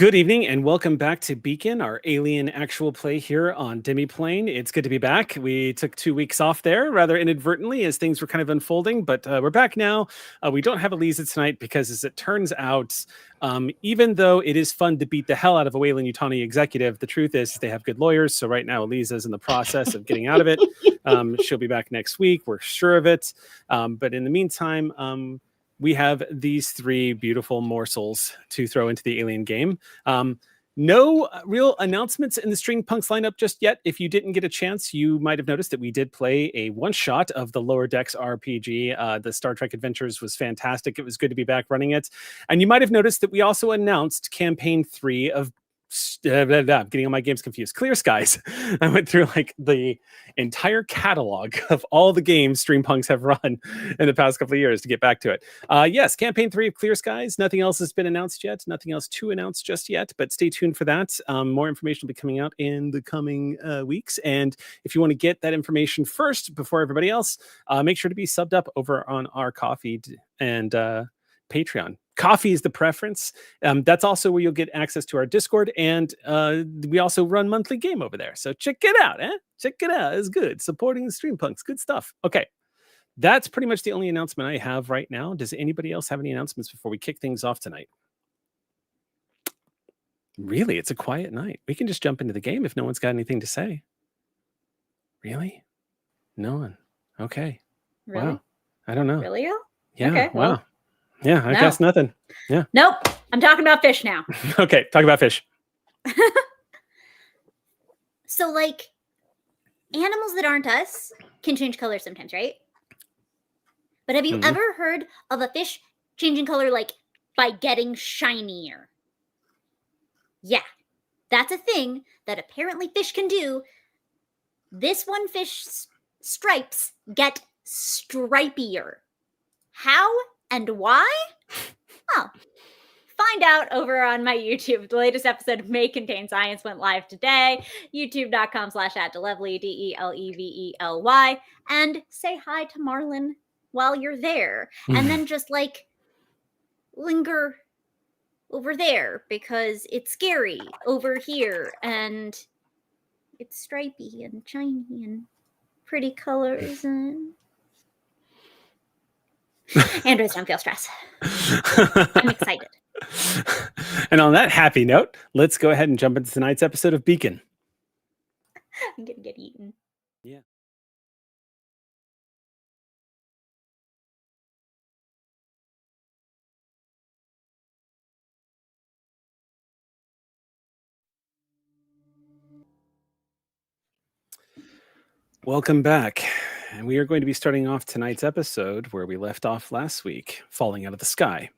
Good evening and welcome back to Beacon, our alien actual play here on Demiplane. It's good to be back. We took 2 weeks off there rather inadvertently as things were kind of unfolding, but we're back now. We don't have Elios tonight because, as it turns out, even though it is fun to beat the hell out of a Weyland-Yutani executive, the truth is they have good lawyers. So right now, Elios is in the process of getting out of it. She'll be back next week. We're sure of it. But in the meantime, we have these three beautiful morsels to throw into the alien game. No real announcements in the String Punks lineup just yet. If you didn't get a chance, you might have noticed that we did play a one-shot of the Lower Decks RPG. The Star Trek Adventures was fantastic. It was good to be back running it. And you might have noticed that we also announced Campaign 3 of I'm getting all my games confused. Clear Skies. I went through like the entire catalog of all the games Streampunks have run in the past couple of years to get back to it. Yes, Campaign 3 of Clear Skies. Nothing else has been announced yet. Nothing else to announce just yet, but stay tuned for that. More information will be coming out in the coming weeks. And if you want to get that information first before everybody else, make sure to be subbed up over on our Coffee and Patreon. Coffee is the preference. That's also where you'll get access to our Discord, and we also run monthly game over there. So check it out, Check it out. It's good. Supporting the Streampunks. Good stuff. Okay. That's pretty much the only announcement I have right now. Does anybody else have any announcements before we kick things off tonight? Really? It's a quiet night. We can just jump into the game if no one's got anything to say. Really? No one. Okay. Really? Wow. I don't know. Really? Yeah. Okay, wow. well, Yeah, I guess nothing. Yeah. Nope. I'm talking about fish now. Okay, talk about fish. So, like, animals that aren't us can change color sometimes, right? But have you ever heard of a fish changing color, like, by getting shinier? Yeah, that's a thing that apparently fish can do. This one fish's stripes get stripier. How and why? Well, find out over on my YouTube. The latest episode may contain science went live today. YouTube.com/@Delevely, DELEVELY. And say hi to Marlon while you're there. And then just like linger over there because it's scary over here. And it's stripy and shiny and pretty colors and Andrews don't feel stress. I'm excited. And on that happy note, let's go ahead and jump into tonight's episode of Beacon. I'm gonna get eaten. Yeah. Welcome back. And we are going to be starting off tonight's episode where we left off last week, falling out of the sky.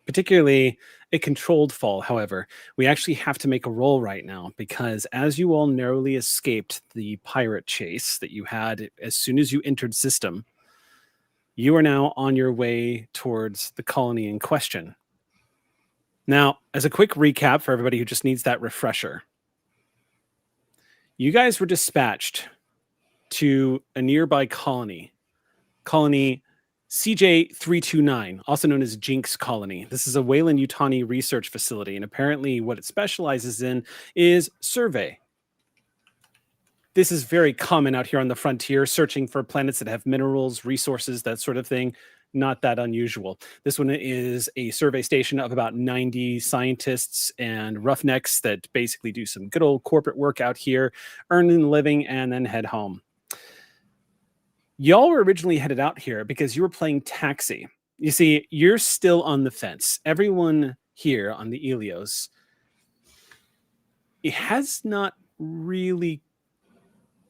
Particularly a controlled fall, however. We actually have to make a roll right now because as you all narrowly escaped the pirate chase that you had as soon as you entered system, you are now on your way towards the colony in question. Now, as a quick recap for everybody who just needs that refresher, you guys were dispatched to a nearby colony CJ329, also known as JINX colony. This is a Weyland-Yutani research facility, and apparently what it specializes in is survey. This is very common out here on the frontier, searching for planets that have minerals, resources, that sort of thing. Not that unusual. This one is a survey station of about 90 scientists and roughnecks that basically do some good old corporate work out here, earn a living, and then head home. Y'all were originally headed out here because you were playing Taxi. You see, you're still on the fence. Everyone here on the Elios, it has not really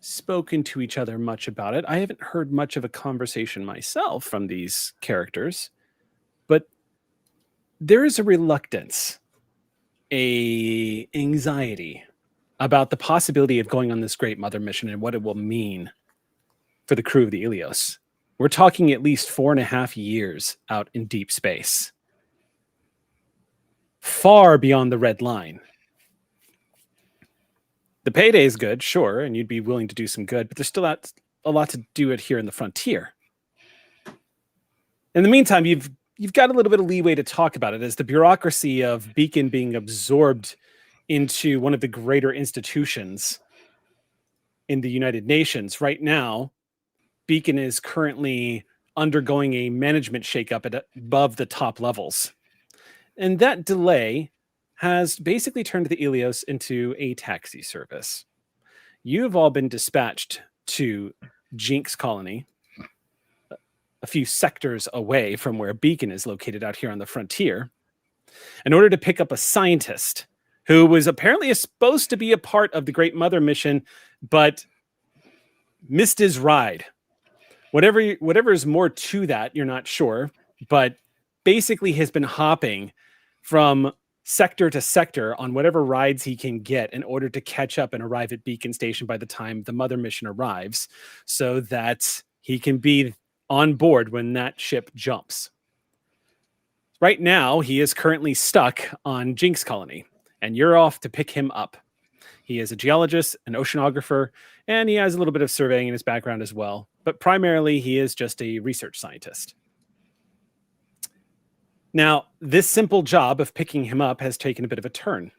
spoken to each other much about it. I haven't heard much of a conversation myself from these characters, but there is a reluctance, a anxiety about the possibility of going on this Great Mother mission and what it will mean for the crew of the Elios. We're talking at least 4.5 years out in deep space. Far beyond the red line. The payday is good, sure, and you'd be willing to do some good, but there's still a lot to do it here in the frontier. In the meantime, you've you've got a little bit of leeway to talk about it, as the bureaucracy of Beacon being absorbed into one of the greater institutions in the United Nations. Right now, Beacon is currently undergoing a management shakeup at above the top levels. And that delay has basically turned the Elios into a taxi service. You have all been dispatched to JINX colony, a few sectors away from where Beacon is located out here on the frontier, in order to pick up a scientist who was apparently supposed to be a part of the Great Mother mission, but missed his ride. Whatever is more to that, you're not sure, but basically has been hopping from sector to sector on whatever rides he can get in order to catch up and arrive at Beacon Station by the time the Mother mission arrives, so that he can be on board when that ship jumps. Right now, he is currently stuck on JINX colony, and you're off to pick him up. He is a geologist, an oceanographer, and he has a little bit of surveying in his background as well. But primarily, he is just a research scientist. Now, this simple job of picking him up has taken a bit of a turn.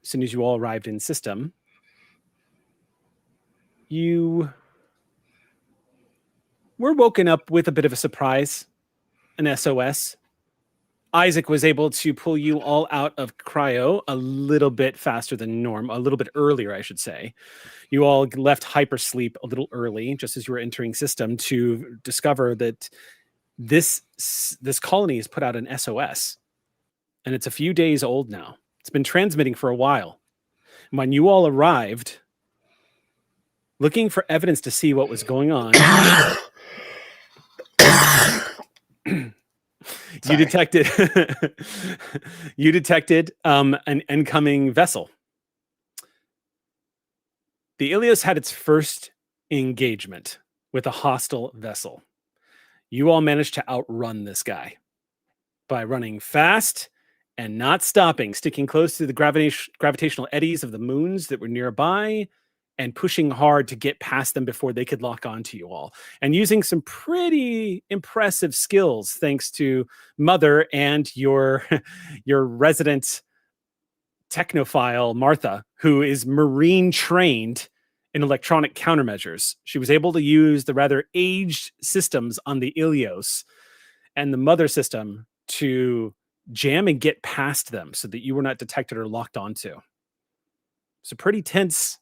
As soon as you all arrived in system, you were woken up with a bit of a surprise, an SOS. Isaac was able to pull you all out of cryo a little bit faster than norm, a little bit earlier, I should say. You all left hypersleep a little early, just as you were entering system, to discover that this colony has put out an SOS, and it's a few days old now. It's been transmitting for a while. When you all arrived, looking for evidence to see what was going on, you detected an incoming vessel. The Elios had its first engagement with a hostile vessel. You all managed to outrun this guy by running fast and not stopping, sticking close to the gravitational eddies of the moons that were nearby, and pushing hard to get past them before they could lock onto you all, and using some pretty impressive skills thanks to Mother and your resident technophile, Martha, who is marine trained in electronic countermeasures. She was able to use the rather aged systems on the Elios and the Mother system to jam and get past them so that you were not detected or locked onto. It's a pretty tense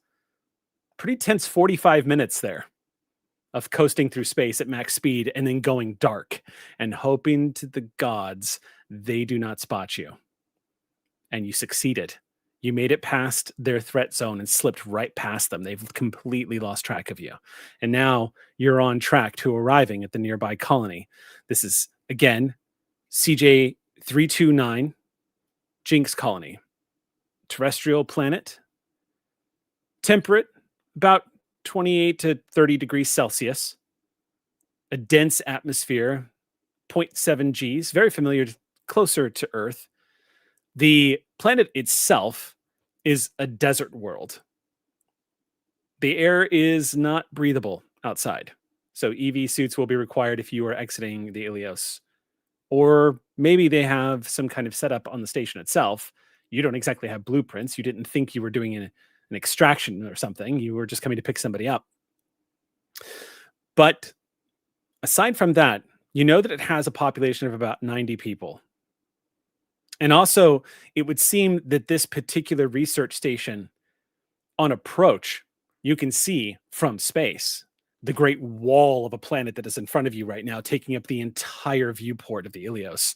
45 minutes there of coasting through space at max speed and then going dark and hoping to the gods they do not spot you. And you succeeded. You made it past their threat zone and slipped right past them. They've completely lost track of you. And now you're on track to arriving at the nearby colony. This is, again, CJ 329, JINX colony. Terrestrial planet. Temperate, about 28 to 30 degrees Celsius. A dense atmosphere, 0.7 Gs, very familiar, closer to Earth. The planet itself is a desert world. The air is not breathable outside, so EV suits will be required if you are exiting the Elios. Or maybe they have some kind of setup on the station itself. You don't exactly have blueprints. You didn't think you were doing an extraction or something. You were just coming to pick somebody up. But aside from that, you know that it has a population of about 90 people. And also, it would seem that this particular research station, on approach, you can see from space the great wall of a planet that is in front of you right now, taking up the entire viewport of the Elios.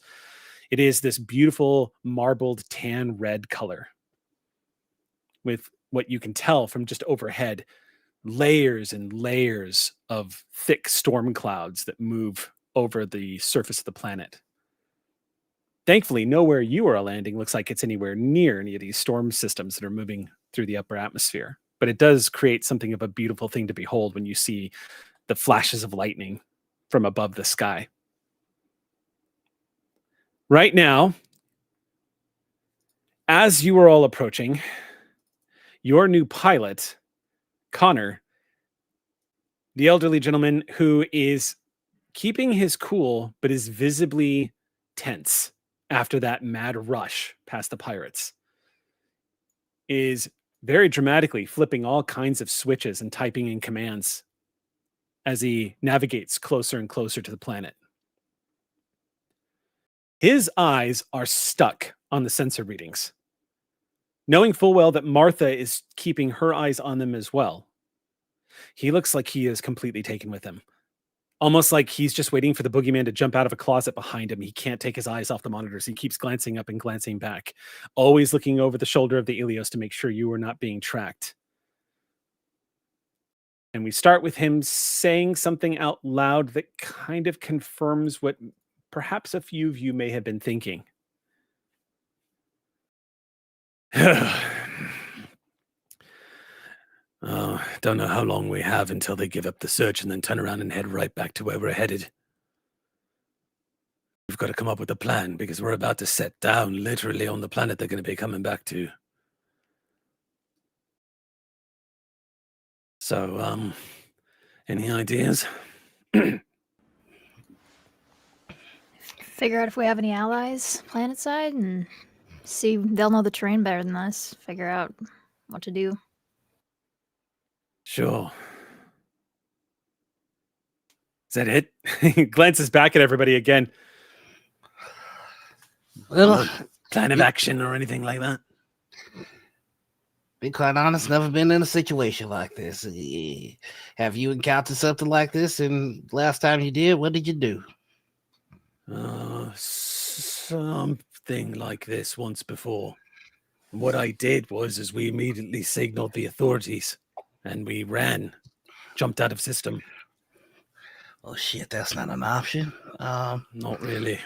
It is this beautiful marbled tan red color, with what you can tell from just overhead, layers and layers of thick storm clouds that move over the surface of the planet. Thankfully, nowhere you are landing looks like it's anywhere near any of these storm systems that are moving through the upper atmosphere. But it does create something of a beautiful thing to behold when you see the flashes of lightning from above the sky. Right now, as you are all approaching, your new pilot, Connor, the elderly gentleman who is keeping his cool but is visibly tense after that mad rush past the pirates, is very dramatically flipping all kinds of switches and typing in commands as he navigates closer and closer to the planet. His eyes are stuck on the sensor readings, knowing full well that Martha is keeping her eyes on them as well. He looks like he is completely taken with them. Almost like he's just waiting for the boogeyman to jump out of a closet behind him. He can't take his eyes off the monitors. He keeps glancing up and glancing back, always looking over the shoulder of the Elios to make sure you are not being tracked. And we start with him saying something out loud that kind of confirms what perhaps a few of you may have been thinking. Don't know how long we have until they give up the search and then turn around and head right back to where we're headed. We've got to come up with a plan because we're about to set down literally on the planet they're going to be coming back to. So, any ideas? Figure out if we have any allies planetside and see. They'll know the terrain better than us. Figure out what to do. Sure. Is that it? He glances back at everybody again. Well, Plan of action or anything like that? be quite honest, never been in a situation like this. Have you encountered something like this? And last time you did, what did you do? Something like this once before. What I did was we immediately signaled the authorities and we ran, jumped out of system. Oh shit, that's not an option. Not really.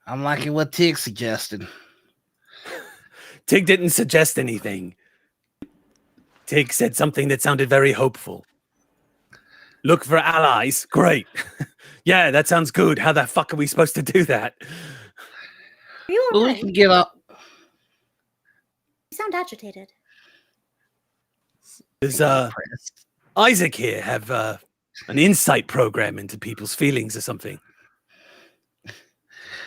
I'm liking what Tig's suggesting. Tig didn't suggest anything. Tig said something that sounded very hopeful. Look for allies. Great. Yeah, that sounds good. How the fuck are we supposed to do that? Are you Well, all we right? can get up. You sound agitated. Does Isaac here have an insight program into people's feelings or something?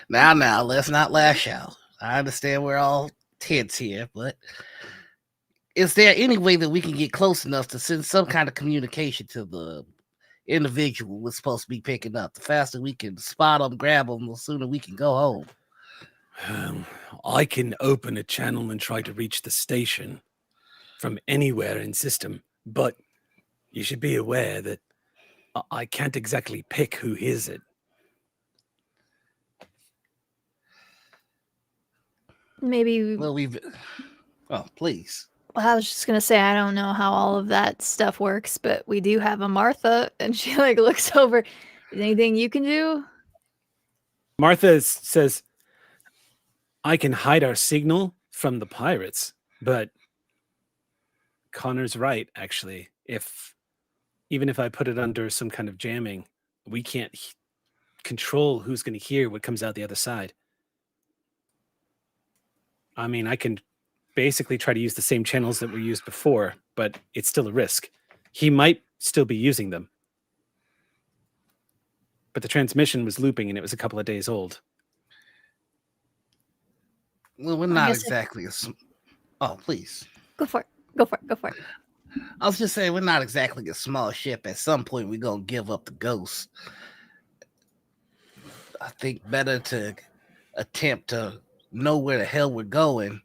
Now, let's not lash out. I understand we're all tense here, but is there any way that we can get close enough to send some kind of communication to the individual we're supposed to be picking up? The faster we can spot them, grab them, the sooner we can go home. I can open a channel and try to reach the station from anywhere in system, but you should be aware that I can't exactly pick who hears it. Maybe. Well, oh, please. Well, I was just gonna say I don't know how all of that stuff works, but we do have a Martha, and she like looks over. Is anything you can do? Martha says, I can hide our signal from the pirates, but Connor's right, actually. Even if I put it under some kind of jamming, we can't control who's going to hear what comes out the other side. I mean, I can basically try to use the same channels that were used before, but it's still a risk. He might still be using them. But the transmission was looping and it was a couple of days old. Well, we're not exactly Oh, please. Go for it. Go for it. Go for it. I was just saying, we're not exactly a small ship. At some point, we're going to give up the ghost. I think better to attempt to know where the hell we're going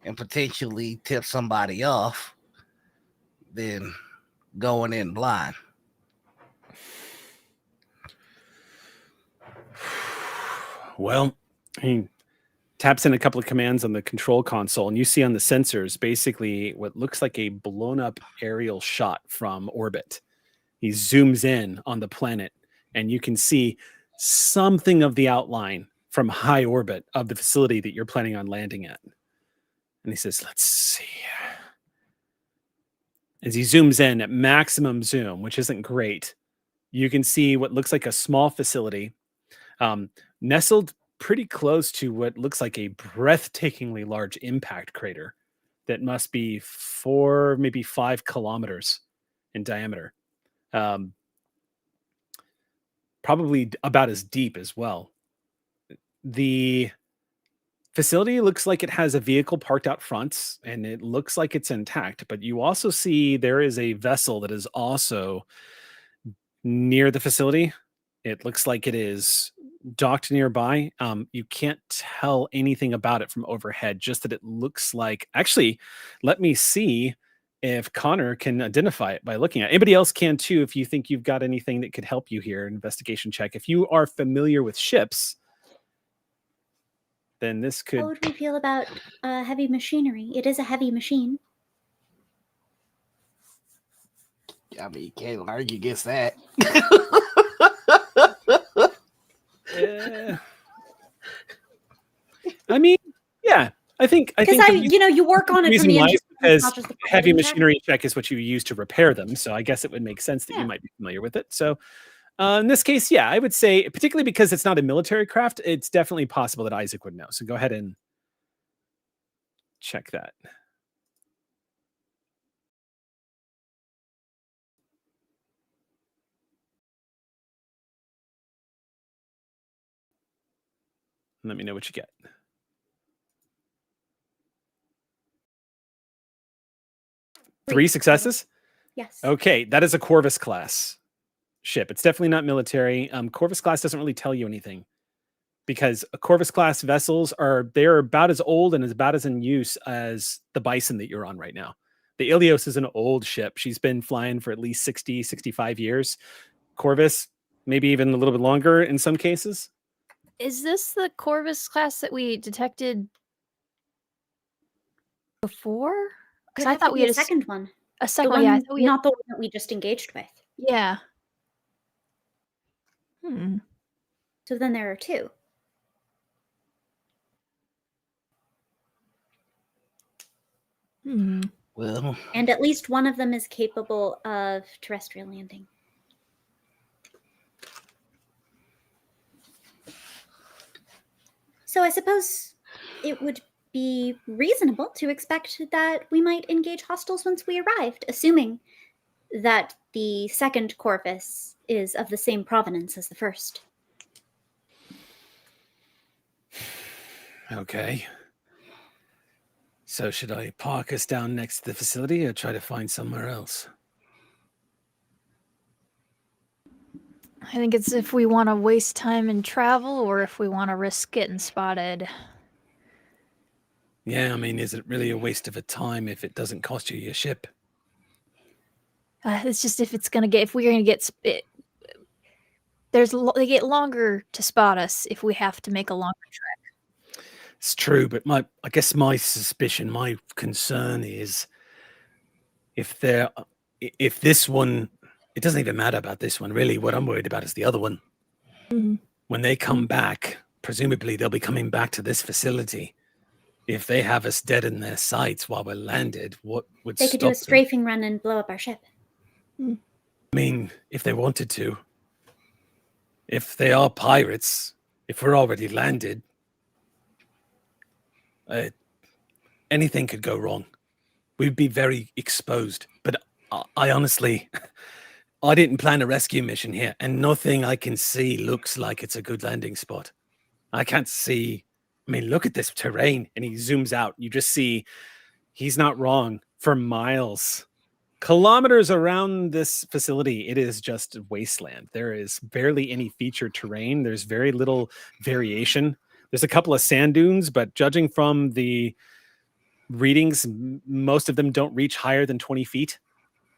and potentially tip somebody off than going in blind. Well, he taps in a couple of commands on the control console, and you see on the sensors basically what looks like a blown up aerial shot from orbit. He zooms in on the planet, and you can see something of the outline from high orbit of the facility that you're planning on landing at. And he says, let's see. As he zooms in at maximum zoom, which isn't great, you can see what looks like a small facility nestled pretty close to what looks like a breathtakingly large impact crater that must be 4, maybe 5 kilometers in diameter. Probably about as deep as well. The facility looks like it has a vehicle parked out front, and it looks like it's intact, but you also see there is a vessel that is also near the facility. It looks like it is docked nearby. You can't tell anything about it from overhead, just that it looks like. Actually, let me see if Connor can identify it by looking at it. Anybody else can too, if you think you've got anything that could help you here. Investigation check. If you are familiar with ships, then this How could. would we feel about heavy machinery? It is a heavy machine. I mean, you can't argue against that. I mean, yeah, I think Because you work on it from reason the why engine. is because not just the heavy propelling check. machinery check is what you use to repair them. So I guess it would make sense that you Yeah. might be familiar with it. So in this case, yeah, I would say, particularly because it's not a military craft, it's definitely possible that Isaac would know. So go ahead and check that. Let me know what you get. 3 successes? Yes. Okay, that is a Corvus class ship. It's definitely not military. Corvus class doesn't really tell you anything, because Corvus class vessels they're about as old and about as in use as the Bison that you're on right now. The Elios is an old ship. She's been flying for at least 60, 65 years. Corvus, maybe even a little bit longer in some cases. Is this the Corvus class that we detected before? Because I thought we had a second one. a The second one, one. Yeah, I thought we had, not the one that we just engaged with. yeah. So then there are 2. Well, And at least one of them is capable of terrestrial landing. So I suppose it would be reasonable to expect that we might engage hostiles once we arrived, assuming that the second Corvus is of the same provenance as the first. Okay. So should I park us down next to the facility or try to find somewhere else? I think it's if we want to waste time and travel, or if we want to risk getting spotted. Yeah, I mean, is it really a waste of a time if it doesn't cost you your ship? It's just if we're gonna get they get longer to spot us if we have to make a longer trek. It's true, but I guess my suspicion, my concern is if this one, it doesn't even matter about this one, really. What I'm worried about is the other one. When they come back, presumably they'll be coming back to this facility. If they have us dead in their sights while we're landed, what would They stop could do a them? strafing run and blow up our ship. I mean, if they wanted to. If they are pirates, if we're already landed, anything could go wrong. We'd be very exposed. But I honestly, I didn't plan a rescue mission here, and nothing I can see looks like it's a good landing spot. I can't see. I mean, look at this terrain, and he zooms out. You just see he's not wrong. For miles, kilometers around this facility, it is just wasteland. There is barely any featured terrain. There's very little variation. There's a couple of sand dunes, but judging from the readings, most of them don't reach higher than 20 feet.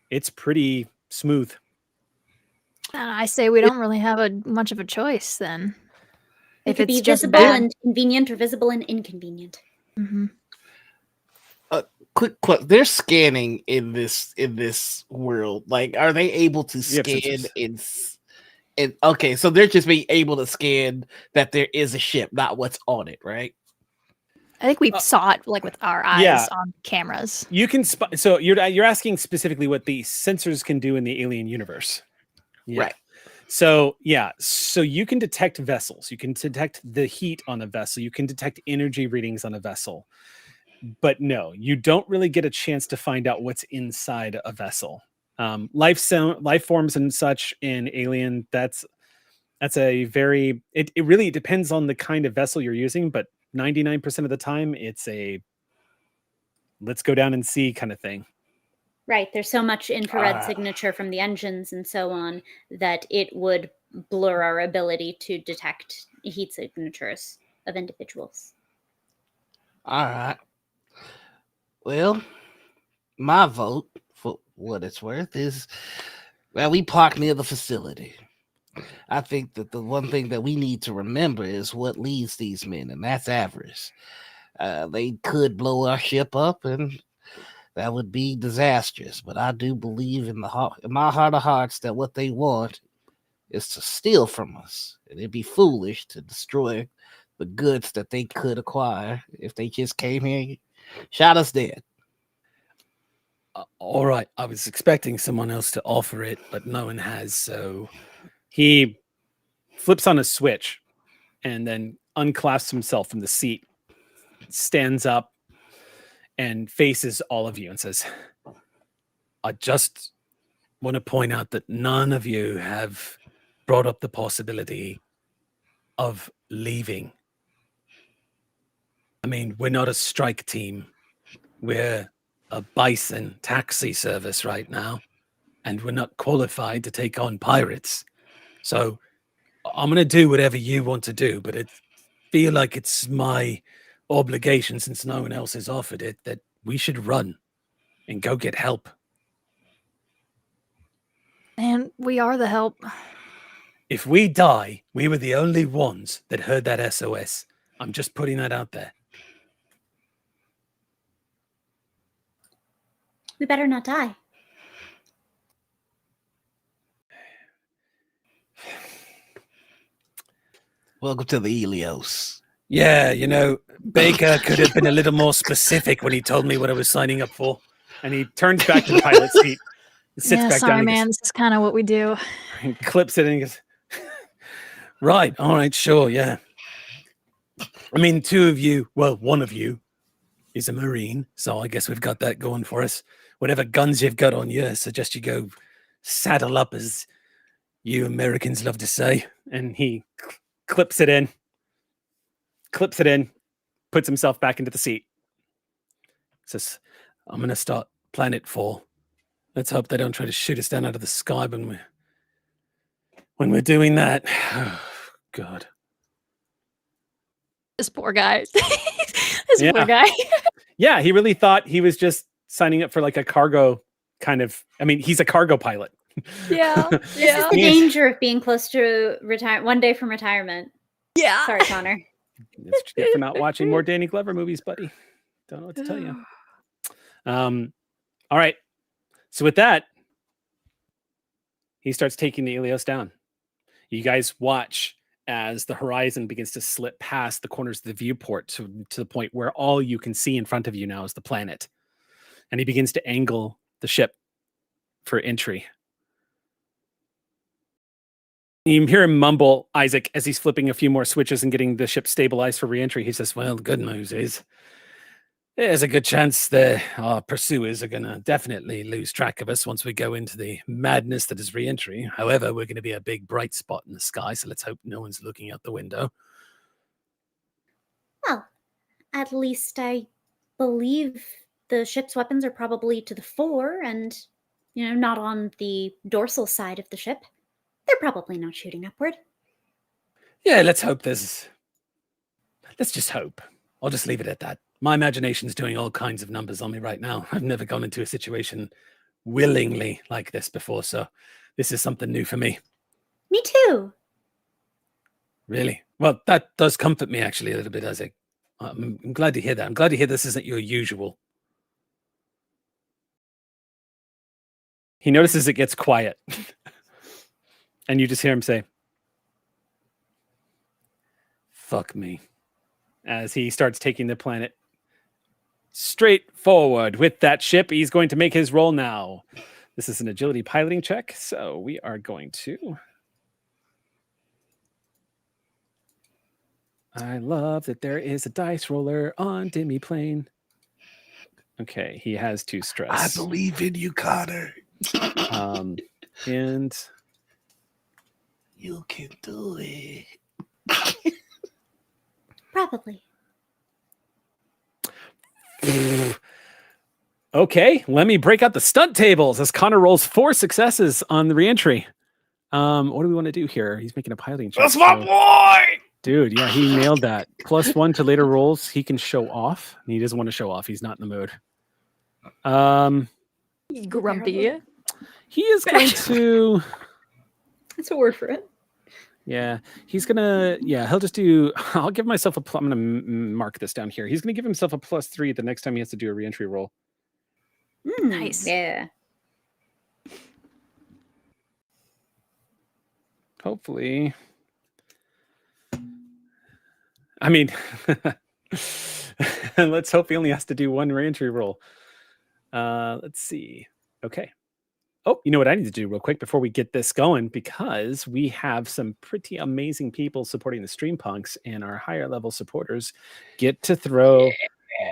It's pretty smooth. I say we don't really have much of a choice then. It If could it's be just visible bad. and convenient, or visible and inconvenient. quick question. They're scanning in this world. Like, are they able to scan in okay, so they're just being able to scan that there is a ship, not what's on it, right? I think we saw it like with our eyes on cameras. You can so you're asking specifically what the sensors can do in the alien universe. Yeah. Right. So you can detect vessels. You can detect the heat on a vessel. You can detect energy readings on a vessel. But no, you don't really get a chance to find out what's inside a vessel. life forms and such in Alien. That's a very it really depends on the kind of vessel you're using, but 99% of the time it's a let's go down and see kind of thing. Right. There's so much infrared signature from the engines and so on that it would blur our ability to detect heat signatures of individuals. All right. Well, my vote, for what it's worth, is well, we park near the facility. I think that the one thing that we need to remember is what leads these men, and that's avarice. They could blow our ship up, and that would be disastrous. But I do believe in my heart of hearts that what they want is to steal from us. And it'd be foolish to destroy the goods that they could acquire if they just came here and shot us dead. All right, I was expecting someone else to offer it, but no one has. So he flips on a switch and then unclasps himself from the seat, stands up, and faces all of you and says, I just want to point out that none of you have brought up the possibility of leaving. I mean, we're not a strike team. We're a bison taxi service right now, and we're not qualified to take on pirates. So I'm going to do whatever you want to do, but I feel like it's my obligation, since no one else has offered it, that we should run and go get help. And we are the help. If we die, we were the only ones that heard that SOS. I'm just putting that out there. We better not die. Welcome to the Elios. Yeah, you know, Baker could have been a little more specific when he told me what I was signing up for. And he turns back to the pilot seat, sits back sorry, down, man. This is kind of what we do. and clips it, and he goes, right, all right, sure, yeah. I mean, one of you is a Marine, so I guess we've got that going for us. Whatever guns you've got on you, I suggest you go saddle up, as you Americans love to say. And he clips it in, puts himself back into the seat. Says, I'm going to start Planet 4. Let's hope they don't try to shoot us down out of the sky when we're doing that. Oh, God. This poor guy. This poor guy. Yeah, he really thought he was just signing up for like a cargo kind of. I mean, he's a cargo pilot. Yeah. This is the danger of being close to one day from retirement. Yeah. Sorry, Connor. That's what you get for not watching more Danny Glover movies, buddy. Don't know what to tell you. All right. So with that, he starts taking the Elios down. You guys watch as the horizon begins to slip past the corners of the viewport to the point where all you can see in front of you now is the planet. And he begins to angle the ship for entry. You hear him mumble, Isaac, as he's flipping a few more switches and getting the ship stabilized for re-entry. He says, well, the good news is there's a good chance that our pursuers are going to definitely lose track of us once we go into the madness that is re-entry. However, we're going to be a big bright spot in the sky, so let's hope no one's looking out the window. Well, at least I believe the ship's weapons are probably to the fore and, not on the dorsal side of the ship. They're probably not shooting upward. Yeah, let's just hope. I'll just leave it at that. My imagination's doing all kinds of numbers on me right now. I've never gone into a situation willingly like this before, so this is something new for me. Me too. Really? Well, that does comfort me actually a little bit, Isaac. I'm glad to hear that. I'm glad to hear this isn't your usual. He notices it gets quiet. And you just hear him say, fuck me, as he starts taking the planet straight forward with that ship. He's going to make his roll now. This is an agility piloting check, so we are going to... I love that there is a dice roller on Demi Plane. Okay, he has 2 stress. I believe in you, Connor. And You can do it. Probably. okay, let me break out the stunt tables as Connor rolls 4 successes on the reentry. What do we want to do here? He's making a piloting check. That's my boy. Dude, yeah, he nailed that. +1 to later rolls. He can show off. And he doesn't want to show off. He's not in the mood. Grumpy. He is going to. That's a word for it. Yeah, he's gonna. Yeah, he'll just do. I'll give myself a. I'm gonna mark this down here. He's gonna give himself a +3 the next time he has to do a reentry roll. Nice. Yeah. Hopefully. I mean, let's hope he only has to do 1 reentry roll. Let's see. Okay. Oh, you know what I need to do real quick before we get this going, because we have some pretty amazing people supporting the Stream Punks, and our higher level supporters get to throw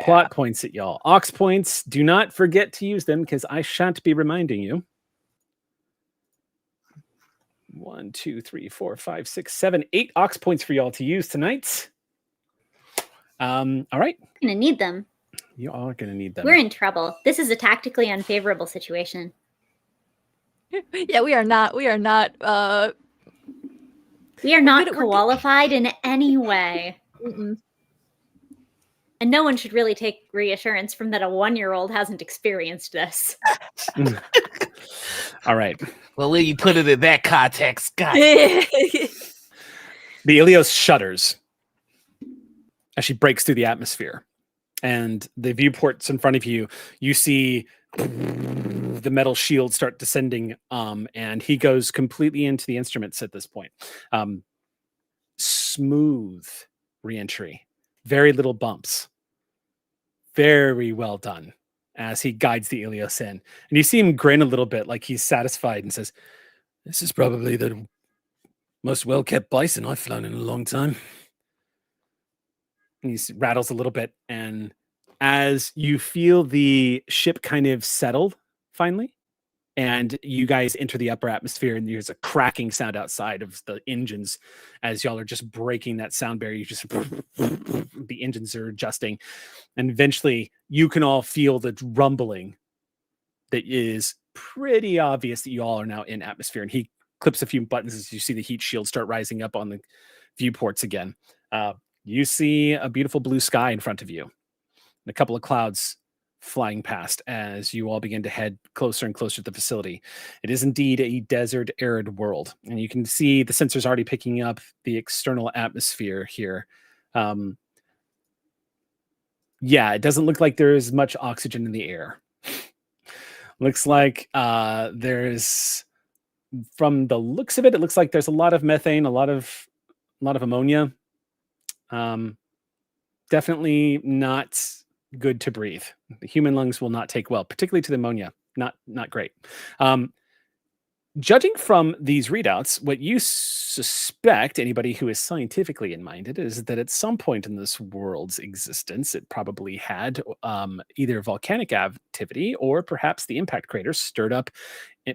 plot points at y'all. Ox points, do not forget to use them because I shan't be reminding you. 1, 2, 3, 4, 5, 6, 7, 8 ox points for y'all to use tonight. All right. I'm gonna need them. You are gonna need them. We're in trouble. This is a tactically unfavorable situation. Yeah, we are not. We are not. We are not good- we're good. qualified in any way. Mm-mm. And no one should really take reassurance from that a 1-year-old hasn't experienced this. All right. Well, when you put it in that context, God. The Elios shudders as she breaks through the atmosphere. And the viewports in front of you, you see the metal shield start descending, and he goes completely into the instruments at this point. Smooth reentry, very little bumps. Very well done as he guides the Elios in. And you see him grin a little bit like he's satisfied and says, "This is probably the most well-kept bison I've flown in a long time." And he rattles a little bit, and as you feel the ship kind of settled finally, and you guys enter the upper atmosphere, and there's a cracking sound outside of the engines as y'all are just breaking that sound barrier. You just the engines are adjusting, and eventually you can all feel the rumbling that is pretty obvious that you all are now in atmosphere. And he clips a few buttons as you see the heat shield start rising up on the viewports again. You see a beautiful blue sky in front of you, and a couple of clouds flying past as you all begin to head closer and closer to the facility. It is indeed a desert, arid world, and you can see the sensors already picking up the external atmosphere here. Yeah, it doesn't look like there is much oxygen in the air. Looks like there's, from the looks of it, it looks like there's a lot of methane, a lot of ammonia. Definitely not good to breathe. The human lungs will not take well, particularly to the ammonia. Not great. Judging from these readouts, what you suspect, anybody who is scientifically minded, is that at some point in this world's existence, it probably had either volcanic activity or perhaps the impact craters stirred up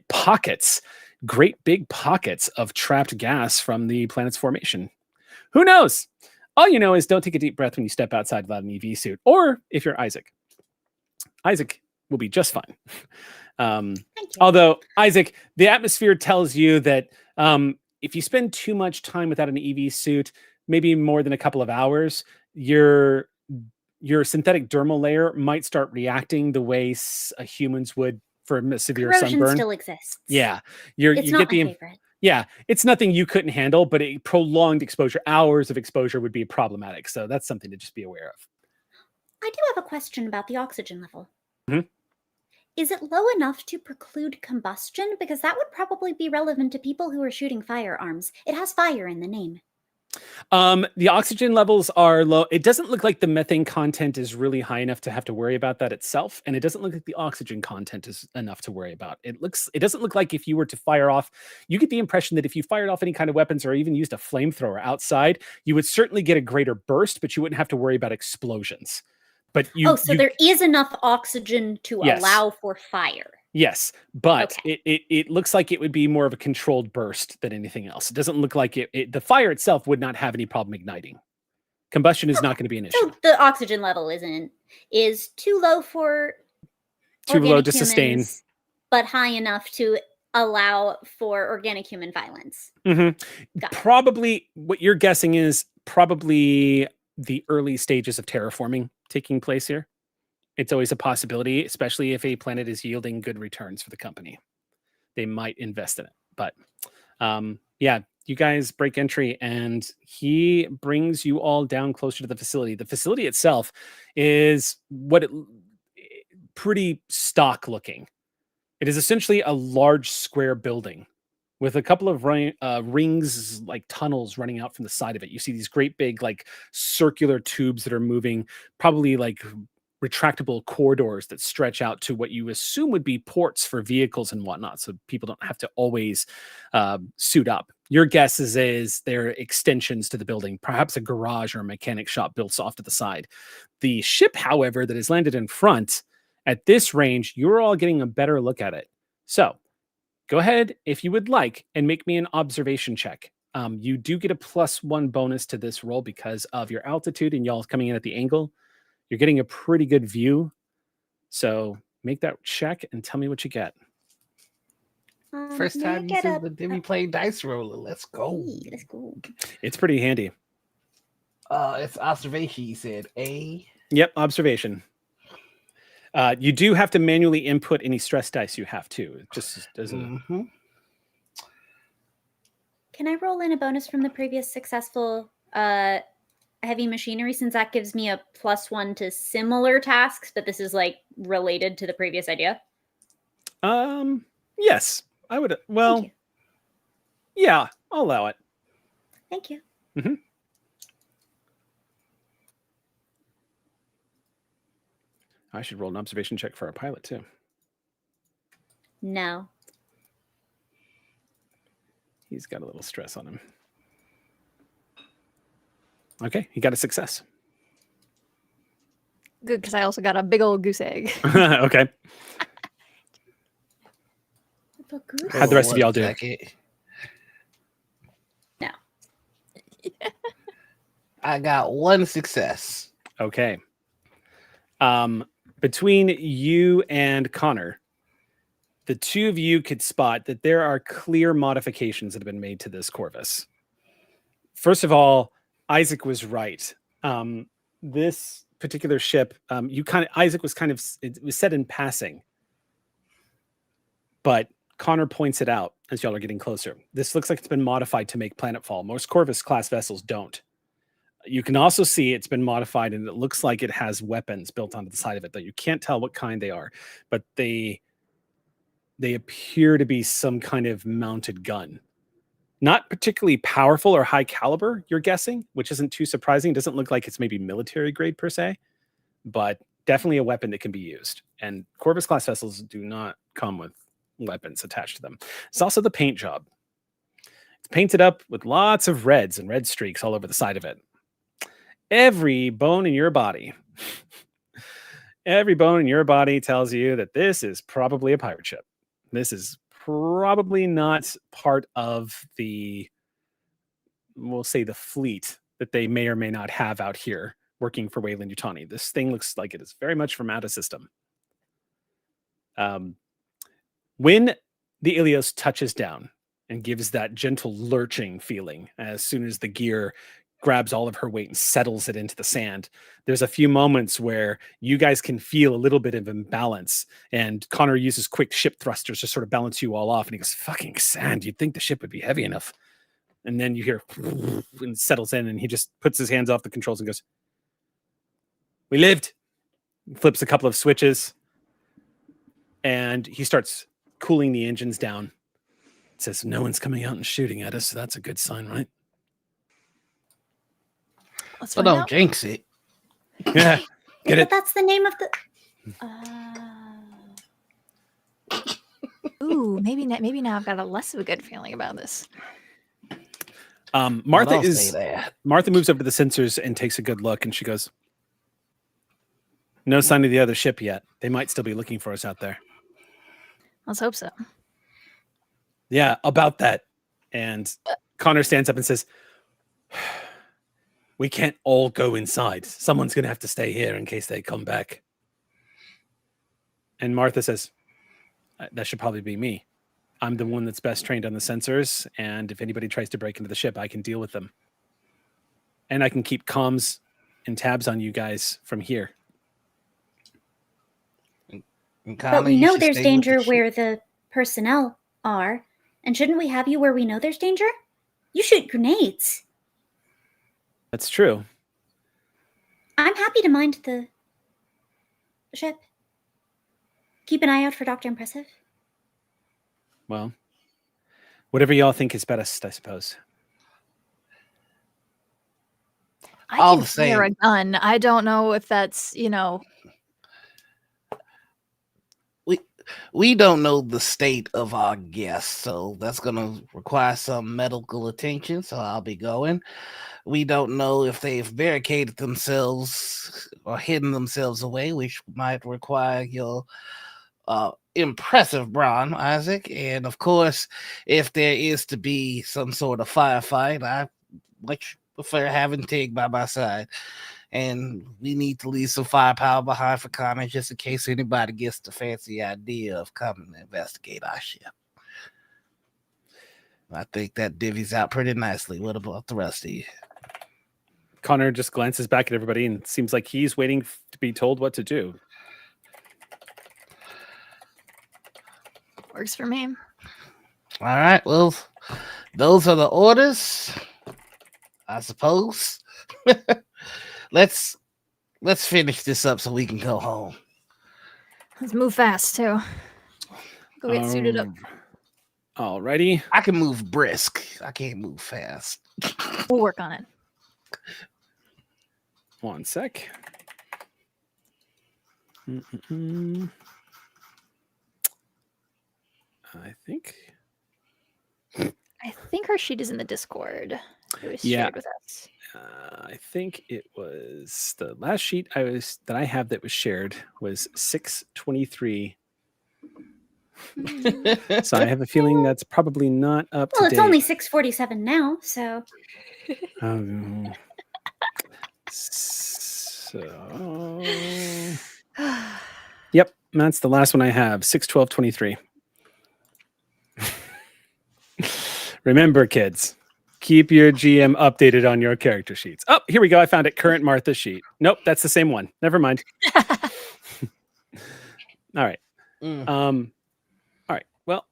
pockets, great big pockets of trapped gas from the planet's formation. Who knows? All you know is don't take a deep breath when you step outside without an EV suit, or if you're Isaac. Isaac will be just fine. Although, Isaac, the atmosphere tells you that if you spend too much time without an EV suit, maybe more than a couple of hours, your synthetic dermal layer might start reacting the way humans would for a severe Corrosion sunburn. still exists. Yeah, It's you not get my the favorite. yeah, it's nothing you couldn't handle, but a prolonged exposure, hours of exposure, would be problematic. So that's something to just be aware of. I do have a question about the oxygen level. Mhm. Is it low enough to preclude combustion? Because that would probably be relevant to people who are shooting firearms. It has fire in the name. The oxygen levels are low. It doesn't look like the methane content is really high enough to have to worry about that itself, and it doesn't look like the oxygen content is enough to worry about. It doesn't look like if you were to fire off, you get the impression that if you fired off any kind of weapons or even used a flamethrower outside, you would certainly get a greater burst, but you wouldn't have to worry about explosions. But So there is enough oxygen to Yes. allow for fire. Yes, but Okay. it looks like it would be more of a controlled burst than anything else. It doesn't look like the fire itself would not have any problem igniting. Combustion is not going to be an issue. So the oxygen level is too low for Too low organic to sustain. humans, but high enough to allow for organic human violence. Mhm. Got it. Probably what you're guessing is probably the early stages of terraforming taking place here. It's always a possibility, especially if a planet is yielding good returns for the company. They might invest in it. But yeah, you guys break entry and he brings you all down closer to the facility. The facility itself is pretty stock looking. It is essentially a large square building with a couple of rings, like tunnels running out from the side of it. You see these great big, like circular tubes that are moving, probably like retractable corridors that stretch out to what you assume would be ports for vehicles and whatnot. So people don't have to always suit up. Your guess is they're extensions to the building, perhaps a garage or a mechanic shop built off to the side. The ship, however, that is landed in front at this range, you're all getting a better look at it. So go ahead, if you would like, and make me an observation check. You do get a +1 bonus to this roll because of your altitude and y'all coming in at the angle. You're getting a pretty good view. So make that check and tell me what you get. First May I time get using the Demi Plane dice roller. Let's go. Let's go. It's pretty handy. It's observation. You said A. Yep, observation. You do have to manually input any stress dice you have to. It just doesn't. Can I roll in a bonus from the previous successful heavy machinery, since that gives me a +1 to similar tasks, but this is like related to the previous idea? Yes, I would. Well, Thank yeah, I'll allow it. Thank you. Mm-hmm. I should roll an observation check for our pilot too. No. He's got a little stress on him. Okay, he got a success. Good, because I also got a big old goose egg. Okay. How'd the rest of y'all do? No. I got 1 success. Okay. Between you and Connor, the two of you could spot that there are clear modifications that have been made to this Corvus. First of all, Isaac was right. This particular ship, Isaac was it was said in passing, but Connor points it out as y'all are getting closer. This looks like it's been modified to make planetfall. Most Corvus class vessels don't. You can also see it's been modified and it looks like it has weapons built onto the side of it that you can't tell what kind they are, but they appear to be some kind of mounted gun. Not particularly powerful or high caliber, you're guessing, which isn't too surprising. It doesn't look like it's maybe military grade per se, but definitely a weapon that can be used. And Corvus class vessels do not come with weapons attached to them. It's also the paint job. It's painted up with lots of reds and red streaks all over the side of it. Every bone in your body tells you that this is probably a pirate ship. This is probably not part of we'll say the fleet that they may or may not have out here working for Weyland-Yutani. This thing looks like it is very much from out of system. When the Elios touches down and gives that gentle lurching feeling as soon as the gear grabs all of her weight and settles it into the sand, there's a few moments where you guys can feel a little bit of imbalance, and Connor uses quick ship thrusters to sort of balance you all off, and he goes, fucking sand, you'd think the ship would be heavy enough. And then you hear and settles in, and he just puts his hands off the controls and goes, we lived. Flips a couple of switches, and he starts cooling the engines down. It says, no one's coming out and shooting at us, so that's a good sign, right? Let's So find don't out. jinx it. Yeah. Get it? That's the name of the. Ooh, maybe now I've got a less of a good feeling about this. Martha I'll say that. Martha moves over to the sensors and takes a good look, and she goes, no sign of the other ship yet. They might still be looking for us out there. Let's hope so. Yeah, about that. And Connor stands up and says, we can't all go inside. Someone's going to have to stay here in case they come back. And Martha says, that should probably be me. I'm the one that's best trained on the sensors, and if anybody tries to break into the ship, I can deal with them. And I can keep comms and tabs on you guys from here. But we know there's danger where the personnel are. And shouldn't we have you where we know there's danger? You shoot grenades. That's true. I'm happy to mind the ship. Keep an eye out for Dr. Impressive. Well, whatever y'all think is best, I suppose. I can fire a gun. I don't know if that's, We don't know the state of our guests, so that's going to require some medical attention, so I'll be going. We don't know if they've barricaded themselves or hidden themselves away, which might require your impressive brawn, Isaac. And of course, if there is to be some sort of firefight, I much prefer having Tig by my side. And we need to leave some firepower behind for Connor just in case anybody gets the fancy idea of coming to investigate our ship. I think that divvies out pretty nicely. What about the rest of you? Connor just glances back at everybody and seems like he's waiting to be told what to do. Works for me. All right. Well, those are the orders, I suppose. Let's finish this up so we can go home. Let's move fast too. Go get suited up. Alrighty. I can move brisk. I can't move fast. We'll work on it. One sec. I think her sheet is in the Discord. It was Yeah. shared with us. I think it was the last sheet that I have that was shared was 623. So I have a feeling that's probably not up to date. Well, it's only 6:47 now, so. Yep, that's the last one I have. 6/12/23. Remember, kids. Keep your GM updated on your character sheets. Oh, here we go. I found it. Current Martha sheet. Nope, that's the same one. Never mind. All right. All right. Well,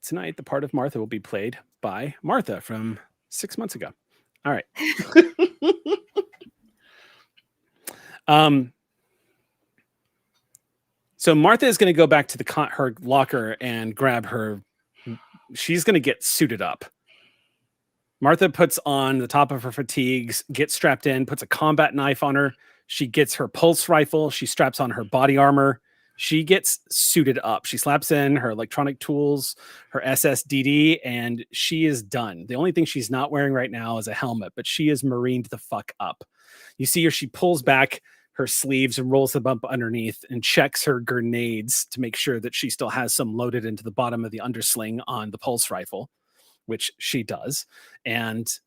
tonight the part of Martha will be played by Martha from 6 months ago. All right. So Martha is going to go back to her locker and grab her. She's going to get suited up. Martha puts on the top of her fatigues, gets strapped in, puts a combat knife on her. She gets her pulse rifle. She straps on her body armor. She gets suited up. She slaps in her electronic tools, her SSDD, and she is done. The only thing she's not wearing right now is a helmet, but she is marined the fuck up. You see her, she pulls back her sleeves and rolls them up underneath and checks her grenades to make sure that she still has some loaded into the bottom of the undersling on the pulse rifle, which she does, and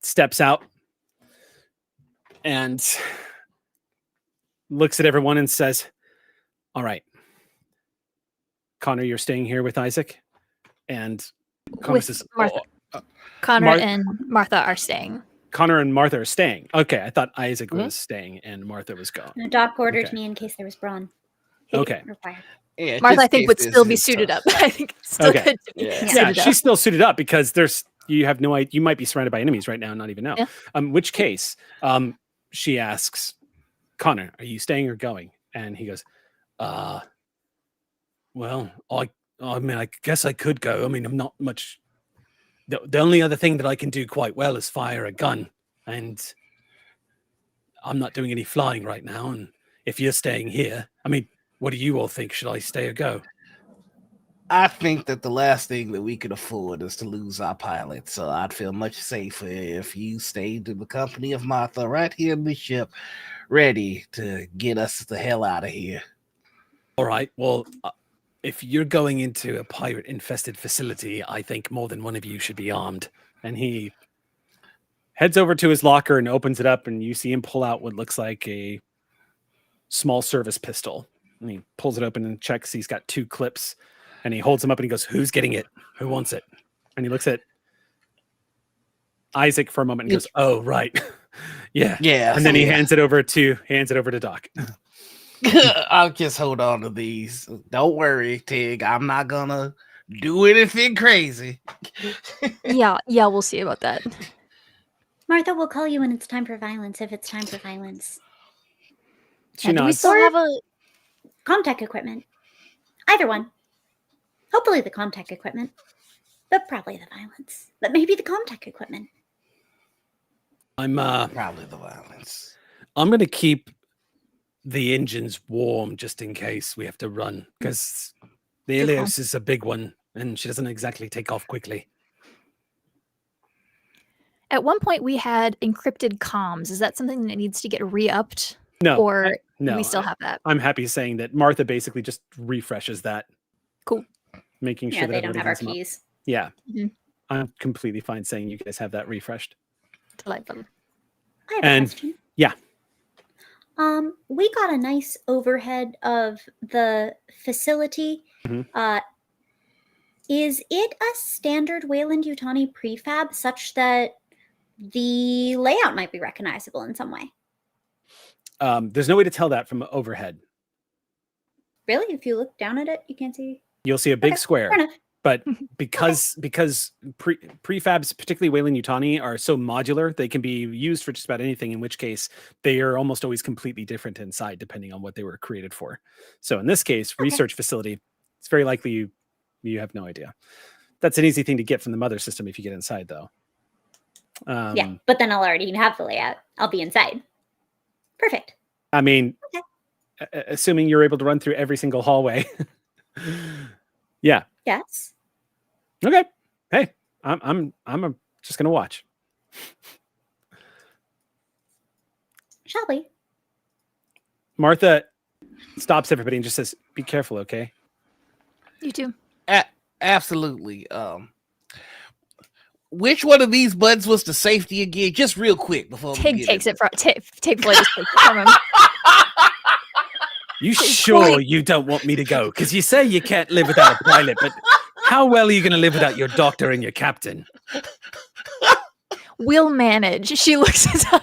steps out and looks at everyone and says, all right, Connor, you're staying here with Isaac? And Connor says, Martha. Connor and Martha are staying. Connor and Martha are staying. Okay, I thought Isaac was staying and Martha was gone. No, Doc ordered me in case there was brawn. Okay. Required. Yeah, Martha, I think, would still be suited up. I think it's still good to be suited up. She's still suited up because you have no idea. You might be surrounded by enemies right now and not even know. Yeah. Which case, she asks, Connor, are you staying or going? And he goes, well, I mean, I guess I could go. I mean, I'm not much. The only other thing that I can do quite well is fire a gun, and I'm not doing any flying right now. And if you're staying here, I mean, what do you all think? Should I stay or go? I think that the last thing that we could afford is to lose our pilot. So I'd feel much safer if you stayed in the company of Martha right here in the ship, ready to get us the hell out of here. All right. Well, if you're going into a pirate-infested facility, I think more than one of you should be armed. And he heads over to his locker and opens it up, and you see him pull out what looks like a small service pistol. And he pulls it open and checks. He's got 2 clips, and he holds them up and he goes, "Who's getting it? Who wants it?" And he looks at Isaac for a moment and goes, "Oh, right." Yeah. And then he hands it over to Doc. I'll just hold on to these. Don't worry, Tig. I'm not gonna do anything crazy. Yeah, we'll see about that. Martha will call you when it's time for violence, if it's time for violence. She Do we nods. still have a Comtech equipment. Either one. Hopefully the Comtech equipment. But probably the violence. But maybe the Comtech equipment. I'm Probably the violence. I'm gonna keep the engines warm just in case we have to run, because the Good call. Elios is a big one and she doesn't exactly take off quickly. At one point we had encrypted comms. Is that something that needs to get re-upped? No, Or no, we still have that? I'm happy saying that Martha basically just refreshes that. Cool. Making sure Yeah, that they don't everybody have our has them up. keys. Yeah. Mhm. I'm completely fine saying you guys have that refreshed. Delightful. I have And- a question. yeah. We got a nice overhead of the facility. Mhm. Is it a standard Wayland-Yutani prefab such that the layout might be recognizable in some way? There's no way to tell that from overhead. Really? If you look down at it, you can't see? You'll see a big Okay, square. Fair enough. But because prefabs, particularly Wayland-Yutani, are so modular, they can be used for just about anything, in which case they are almost always completely different inside depending on what they were created for. So in this case, research facility, it's very likely you have no idea. That's an easy thing to get from the mother system if you get inside, though. Yeah, but then I'll already have the layout. I'll be inside. Perfect. I mean, Okay. assuming you're able to run through every single hallway. Yeah. Yes. Okay. Hey, I'm just gonna watch. Shall we? Martha stops everybody and just says, "Be careful, okay?" You too. Absolutely. Which one of these buttons was the safety again? Just real quick before we Tig get takes into it from Tig Floyd just takes it from him. You sure you don't want me to go? Because you say you can't live without a pilot, but how well are you going to live without your doctor and your captain? We'll manage. She looks at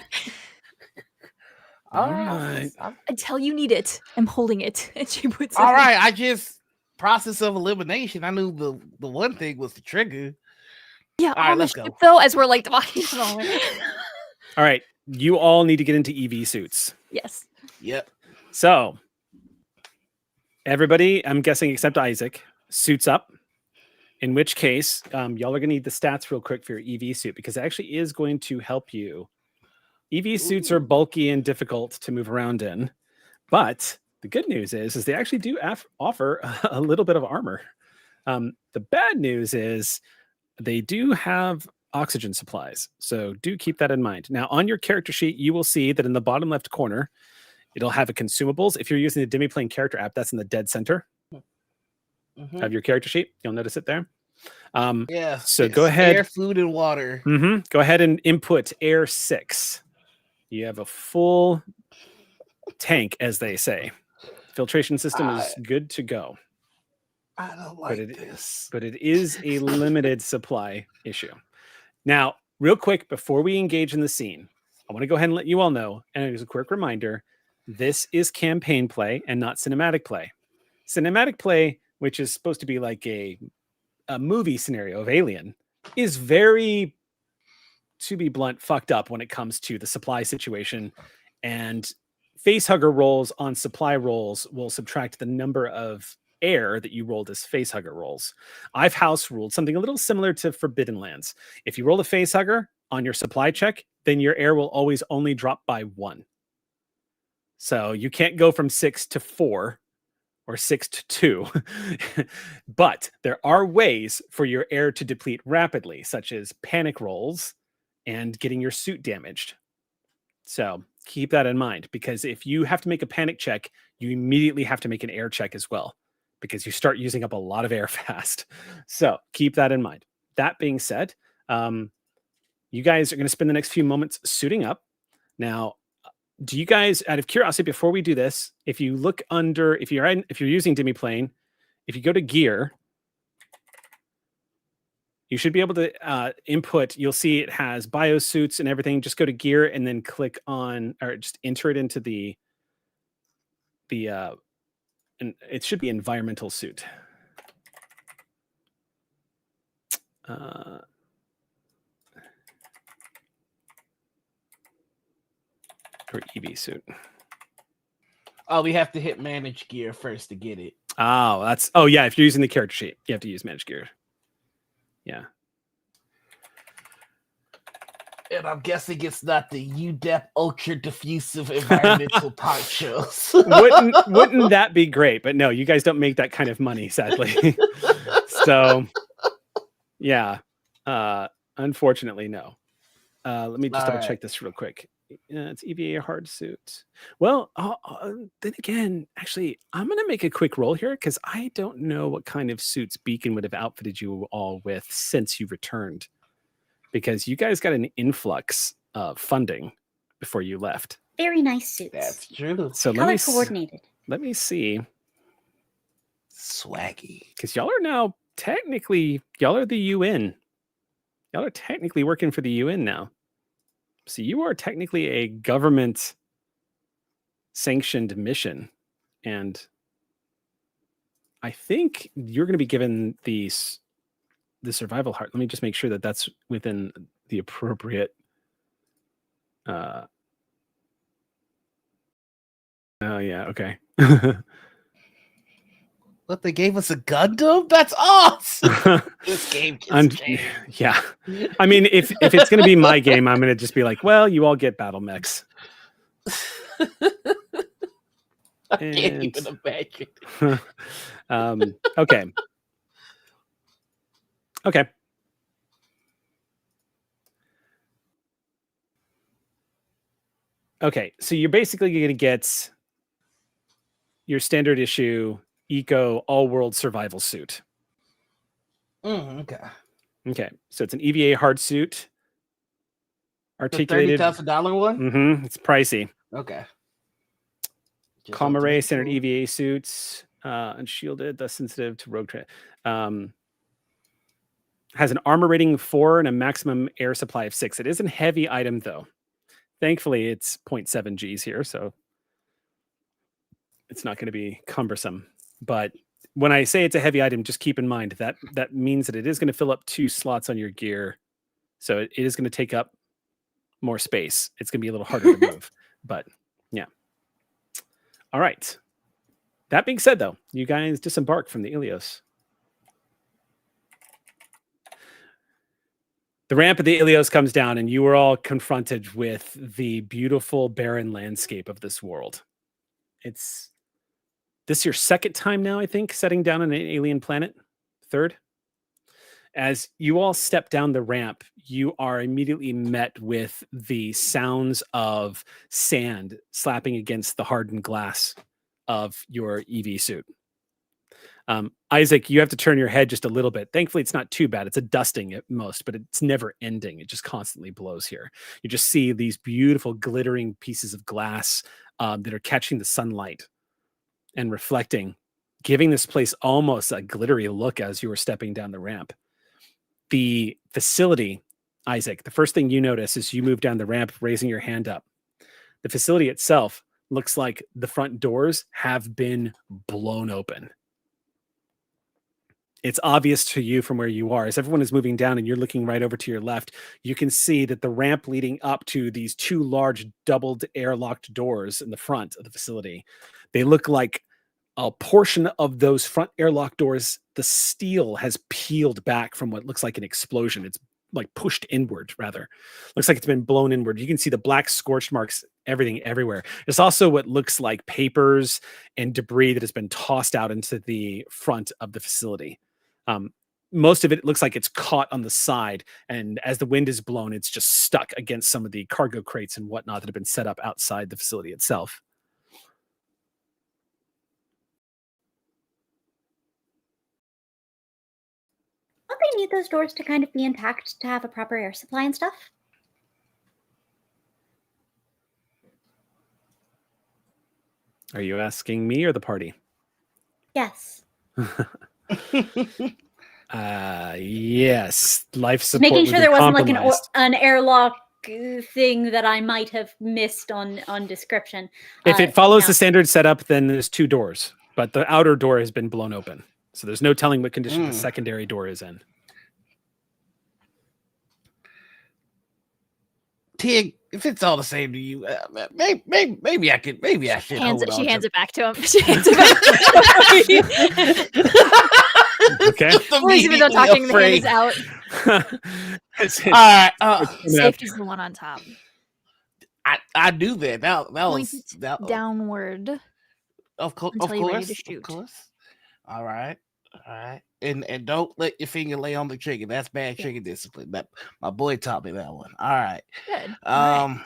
All right. until you need it. I'm holding it. And she puts it All in. right. I just process of elimination. I knew the one thing was the trigger. Yeah, All right, on the let's ship, go. though, as we're like walking along. All right. You all need to get into EV suits. Yes. Yep. So everybody, I'm guessing except Isaac, suits up. In which case, y'all are going to need the stats real quick for your EV suit, because it actually is going to help you. EV suits are bulky and difficult to move around in, but the good news is they actually do offer a little bit of armor. The bad news is they do have oxygen supplies, so do keep that in mind. Now, on your character sheet, you will see that in the bottom left corner, it'll have a consumables. If you're using the Demiplane character app, that's in the dead center Mhm. of your character sheet. You'll notice it there. Yeah. So it's go ahead. Air, food, and water. Go ahead and input Air 6. You have a full tank, as they say. Filtration system is good to go. I don't But like this. But it is a limited supply issue. Now, real quick, before we engage in the scene, I want to go ahead and let you all know, and as a quick reminder, this is campaign play and not cinematic play. Cinematic play, which is supposed to be like a movie scenario of Alien, is very, to be blunt, fucked up when it comes to the supply situation. And facehugger rolls on supply rolls will subtract the number of air that you rolled as facehugger rolls. I've house ruled something a little similar to Forbidden Lands. If you roll a facehugger on your supply check, then your air will always only drop by 1. So you can't go from 6 to 4 or 6 to 2. But there are ways for your air to deplete rapidly, such as panic rolls and getting your suit damaged. So keep that in mind, because if you have to make a panic check, you immediately have to make an air check as well, because you start using up a lot of air fast. So keep that in mind. That being said, you guys are going to spend the next few moments suiting up. Now, do you guys, out of curiosity, before we do this, if you look under, if you're using Demiplane, if you go to gear, you should be able to input. You'll see it has biosuits and everything. Just go to gear and then click on, or just enter it into the and it should be environmental suit. Or EV suit. Oh, we have to hit manage gear first to get it. Oh, yeah. If you're using the character sheet, you have to use manage gear. Yeah. And I'm guessing it's not the UDEP ultra diffusive environmental ponchos. Wouldn't that be great? But no, you guys don't make that kind of money, sadly. So, yeah. Unfortunately, no. Let me just double check this real quick. It's EVA hard suit. Well, then again, actually, I'm going to make a quick roll here because I don't know what kind of suits Beacon would have outfitted you all with since you returned. Because you guys got an influx of funding before you left. Very nice suits. That's true. So color coordinated. Let me see. Swaggy. Because y'all are now technically, y'all are the UN. Y'all are technically working for the UN now. So you are technically a government sanctioned mission. And I think you're going to be given the survival heart. Let me just make sure that that's within the appropriate. Oh yeah, okay. What, they gave us a Gundam? That's awesome. This game just changed. Yeah. I mean, if it's going to be my game, I'm going to just be like, well, you all get battle mechs. I can't even imagine. Okay. Okay. Okay, so you're basically going to get your standard issue Eco all-world survival suit. Okay. Okay, so it's an EVA hard suit. Articulated. The $30,000 one? It's pricey. Okay. Calm array, standard EVA suits, unshielded, thus sensitive to rogue trade. Has an armor rating of 4 and a maximum air supply of 6. It is a heavy item, though. Thankfully, it's 0.7 Gs here, so it's not going to be cumbersome. But when I say it's a heavy item, just keep in mind that that means that it is going to fill up 2 slots on your gear. So it is going to take up more space. It's going to be a little harder to move. But yeah. All right. That being said, though, you guys disembark from the Elios. The ramp of the Elios comes down, and you are all confronted with the beautiful, barren landscape of this world. It's this your second time now, I think, setting down on an alien planet? Third? As you all step down the ramp, you are immediately met with the sounds of sand slapping against the hardened glass of your EV suit. Isaac, you have to turn your head just a little bit. Thankfully, it's not too bad. It's a dusting at most, but it's never ending. It just constantly blows here. You just see these beautiful glittering pieces of glass that are catching the sunlight and reflecting, giving this place almost a glittery look as you were stepping down the ramp. The facility, Isaac, the first thing you notice is you move down the ramp, raising your hand up. The facility itself looks like the front doors have been blown open. It's obvious to you from where you are. As everyone is moving down and you're looking right over to your left, you can see that the ramp leading up to these 2 large doubled airlocked doors in the front of the facility, they look like a portion of those front airlock doors, the steel has peeled back from what looks like an explosion. It's like pushed inward, rather. Looks like it's been blown inward. You can see the black scorch marks, everything everywhere. It's also what looks like papers and debris that has been tossed out into the front of the facility. Most of it looks like it's caught on the side, and as the wind is blown, it's just stuck against some of the cargo crates and whatnot that have been set up outside the facility itself. they need those doors to kind of be intact to have a proper air supply and stuff? Are you asking me or the party? Yes. Yes. Life support. Making would sure be there wasn't like compromised. an airlock thing that I might have missed on description. If it follows no. the standard setup, then there's 2 doors, but the outer door has been blown open. So there's no telling what condition the secondary door is in. Tig, if it's all the same to you, maybe I should hold on. She hands to it back to him. She hands it back to him. Okay. We're even though talking, the hand is out. All right. Safety's the one on top. I do that. That Point was it downward. Of course. until you're ready to shoot. Of course. All right. And don't let your finger lay on the trigger. That's bad trigger discipline. That my boy taught me that one. All right. Good. All right.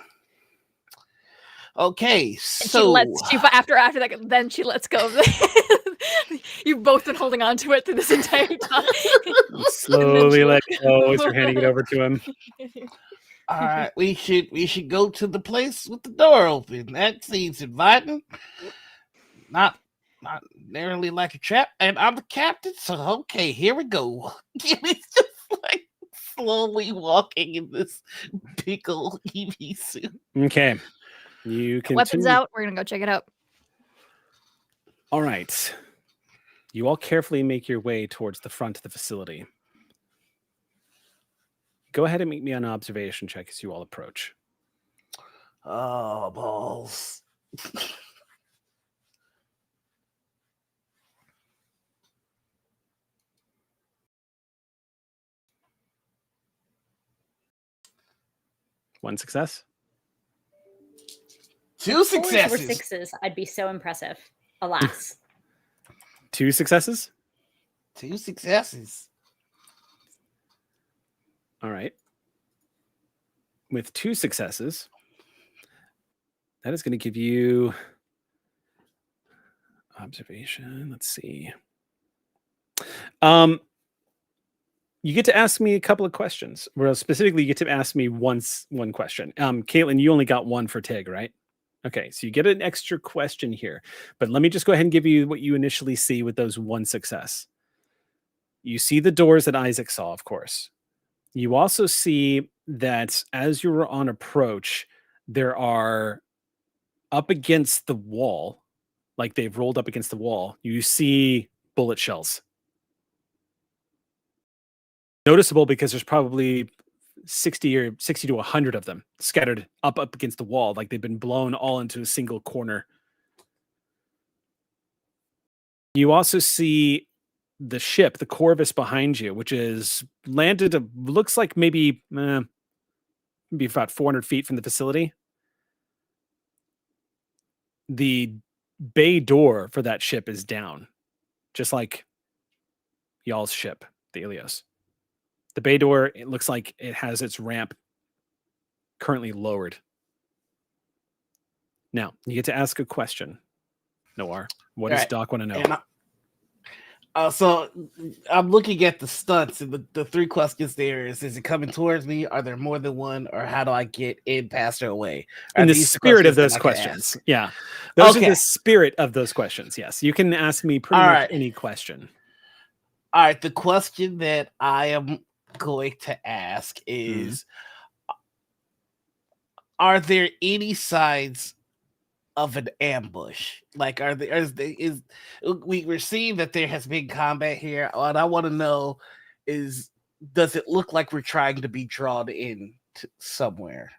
Okay. And So after that, then she lets go of it. You've both been holding on to it through this entire time. Slowly let go as you're handing it over to him. all right, we should go to the place with the door open. That seems inviting. Not nearly like a trap. And I'm the captain, so okay, here we go. It's just like slowly walking in this big old EV suit. Okay. You can Weapons out. We're gonna go check it out. All right. You all carefully make your way towards the front of the facility. Go ahead and meet me on an observation check as you all approach. Oh, balls. One success. 2 If 4s successes. were 6s, I'd be so impressive. Alas. 2 successes. 2 successes. All right. With 2 successes, that is going to give you observation. Let's see. You get to ask me a couple of questions. Well, specifically, you get to ask me one question. Caitlin, you only got 1 for Tig, right? Okay, so you get an extra question here. But let me just go ahead and give you what you initially see with those 1 success. You see the doors that Isaac saw, of course. You also see that as you were on approach, there are up against the wall, like they've rolled up against the wall, you see bullet shells. Noticeable because there's probably 60 to 100 of them scattered up against the wall, like they've been blown all into a single corner. You also see the ship, the Corvus behind you, which is landed, looks like maybe about 400 feet from the facility. The bay door for that ship is down, just like y'all's ship, the Elios. The bay door, it looks like it has its ramp currently lowered. Now, you get to ask a question, Noir. What does Doc want to know? So I'm looking at the stunts, and the 3 questions there is it coming towards me? Are there more than one? Or how do I get in, past, or away? In the spirit of those questions. Yeah. Those are the spirit of those questions. Yes. You can ask me pretty much any question. All right. The question that I am going to ask is, are there any signs of an ambush? Like, we're seeing that there has been combat here. What I want to know is, does it look like we're trying to be drawn in to somewhere?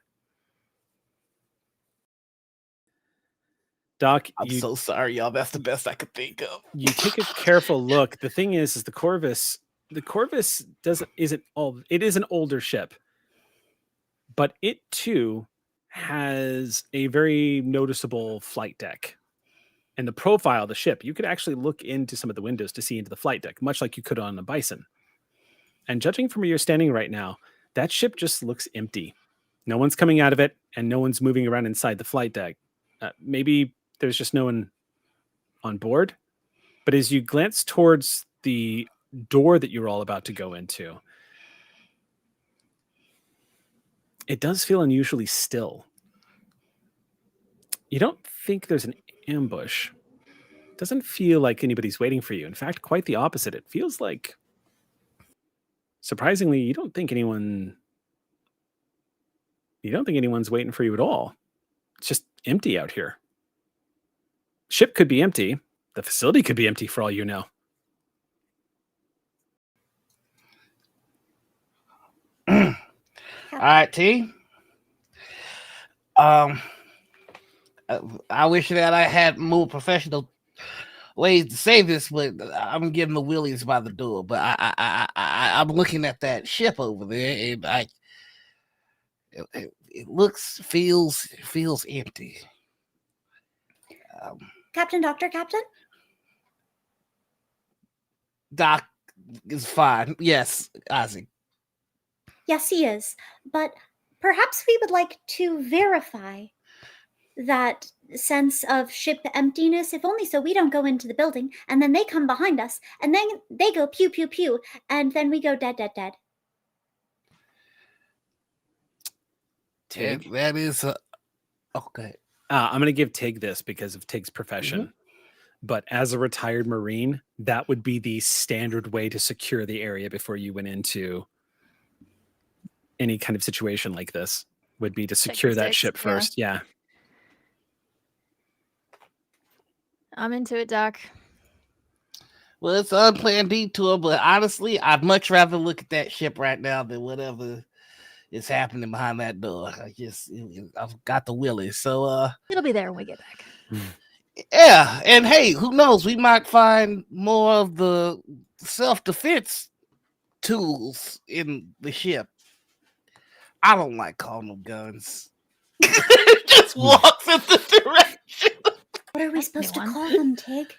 Doc, I'm so sorry, y'all. That's the best I could think of. You take a careful look. The thing is the Corvus it is an older ship, but it too has a very noticeable flight deck. And the profile of the ship, you could actually look into some of the windows to see into the flight deck, much like you could on a Bison. And judging from where you're standing right now, that ship just looks empty. No one's coming out of it, and no one's moving around inside the flight deck. Maybe there's just no one on board. But as you glance towards the door that you're all about to go into, it does feel unusually still. You don't think there's an ambush. It doesn't feel like anybody's waiting for you. In fact, quite the opposite. It feels like, surprisingly, you don't think anyone's waiting for you at all. It's just empty out here. Ship could be empty. The facility could be empty for all you know. All right, T. I wish that I had more professional ways to say this, but I'm getting the willies by the door. But I'm looking at that ship over there, and it feels empty. Captain, Doctor, Captain? Doc is fine. Yes, Isaac. Yes, he is. But perhaps we would like to verify that sense of ship emptiness, if only so we don't go into the building, and then they come behind us, and then they go pew, pew, pew, and then we go dead, dead, dead. Tig. That is... okay. I'm going to give Tig this because of Tig's profession. Mm-hmm. But as a retired Marine, that would be the standard way to secure the area before you went into any kind of situation like this, would be to secure that ship first. Yeah. I'm into it, Doc. Well, it's an unplanned detour, but honestly, I'd much rather look at that ship right now than whatever is happening behind that door. I've got the willies. So it'll be there when we get back. Yeah, and hey, who knows? We might find more of the self-defense tools in the ship. I don't like calling them guns. Just walks in the direction. What are we supposed to call them, Tig?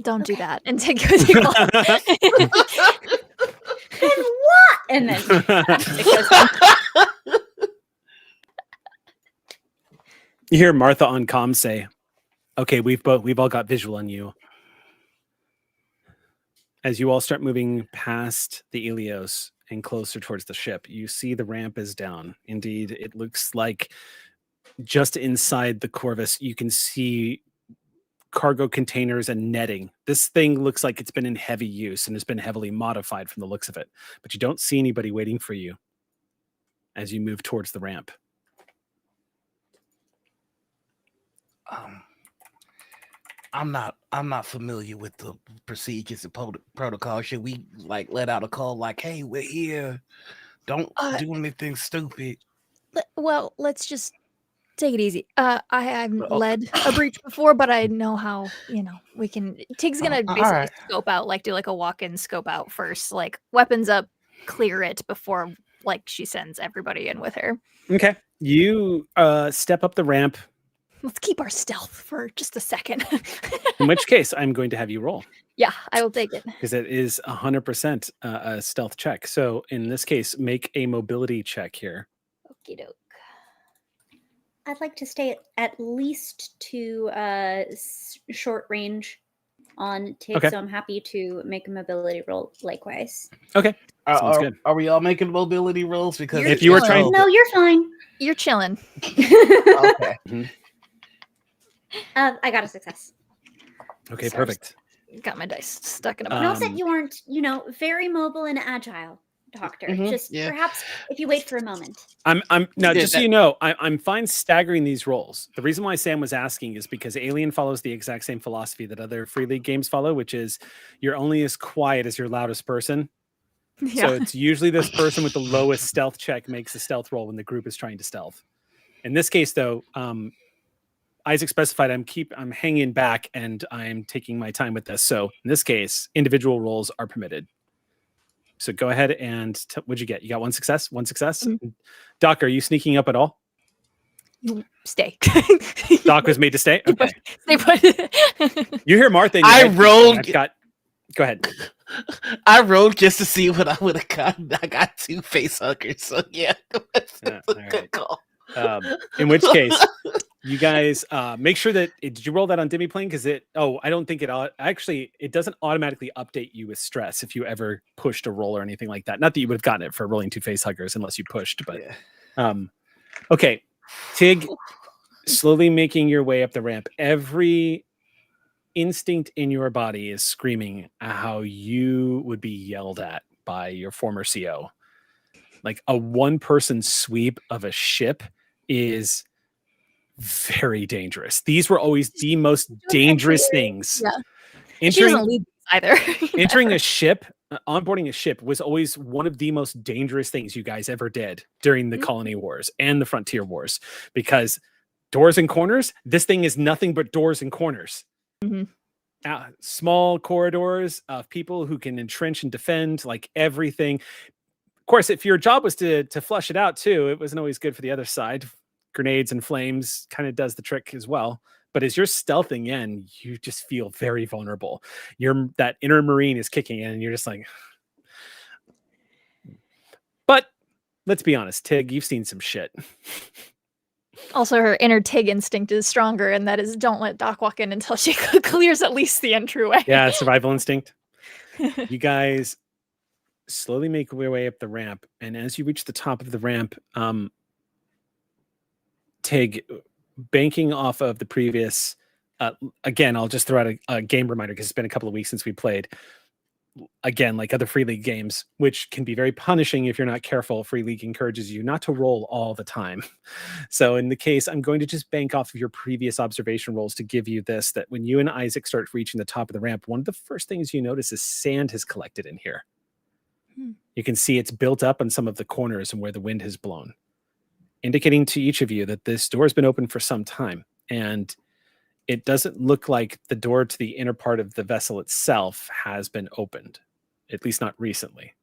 Don't do that. And take it. And what? And then it goes on. You hear Martha on comm say, "Okay, we've all got visual on you." As you all start moving past the Elios and closer towards the ship, you see the ramp is down. Indeed, it looks like just inside the Corvus, you can see cargo containers and netting. This thing looks like it's been in heavy use and has been heavily modified from the looks of it, but you don't see anybody waiting for you as you move towards the ramp. I'm not familiar with the procedures and protocol. Should we like let out a call like, "Hey, we're here. Don't do anything stupid." Well, let's just take it easy. I haven't led a breach before, but I know how, we can. Tig's gonna basically scope out, like do like a walk-in scope out first, like weapons up, clear it before like she sends everybody in with her. Okay. You step up the ramp. Let's keep our stealth for just a second. In which case, I'm going to have you roll. Yeah, I will take it. Because it is 100% a stealth check. So in this case, make a mobility check here. Okie doke. I'd like to stay at least to short range on Tig, Okay. so I'm happy to make a mobility roll likewise. Okay. Sounds good. Are we all making mobility rolls? Because if you were trying, No, you're fine. You're chilling. Okay. I got a success. Okay, Sorry. perfect. Got my dice stuck in a Not box. that you aren't, very mobile and agile, Doctor. Just perhaps if you wait for a moment. I'm now, just so you know, I'm fine staggering these rolls. The reason why Sam was asking is because Alien follows the exact same philosophy that other Free League games follow, which is you're only as quiet as your loudest person. Yeah. So it's usually this person with the lowest stealth check makes a stealth roll when the group is trying to stealth. In this case, though, Isaac specified I'm hanging back and I'm taking my time with this. So in this case, individual rolls are permitted. So go ahead and what'd you get? You got one success? One success? Mm-hmm. Doc, are you sneaking up at all? Stay. Doc was made to stay? Okay. Stay put. You hear Martha. I rolled. Go ahead. I rolled just to see what I would have gotten. I got 2 face huggers. So yeah. That's a good call. In which case, You guys make sure that did you roll that on Demi Plane? Because I don't think it doesn't automatically update you with stress if you ever pushed a roll or anything like that. Not that you would have gotten it for rolling 2 face huggers unless you pushed, but okay. Tig, slowly making your way up the ramp. Every instinct in your body is screaming how you would be yelled at by your former CO. Like a one-person sweep of a ship is very dangerous. These were always the most dangerous things. Yeah. She doesn't lead either. Entering a ship, onboarding a ship was always one of the most dangerous things you guys ever did during the colony wars and the frontier wars, because doors and corners, this thing is nothing but doors and corners. Small corridors of people who can entrench and defend like everything. Of course, if your job was to flush it out too, it wasn't always good for the other side. Grenades and flames kind of does the trick as well. But as you're stealthing in, you just feel very vulnerable. That inner Marine is kicking in, and you're just like. But let's be honest, Tig, you've seen some shit. Also, her inner Tig instinct is stronger, and that is don't let Doc walk in until she clears at least the entryway. Yeah, survival instinct. You guys slowly make your way up the ramp, and as you reach the top of the ramp, Tig, banking off of the previous, again, I'll just throw out a game reminder because it's been a couple of weeks since we played. Again, like other Free League games, which can be very punishing if you're not careful. Free League encourages you not to roll all the time. So in the case, I'm going to just bank off of your previous observation rolls to give you this, that when you and Isaac start reaching the top of the ramp, one of the first things you notice is sand has collected in here. You can see it's built up on some of the corners and where the wind has blown, indicating to each of you that this door has been open for some time. And it doesn't look like the door to the inner part of the vessel itself has been opened, at least not recently.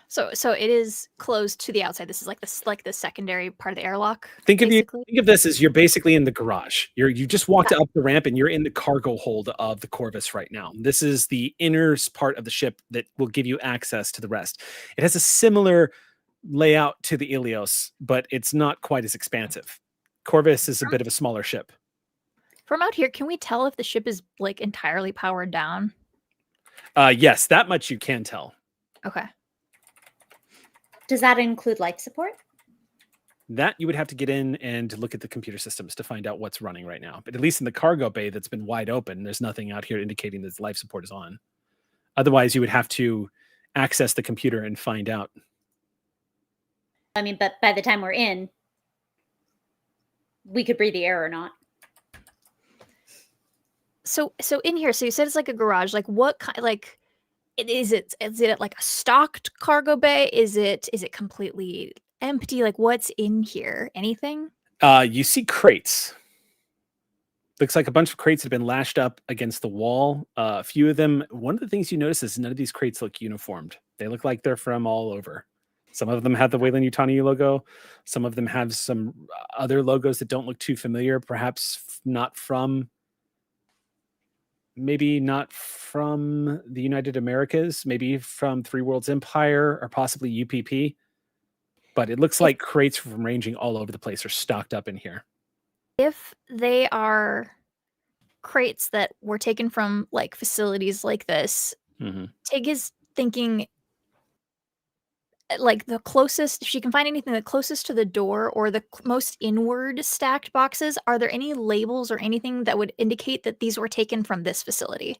So it is closed to the outside. This is like the secondary part of the airlock. Think of this as you're basically in the garage. You just walked up the ramp and you're in the cargo hold of the Corvus right now. This is the inner part of the ship that will give you access to the rest. It has a similar layout to the Elios, but it's not quite as expansive. Corvus is a bit of a smaller ship. From out here, can we tell if the ship is like entirely powered down? Yes, that much you can tell. Okay. Does that include life support? That you would have to get in and look at the computer systems to find out what's running right now. But at least in the cargo bay that's been wide open, there's nothing out here indicating that life support is on. Otherwise, you would have to access the computer and find out. I mean, but by the time we're in, we could breathe the air or not. So in here, so you said it's like a garage. Like what kind? Like, is it like a stocked cargo bay? Is it completely empty? Like what's in here? Anything? You see crates. Looks like a bunch of crates have been lashed up against the wall. A few of them. One of the things you notice is none of these crates look uniformed. They look like they're from all over. Some of them have the Weyland-Yutani logo. Some of them have some other logos that don't look too familiar. Perhaps maybe not from the United Americas, maybe from Three Worlds Empire or possibly UPP. But it looks like crates from ranging all over the place are stocked up in here. If they are crates that were taken from like facilities like this, Tig is thinking like the closest, if she can find anything the closest to the door or the most inward stacked boxes, are there any labels or anything that would indicate that these were taken from this facility?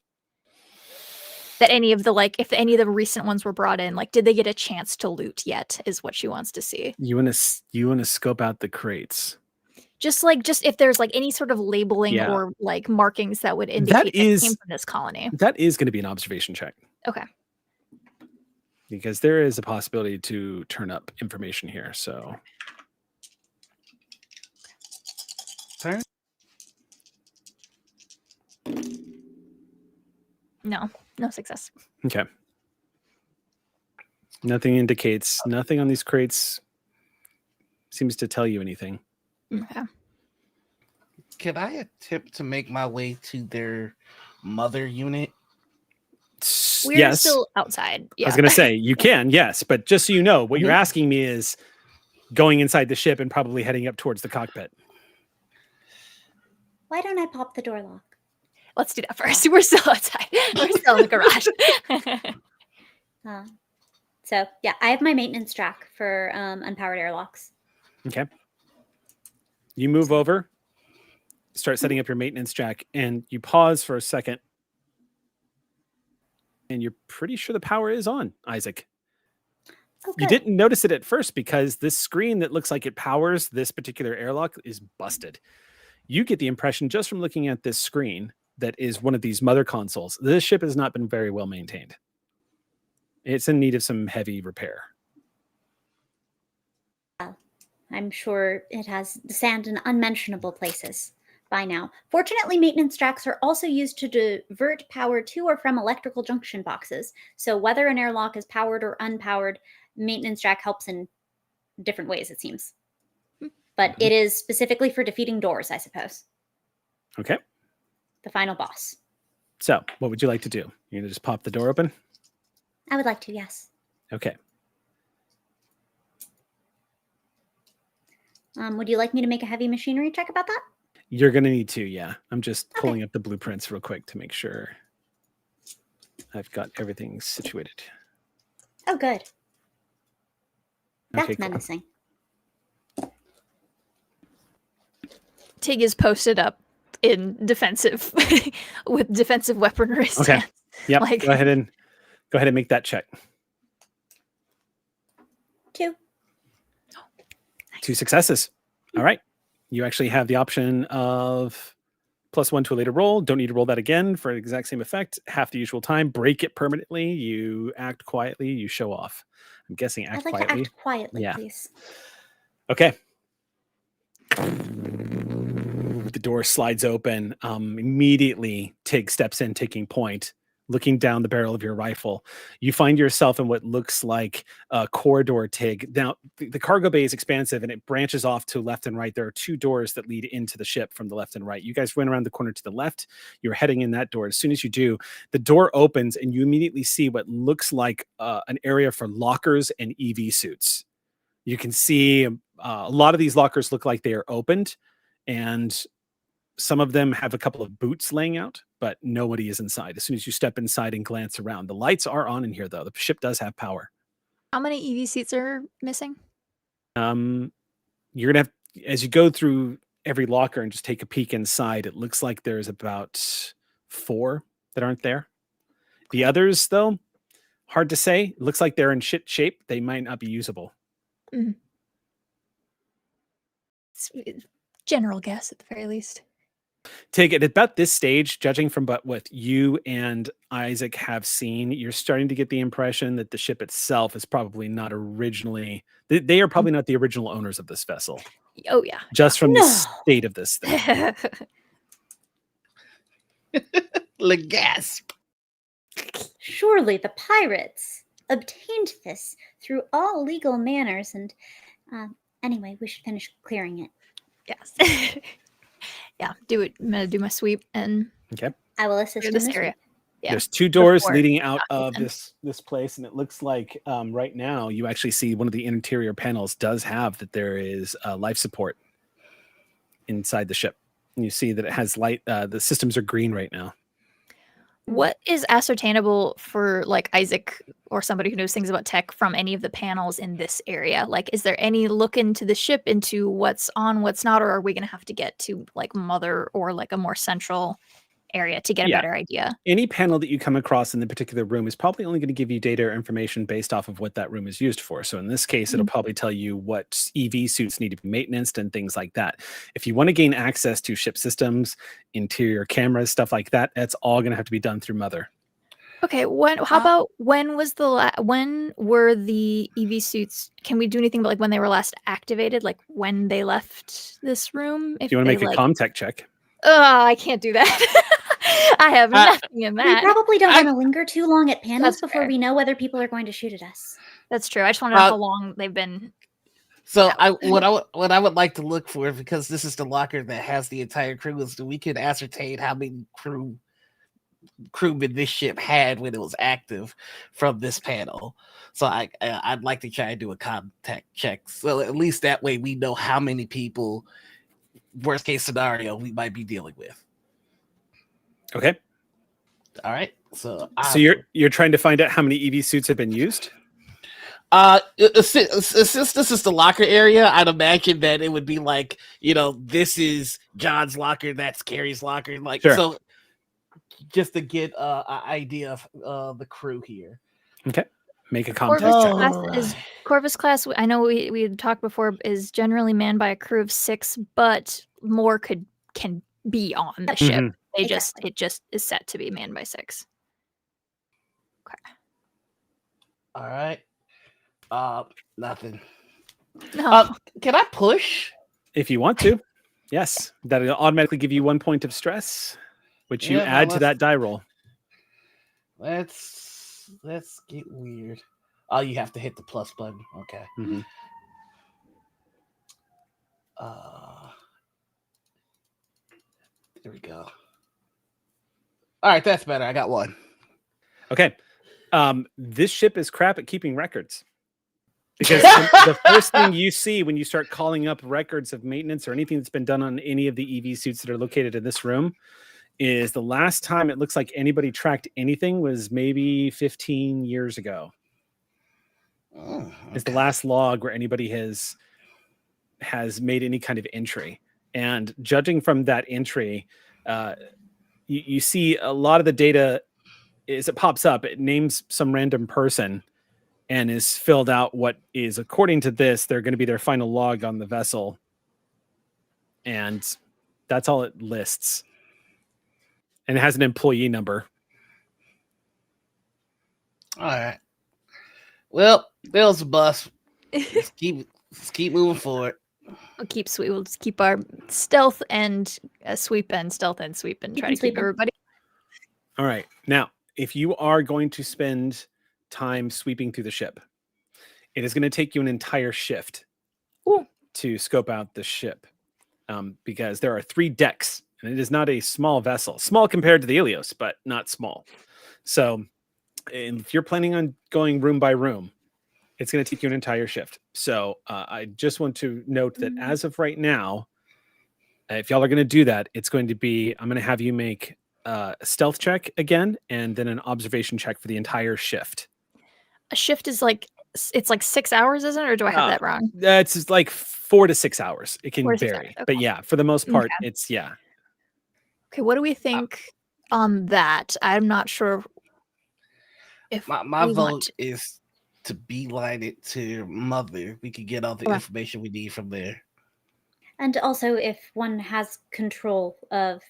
That any of the, like, if any of the recent ones were brought in, like, did they get a chance to loot yet, is what she wants to see. You want to scope out the crates. Just if there's like any sort of labeling or like markings that would indicate that it came from this colony. That is going to be an observation check. Okay. Because there is a possibility to turn up information here. So, no success. Okay. Nothing on these crates seems to tell you anything. Okay. Can I attempt to make my way to their mother unit? We're yes. still outside. I was going to say, you can, yes. But just so you know, what you're asking me is going inside the ship and probably heading up towards the cockpit. Why don't I pop the door lock? Let's do that first. We're still outside. We're still in the garage. So, yeah, I have my maintenance track for unpowered airlocks. Okay. You move over, start setting up your maintenance jack, and you pause for a second. And you're pretty sure the power is on, Isaac. Oh, you didn't notice it at first because this screen that looks like it powers this particular airlock is busted. You get the impression just from looking at this screen that is one of these mother consoles. This ship has not been very well maintained. It's in need of some heavy repair. I'm sure it has sand in unmentionable places by now. Fortunately, maintenance tracks are also used to divert power to or from electrical junction boxes. So whether an airlock is powered or unpowered, maintenance track helps in different ways, it seems. But it is specifically for defeating doors, I suppose. Okay. The final boss. So what would you like to do? You're going to just pop the door open? I would like to, yes. Okay. Would you like me to make a heavy machinery check about that? You're going to need to, yeah. I'm just pulling up the blueprints real quick to make sure I've got everything situated. Oh, good. That's Okay, cool. menacing. Tig is posted up in defensive with defensive weaponry. Okay. Yep. Like, Go ahead and make that check. 2. 2 successes. All right. You actually have the option of +1 to a later roll. Don't need to roll that again for the exact same effect. Half the usual time. Break it permanently. You act quietly. You show off. I'm guessing act I'd like quietly. to act quietly, Yeah. please. Okay. The door slides open. Immediately, Tig steps in, taking point, looking down the barrel of your rifle. You find yourself in what looks like a corridor, Tig. Now, the cargo bay is expansive and it branches off to left and right. There are 2 doors that lead into the ship from the left and right. You guys went around the corner to the left. You're heading in that door. As soon as you do, the door opens and you immediately see what looks like an area for lockers and EV suits. You can see a lot of these lockers look like they are opened, and some of them have a couple of boots laying out, but nobody is inside. As soon as you step inside and glance around, the lights are on in here, though. The ship does have power. how many EV seats are missing? You're gonna have, as you go through every locker and just take a peek inside, it looks like there's about 4 that aren't there. The others, though, hard to say. It looks like they're in shit shape. They might not be usable. Mm. General guess at the very least. Take it at about this stage, judging from what you and Isaac have seen, you're starting to get the impression that the ship itself is probably not originally, they are probably not the original owners of this vessel. Oh, yeah. Just from the state of this thing. Gasp. Surely the pirates obtained this through all legal manners. And anyway, we should finish clearing it. Yes. Yeah, do it. I'm gonna do my sweep and Okay. I will assist clear in this this area. Yeah. There's 2 doors Before leading out not of even. this place, and it looks like right now you actually see one of the interior panels does have that there is life support inside the ship. And you see that it has light. The systems are green right now. What is ascertainable for like Isaac or somebody who knows things about tech from any of the panels in this area? Like, is there any look into the ship into what's on, what's not, or are we going to have to get to like Mother or like a more central area to get a better idea? Any panel that you come across in the particular room is probably only going to give you data or information based off of what that room is used for. So in this case, it'll probably tell you what EV suits need to be maintained and things like that. If you want to gain access to ship systems, interior cameras, stuff like that, that's all going to have to be done through Mother. Okay, how about when was when were the EV suits? Can we do anything about like when they were last activated, like when they left this room? If you want to make like, a comtech check? Oh, I can't do that. I have nothing in We that. probably don't want to linger too long at panels That's before fair. we know whether people are going to shoot at us. That's true. I just want to know how long they've been. So what I would like to look for, because this is the locker that has the entire crew, is that we could ascertain how many crew crewmen this ship had when it was active from this panel. So I'd like to try and do a contact check. So at least that way we know how many people, worst case scenario, we might be dealing with. Okay. All right. So you're trying to find out how many EV suits have been used? Since this is the locker area, I'd imagine that it would be like, this is John's locker, that's Carrie's locker. Like, sure. So just to get an idea of the crew here. Okay. Make a contact check. Corvus class, I know we had talked before, is generally manned by a crew of 6, but more can be on the ship. It just is set to be manned by 6. Okay. All right. Nothing. No. Can I push? If you want to. Yes. That'll automatically give you 1 point of stress, which you add to that die roll. Let's get weird. Oh, you have to hit the plus button. Okay. There we go. All right, that's better. I got 1. Okay. This ship is crap at keeping records. Because the first thing you see when you start calling up records of maintenance or anything that's been done on any of the EV suits that are located in this room is the last time it looks like anybody tracked anything was maybe 15 years ago. Oh, okay. It's the last log where anybody has made any kind of entry. And judging from that entry, you see a lot of the data as it pops up, it names some random person and is filled out what is, according to this, they're going to be their final log on the vessel. And that's all it lists. And it has an employee number. All right. Well, Bill's a bus. Let's keep moving forward. We'll just keep our stealth and sweep and stealth and sweep and try to keep everybody. All right. Now, if you are going to spend time sweeping through the ship, it is going to take you an entire shift to scope out the ship, because there are 3 decks, and it is not a small vessel. Small compared to the Elios, but not small. So if you're planning on going room by room, it's going to take you an entire shift. So I just want to note that as of right now, if y'all are going to do that, it's going to be, I'm going to have you make a stealth check again, and then an observation check for the entire shift. A shift is it's like 6 hours, isn't it? Or do I have that wrong? It's like 4 to 6 hours. It can 4 to 6 vary. hours. Okay. But yeah, for the most part, it's Okay, what do we think on that? I'm not sure if my vote is to beeline it to your mother. We could get all the information we need from there. And also, if one has control of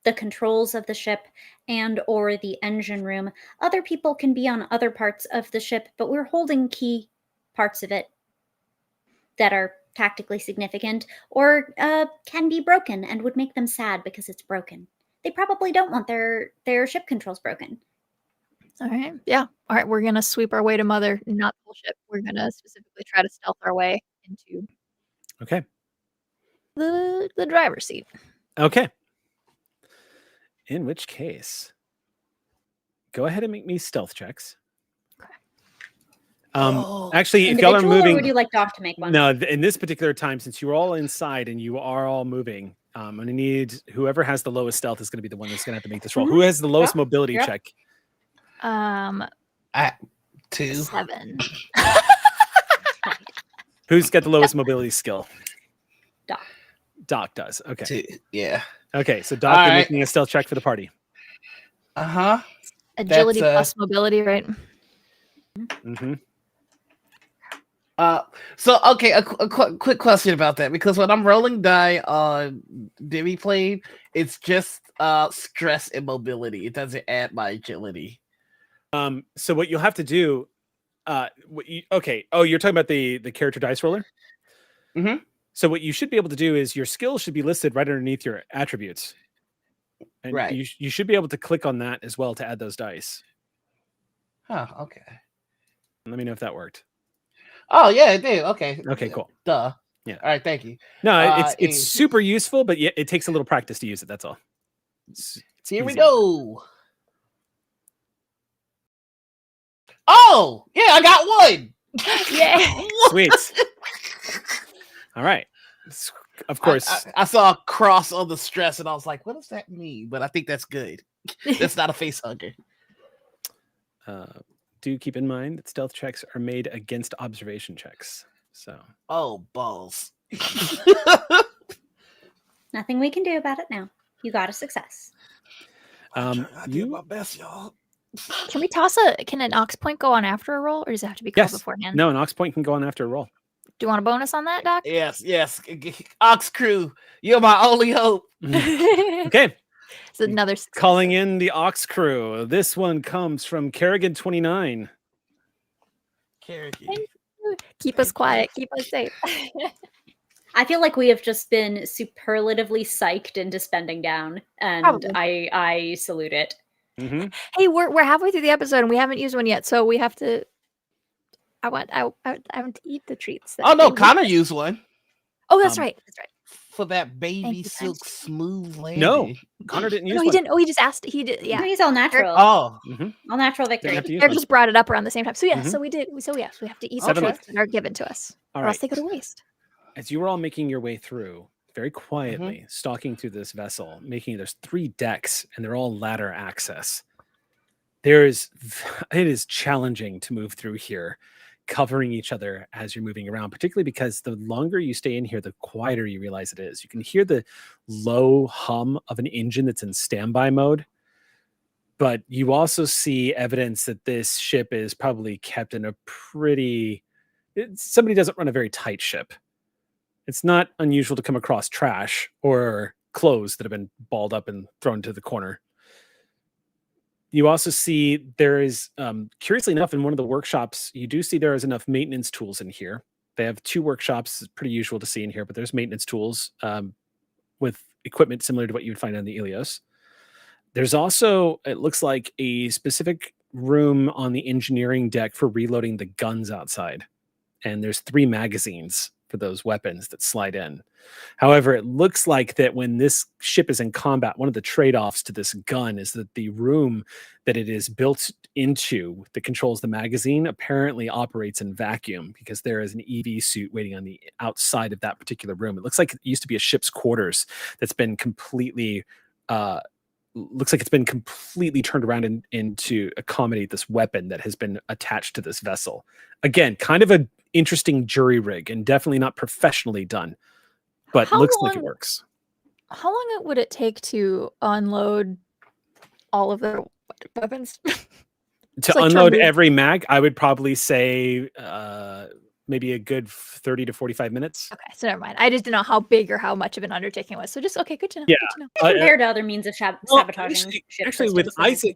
the controls of the ship and or the engine room, other people can be on other parts of the ship, but we're holding key parts of it that are tactically significant or can be broken and would make them sad because it's broken. They probably don't want their ship controls broken. All right. Yeah. All right. We're going to sweep our way to Mother, not the whole ship. We're going to specifically try to stealth our way into the driver's seat. Okay. In which case, go ahead and make me stealth checks. Okay. Actually, if y'all are moving, or would you like Doc to make one? No, in this particular time, since you're all inside and you are all moving, I'm going to need whoever has the lowest stealth is going to be the one that's going to have to make this roll. Who has the lowest mobility check? 2. 7. Who's got the lowest mobility skill? Doc. Doc does. Okay. 2. Yeah. Okay, so Doc, you're making a stealth check for the party. Agility plus mobility, right? So okay, a quick question about that, because when I'm rolling die on Demi Plane, it's just stress and mobility. It doesn't add my agility. So what you'll have to do, you're talking about the character dice roller? Mm-hmm. So what you should be able to do is your skills should be listed right underneath your attributes. And right. You should be able to click on that as well to add those dice. Oh, okay. Let me know if that worked. Oh, yeah, it did. Okay. Okay, cool. Duh. Yeah. All right, thank you. No, it's super useful, but yeah, it takes a little practice to use it. That's all. Here we go. Oh, yeah, I got one. Yeah. Sweet. All right. Of course. I saw a cross on the stress and I was like, what does that mean? But I think that's good. That's not a face hugger. Do keep in mind that stealth checks are made against observation checks. So. Oh, balls. Nothing we can do about it now. You got a success. I did my best, y'all. Can we toss can an ox point go on after a roll, or does it have to be called beforehand? No, an ox point can go on after a roll. Do you want a bonus on that, Doc? Yes. Ox crew, you're my only hope. Okay. It's another success. Calling in the Ox crew. This one comes from Kerrigan29. Kerrigan. Keep us quiet. Keep us safe. I feel like we have just been superlatively psyched into spending down, and Probably. I salute it. Mm-hmm. Hey, we're halfway through the episode and we haven't used one yet, so we have to. I want to eat the treats. Oh no, Connor used one. Oh, that's right. That's right. For that baby you, silk guys. smooth landing. No, Connor didn't use No, one. he didn't. Oh, he just asked. He did. Yeah. He's all natural. Oh, All natural victory. Didn't have to use Eric one. just brought it up around the same time. So yeah, Mhm. so we did. So yes, we have to eat the 7 treats that are given to us, All or else right. they go to waste. As you were all making your way through, very quietly, stalking through this vessel, there's 3 decks, and they're all ladder access. It is challenging to move through here, covering each other as you're moving around, particularly because the longer you stay in here, the quieter you realize it is. You can hear the low hum of an engine that's in standby mode, but you also see evidence that this ship is probably kept in a somebody doesn't run a very tight ship. It's not unusual to come across trash or clothes that have been balled up and thrown to the corner. You also see there is, curiously enough, in one of the workshops, you do see there is enough maintenance tools in here. They have 2 workshops. It's pretty usual to see in here, but there's maintenance tools with equipment similar to what you would find on the Elios. There's also, it looks like, a specific room on the engineering deck for reloading the guns outside. And there's 3 magazines for those weapons that slide in. However, it looks like that when this ship is in combat, one of the trade-offs to this gun is that the room that it is built into that controls the magazine apparently operates in vacuum, because there is an EV suit waiting on the outside of that particular room. It looks like it used to be a ship's quarters that's been completely turned around to accommodate this weapon that has been attached to this vessel. Again, kind of an interesting jury rig, and definitely not professionally done, but looks like it works. How long would it take to unload all of their weapons? To unload every mag, I would probably say maybe a good 30 to 45 minutes. Okay, so never mind. I just didn't know how big or how much of an undertaking it was. So just okay, good to know. Yeah. Good to know. Compared to other means of sabotaging ship Actually, with systems,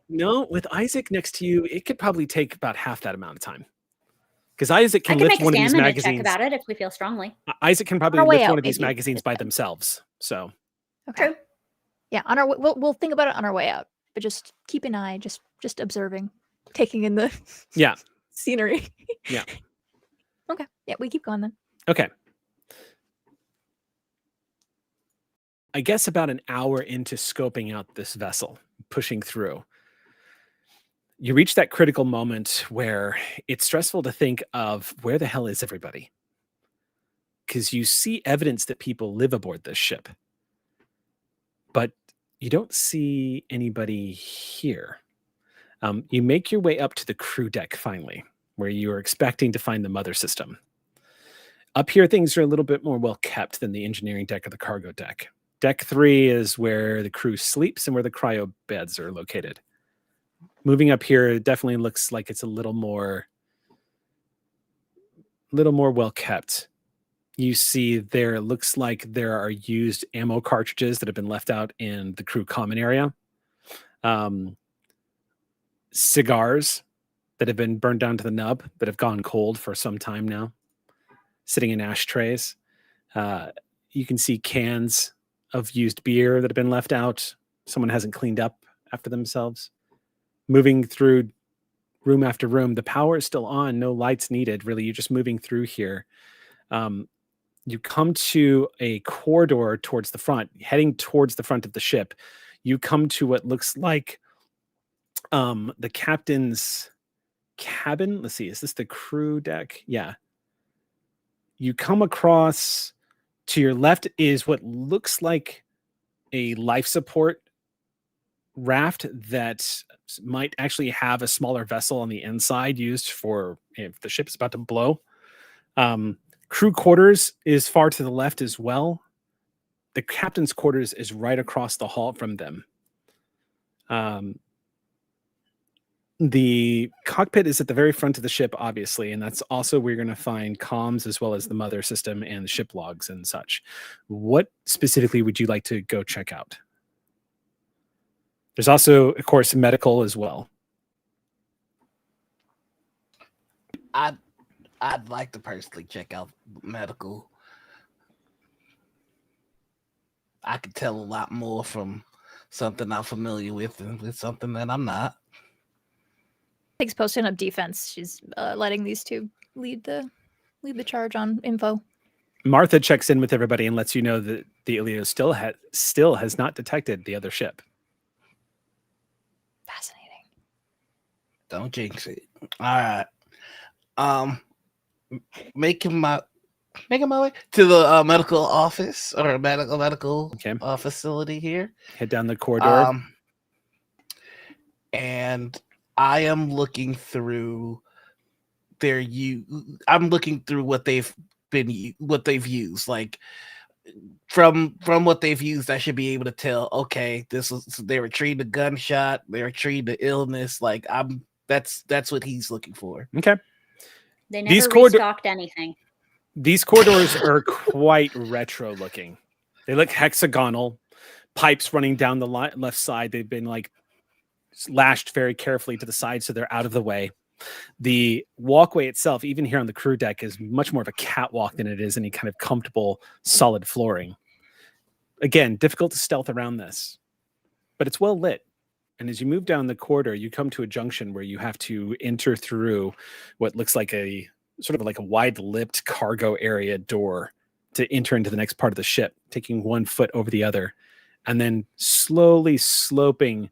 with Isaac next to you, it could probably take about half that amount of time. Because Isaac I can can lift make a one of these stamina check magazines. about it if we feel strongly. Isaac can probably On our way lift one out, of these maybe. magazines by themselves. So Okay. True. Yeah, on our we'll think about it on our way out. But just keep an eye, just observing, taking in the scenery. Yeah. Okay. Yeah, we keep going then. Okay. I guess about an hour into scoping out this vessel, pushing through, you reach that critical moment where it's stressful to think of where the hell is everybody? Because you see evidence that people live aboard this ship, but you don't see anybody here. You make your way up to the crew deck finally, where you are expecting to find the mother system. Up here, things are a little bit more well kept than the engineering deck or the cargo deck. Deck 3 is where the crew sleeps and where the cryo beds are located. Moving up here, it definitely looks like it's a little more well kept. You see it looks like there are used ammo cartridges that have been left out in the crew common area. Cigars that have been burned down to the nub that have gone cold for some time now, sitting in ashtrays. You can see cans of used beer that have been left out. Someone hasn't cleaned up after themselves. Moving through room after room, the power is still on, no lights needed, really. You're just moving through here. You come to a corridor towards the front, heading towards the front of the ship. You come to what looks like the captain's cabin. Let's see, is this the crew deck? Yeah. You come across, to your left is what looks like a life support raft that might actually have a smaller vessel on the inside used for if the ship is about to blow. Crew quarters is far to the left as well. The captain's quarters is right across the hall from them. The cockpit is at the very front of the ship, obviously, and that's also where you're going to find comms as well as the mother system and the ship logs and such. What specifically would you like to go check out? There's also, of course, medical as well. I'd like to personally check out medical. I could tell a lot more from something I'm familiar with than with something that I'm not. Tig's posting up defense. She's letting these two lead the charge on info. Martha checks in with everybody and lets you know that the Elios still has not detected the other ship. Fascinating. Don't jinx it. All right. Making my way to the medical office or medical facility here. Head down the corridor. And I am looking through I'm looking through what they've used. Like from what they've used, I should be able to tell, okay, they were treating the gunshot, they were treating the illness. Like that's what he's looking for. Okay. They never restocked anything. These corridors are quite retro looking. They look hexagonal, pipes running down the left side. They've been like lashed very carefully to the side so they're out of the way. The walkway itself, even here on the crew deck, is much more of a catwalk than it is any kind of comfortable solid flooring. Again, difficult to stealth around this, but it's well lit. And as you move down the corridor, you come to a junction where you have to enter through what looks like a sort of like a wide-lipped cargo area door to enter into the next part of the ship, taking one foot over the other, and then slowly sloping.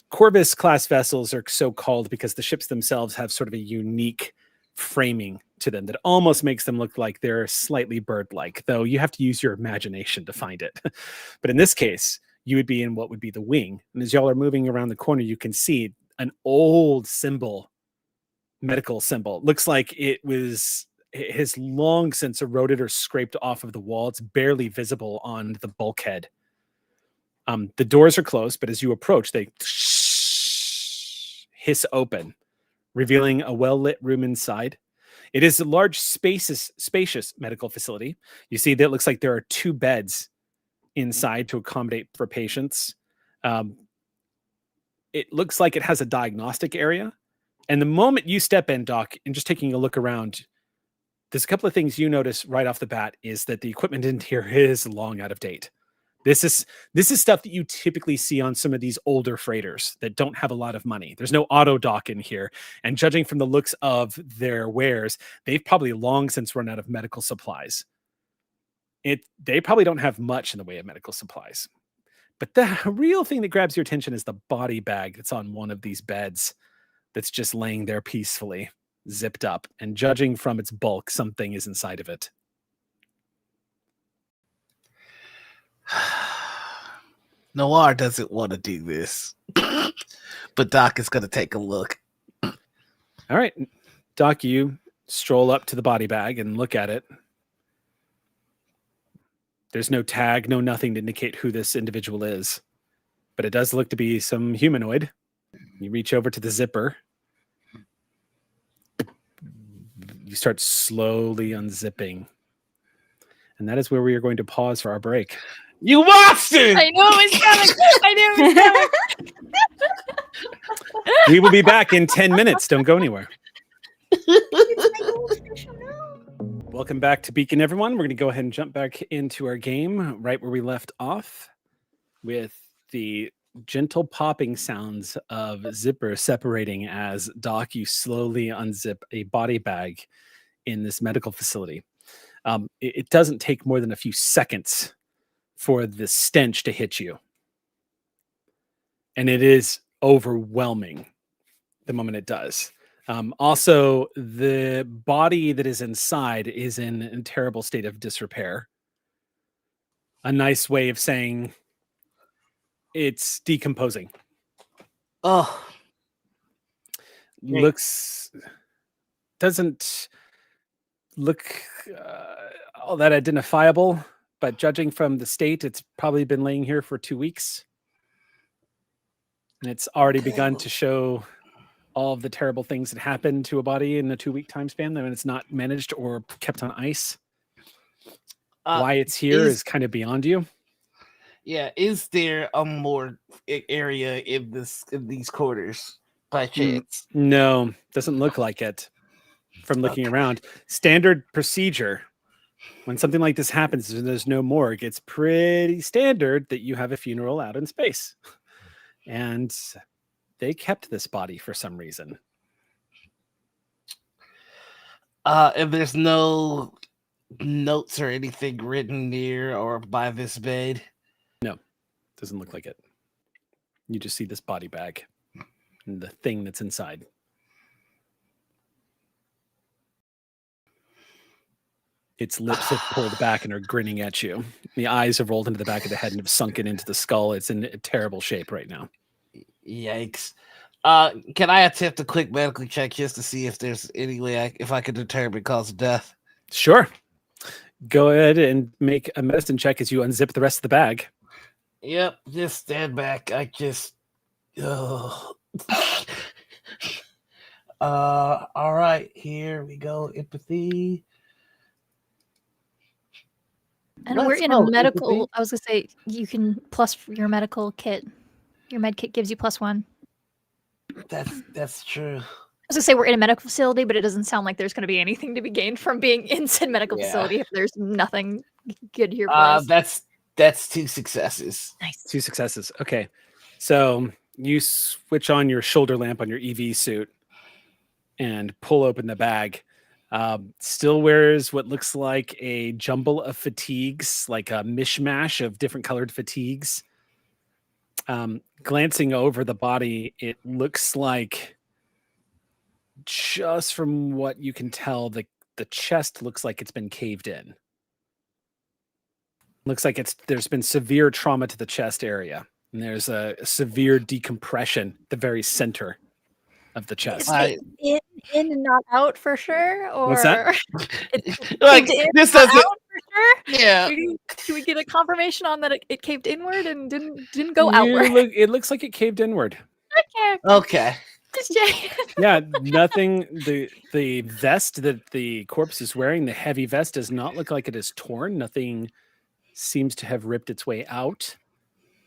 Corvus class vessels are so called because the ships themselves have sort of a unique framing to them that almost makes them look like they're slightly bird-like, though you have to use your imagination to find it. But in this case, you would be in what would be the wing. And as y'all are moving around the corner, you can see an old symbol, medical symbol. Looks like it has long since eroded or scraped off of the wall. It's barely visible on the bulkhead. The doors are closed, but as you approach, they hiss open, revealing a well-lit room inside. It is a large, spacious medical facility. You see that it looks like there are 2 beds inside to accommodate for patients. It looks like it has a diagnostic area. And the moment you step in, Doc, and just taking a look around, there's a couple of things you notice right off the bat is that the equipment in here is long out of date. This is stuff that you typically see on some of these older freighters that don't have a lot of money. There's no auto dock in here. And judging from the looks of their wares, they've probably long since run out of medical supplies. They probably don't have much in the way of medical supplies. But the real thing that grabs your attention is the body bag that's on one of these beds that's just laying there peacefully, zipped up. And judging from its bulk, something is inside of it. Noir doesn't want to do this, but Doc is going to take a look. All right. Doc, you stroll up to the body bag and look at it. There's no tag, no nothing to indicate who this individual is, but it does look to be some humanoid. You reach over to the zipper. You start slowly unzipping. And that is where we are going to pause for our break. You monster! I knew it was coming. I knew it was coming. We will be back in 10 minutes. Don't go anywhere. Welcome back to Beacon, everyone. We're going to go ahead and jump back into our game right where we left off with the gentle popping sounds of zipper separating as Doc, you slowly unzip a body bag in this medical facility. It doesn't take more than a few seconds for the stench to hit you. And it is overwhelming the moment it does. Also, the body that is inside is in a terrible state of disrepair. A nice way of saying it's decomposing. Oh, Doesn't look all that identifiable, but judging from the state, it's probably been laying here for 2 weeks. And it's already begun to show all of the terrible things that happen to a body in a 2-week time span when it's not managed or kept on ice. Why it's here is kind of beyond you. Yeah, is there a more area in these quarters by chance? No, doesn't look like it from looking around. Standard procedure. When something like this happens and there's no morgue, it's pretty standard that you have a funeral out in space. And they kept this body for some reason. And there's no notes or anything written near or by this bed? No, doesn't look like it. You just see this body bag and the thing that's inside. Its lips have pulled back and are grinning at you. The eyes have rolled into the back of the head and have sunken into the skull. It's in a terrible shape right now. Yikes. Can I attempt a quick medical check just to see if there's any way if I could determine cause of death? Sure. Go ahead and make a medicine check as you unzip the rest of the bag. Yep, just stand back. I just... all right, here we go. Empathy. And we're in a medical. I was gonna say you can plus your medical kit. Your med kit gives you +1. That's true. I was gonna say we're in a medical facility, but it doesn't sound like there's gonna be anything to be gained from being in said medical facility if there's nothing good here for us. That's 2 successes. Nice. 2 successes. Okay. So you switch on your shoulder lamp on your EV suit and pull open the bag. Still wears what looks like a jumble of fatigues, like a mishmash of different colored fatigues. Glancing over the body, it looks like, just from what you can tell, the chest looks like it's been caved in. Looks like there's been severe trauma to the chest area, and there's a severe decompression at the very center of the chest. In and not out for sure, or what's that? Like this doesn't. Out for sure? Yeah. Can we get a confirmation on that it caved inward and didn't go outward? It looks like it caved inward. Okay. Just checking. Yeah, nothing. The vest that the corpse is wearing, the heavy vest, does not look like it is torn. Nothing seems to have ripped its way out,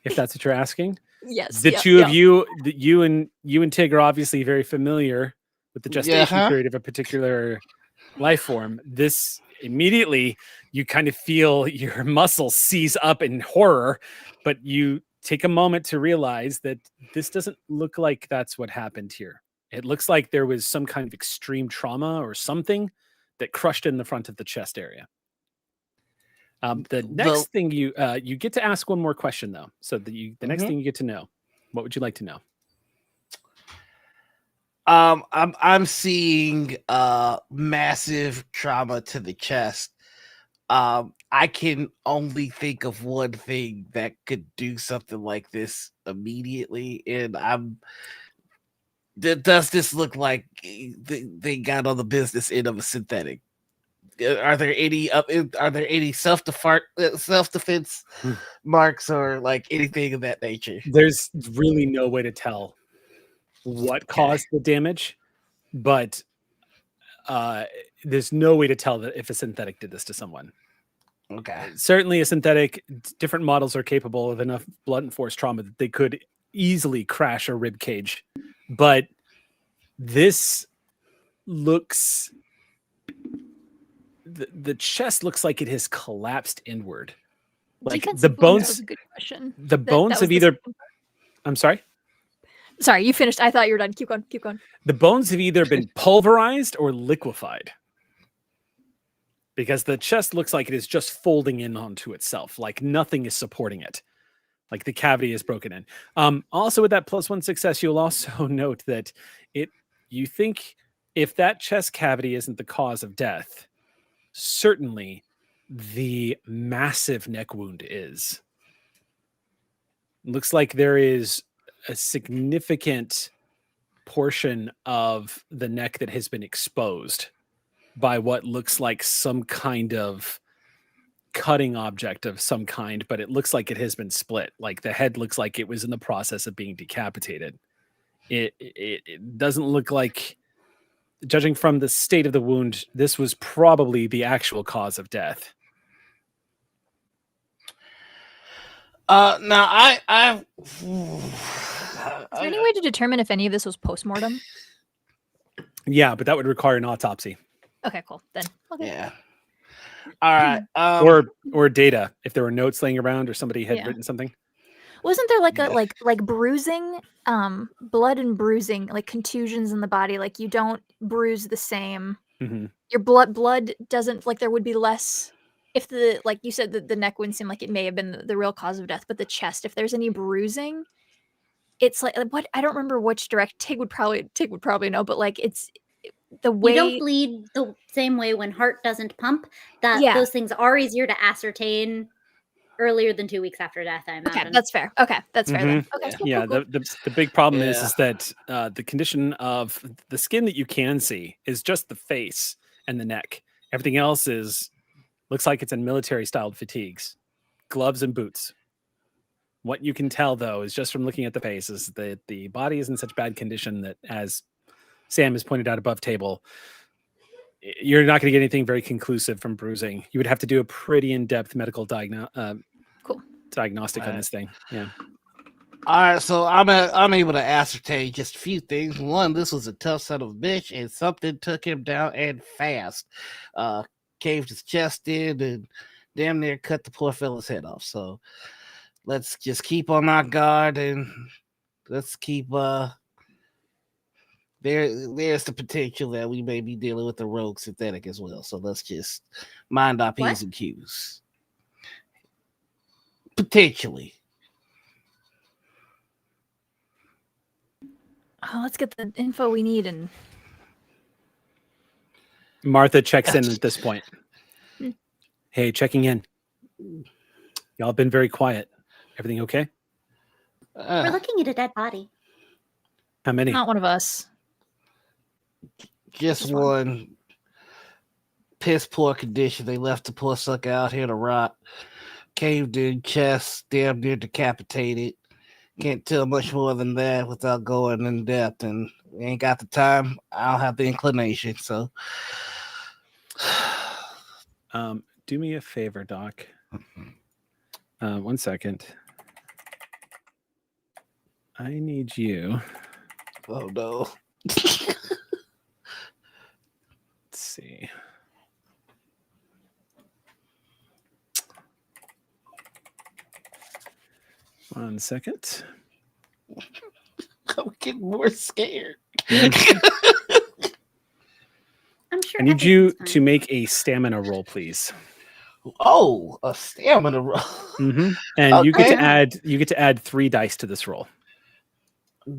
if that's what you're asking. Yes. The two of you, you and Tig are obviously very familiar with the gestation period of a particular life form. This immediately, you kind of feel your muscles seize up in horror, but you take a moment to realize that this doesn't look like that's what happened here. It looks like there was some kind of extreme trauma or something that crushed in the front of the chest area. The next thing you get to ask one more question though. So the next thing you get to know, what would you like to know? I'm seeing massive trauma to the chest. I can only think of one thing that could do something like this immediately, and does this look like they got on the business end of a synthetic? Are there any self-defense marks or like anything of that nature? There's really no way to tell what caused the damage, but there's no way to tell that if a synthetic did this to someone. Okay. Certainly a synthetic, different models are capable of enough blunt force trauma that they could easily crash a rib cage, but this looks... The chest looks like it has collapsed inward. Like the bones. That was a good question. The bones have either. I'm sorry. Sorry, you finished. I thought you were done. Keep going. Keep going. The bones have either been pulverized or liquefied, because the chest looks like it is just folding in onto itself, like nothing is supporting it, like the cavity is broken in. Also, with that +1 success, you'll also note that you think if that chest cavity isn't the cause of death, certainly the massive neck wound is. Looks like there is a significant portion of the neck that has been exposed by what looks like some kind of cutting object of some kind, but it looks like it has been split. Like the head looks like it was in the process of being decapitated. It doesn't look like, judging from the state of the wound, this was probably the actual cause of death. Now Is there any way to determine if any of this was postmortem? Yeah, but that would require an autopsy. Okay, cool. Then okay. Yeah. All right. Or data, if there were notes laying around or somebody had Yeah. written something. Wasn't there like a like bruising, blood and bruising, like contusions in the body? Like you don't bruise the same. Mm-hmm. Your blood doesn't, like there would be less if the, like you said, the neck wound seemed like it may have been the real cause of death, but the chest, if there's any bruising, it's like what, I don't remember which direct. Tig would probably know, but like it's the way You don't bleed the same way when heart doesn't pump. That Yeah. those things are easier to ascertain earlier than 2 weeks after death, I imagine. Okay, that's fair. Okay, that's fair then. Okay, cool, Yeah, cool, cool. the big problem Yeah. is that the condition of the skin that you can see is just the face and the neck. Everything else looks like it's in military styled fatigues, gloves and boots. What you can tell though is just from looking at the face is that the body is in such bad condition that, as Sam has pointed out above table, you're not going to get anything very conclusive from bruising. You would have to do a pretty in-depth medical diagnostic on this thing. Yeah. All right, so I'm able to ascertain just a few things. One, this was a tough son of a bitch, and something took him down and fast. Caved his chest in and damn near cut the poor fella's head off. So let's just keep on our guard and let's keep there's the potential that we may be dealing with the rogue synthetic as well. So let's just mind our P's and Q's. Potentially. Oh, let's get the info we need. And Martha checks in at this point. Hey, checking in. Y'all been very quiet. Everything okay? We're looking at a dead body. How many? not one of us. Just one. Piss poor condition. They left the poor sucker out here to rot. Caved in chest, damn near decapitated. Can't tell much more than that without going in depth, and we ain't got the time. I don't have the inclination, so. Do me a favor, Doc. 1 second. I need you. Oh no. Let's see. One second. I'm getting more scared. I'm sure. I need you everything's to fine. make a stamina roll, please. Oh, a stamina roll. And you get Okay. to add 3 dice to this roll.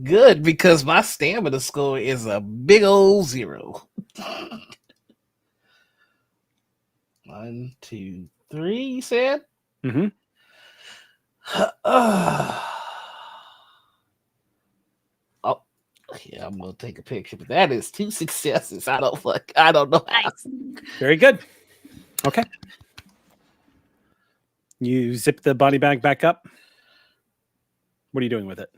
Good, because my stamina score is a big old 0. 1, 2, 3, you said? Mm-hmm. Oh, yeah, I'm gonna take a picture, but that is 2 successes. I don't know how. Nice. Very good. Okay. You zip the body bag back up. What are you doing with it?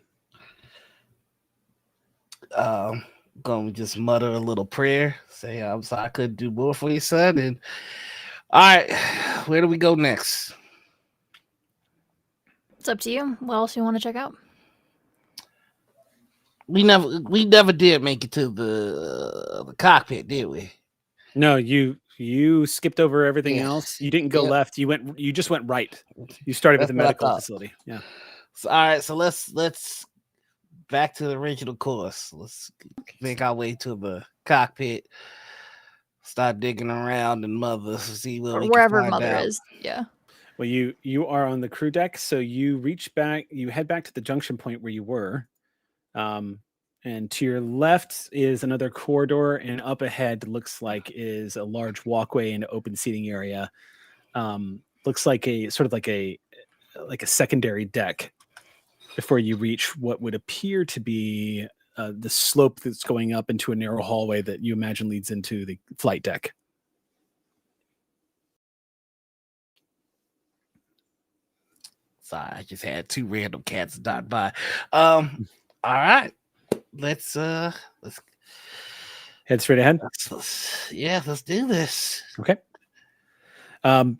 Gonna just mutter a little prayer, say I'm sorry I couldn't do more for you, son. And all right, where do we go next? It's up to you. What else you want to check out? We never did make it to the cockpit, did we? No, you skipped over everything Yeah. else. You didn't go Yep. left. You just went right. You started with That's the what I medical thought. facility. Yeah. So, all right, so let's back to the original course. Let's make our way to the cockpit. Start digging around and mother, see what Or we wherever can find Mother out. is. Yeah. Well, you are on the crew deck, so you reach back. You head back to the junction point where you were, and And to your left is another corridor, and up ahead looks like is a large walkway and open seating area. Looks like a sort of like a secondary deck before you reach what would appear to be the slope that's going up into a narrow hallway that you imagine leads into the flight deck. Sorry, I just had 2 random cats dot by. All right, let's head straight ahead. Let's do this. Okay.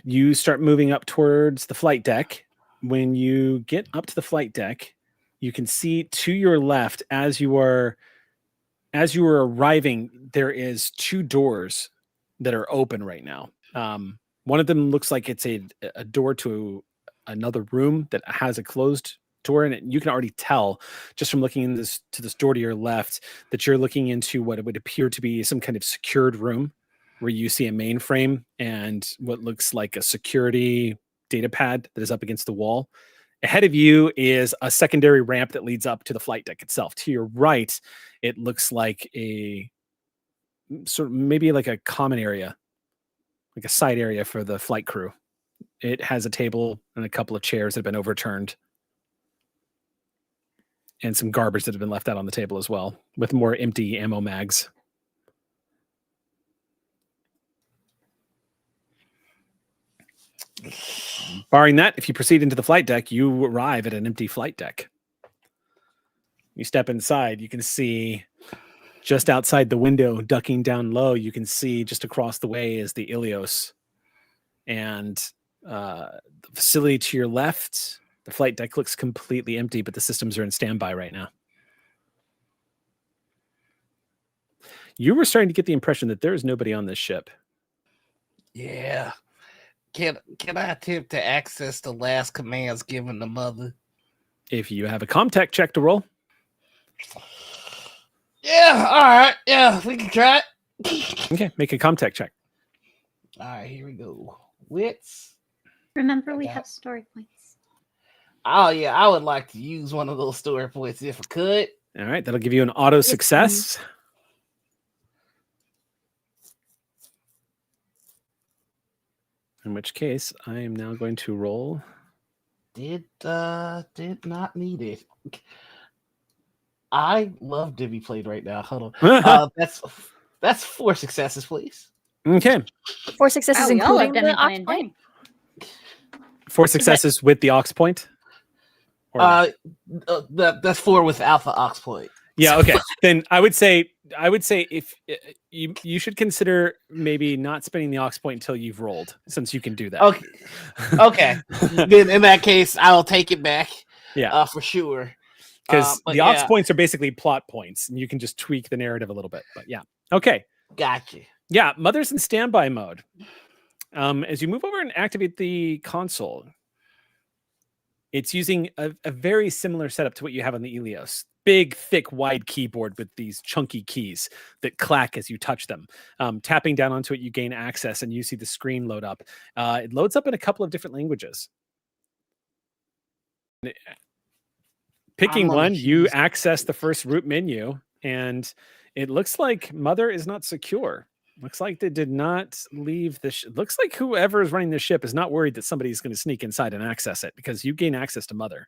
You start moving up towards the flight deck. When you get up to the flight deck, you can see to your left as you are arriving, there is 2 doors that are open right now. One of them looks like it's a door to another room that has a closed door in it. You can already tell just from looking to this door to your left that you're looking into what it would appear to be some kind of secured room where you see a mainframe and what looks like a security data pad that is up against the wall. Ahead of you is a secondary ramp that leads up to the flight deck itself. To your right, it looks like a sort of maybe like a common area, like a side area for the flight crew. It has a table and a couple of chairs that have been overturned and some garbage that have been left out on the table as well, with more empty ammo mags. Barring that, if you proceed into the flight deck, you arrive at an empty flight deck. You step inside, you can see just outside the window, ducking down low, you can see just across the way is the Elios. And the facility to your left, the flight deck looks completely empty, but the systems are in standby right now. You were starting to get the impression that there is nobody on this ship. Yeah. Can I attempt to access the last commands given to Mother? If you have a ComTech check to roll. Yeah, all right. Yeah, we can try it. Okay, make a ComTech check. All right, here we go. Wits. Remember, we have story points. Oh, yeah, I would like to use one of those story points if I could. All right, that'll give you an auto success. In which case, I am now going to roll. Did not need it. I love to be played right now. Hold on. That's 4 successes, please. Okay. 4 successes, including the ox point. 4 successes with the ox point. Or That's 4 without the ox point. Yeah. Okay. Then I would say if you should consider maybe not spending the ox point until you've rolled, since you can do that. Okay. Okay. Then in that case, I'll take it back. Yeah. For sure. Because the ox points are basically plot points, and you can just tweak the narrative a little bit. But yeah. Okay. Gotcha. Yeah. Mother's in standby mode. As you move over and activate the console, it's using a very similar setup to what you have on the Elios. Big, thick, wide keyboard with these chunky keys that clack as you touch them. Tapping down onto it, you gain access, and you see the screen load up. It loads up in a couple of different languages. Picking one, you access the first root menu, and it looks like Mother is not secure. Looks like they did not leave the ship. Looks like whoever is running the ship is not worried that somebody's going to sneak inside and access it, because you gain access to Mother.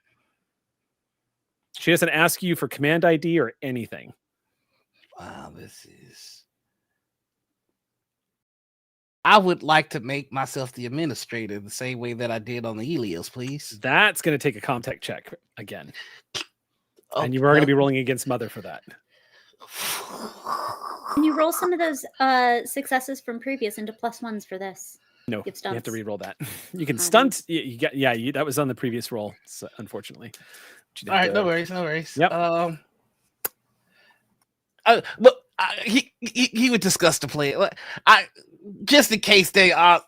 She doesn't ask you for command ID or anything. Wow, this is... I would like to make myself the administrator the same way that I did on the Elios, please. That's going to take a ComTech check again. And you are going to be rolling against Mother for that. Can you roll some of those successes from previous into +1s for this? No, you have to re-roll that. You can stunt. That was on the previous roll, so unfortunately. All right, no worries. Yep. But he would discuss the plan. Just in case they are,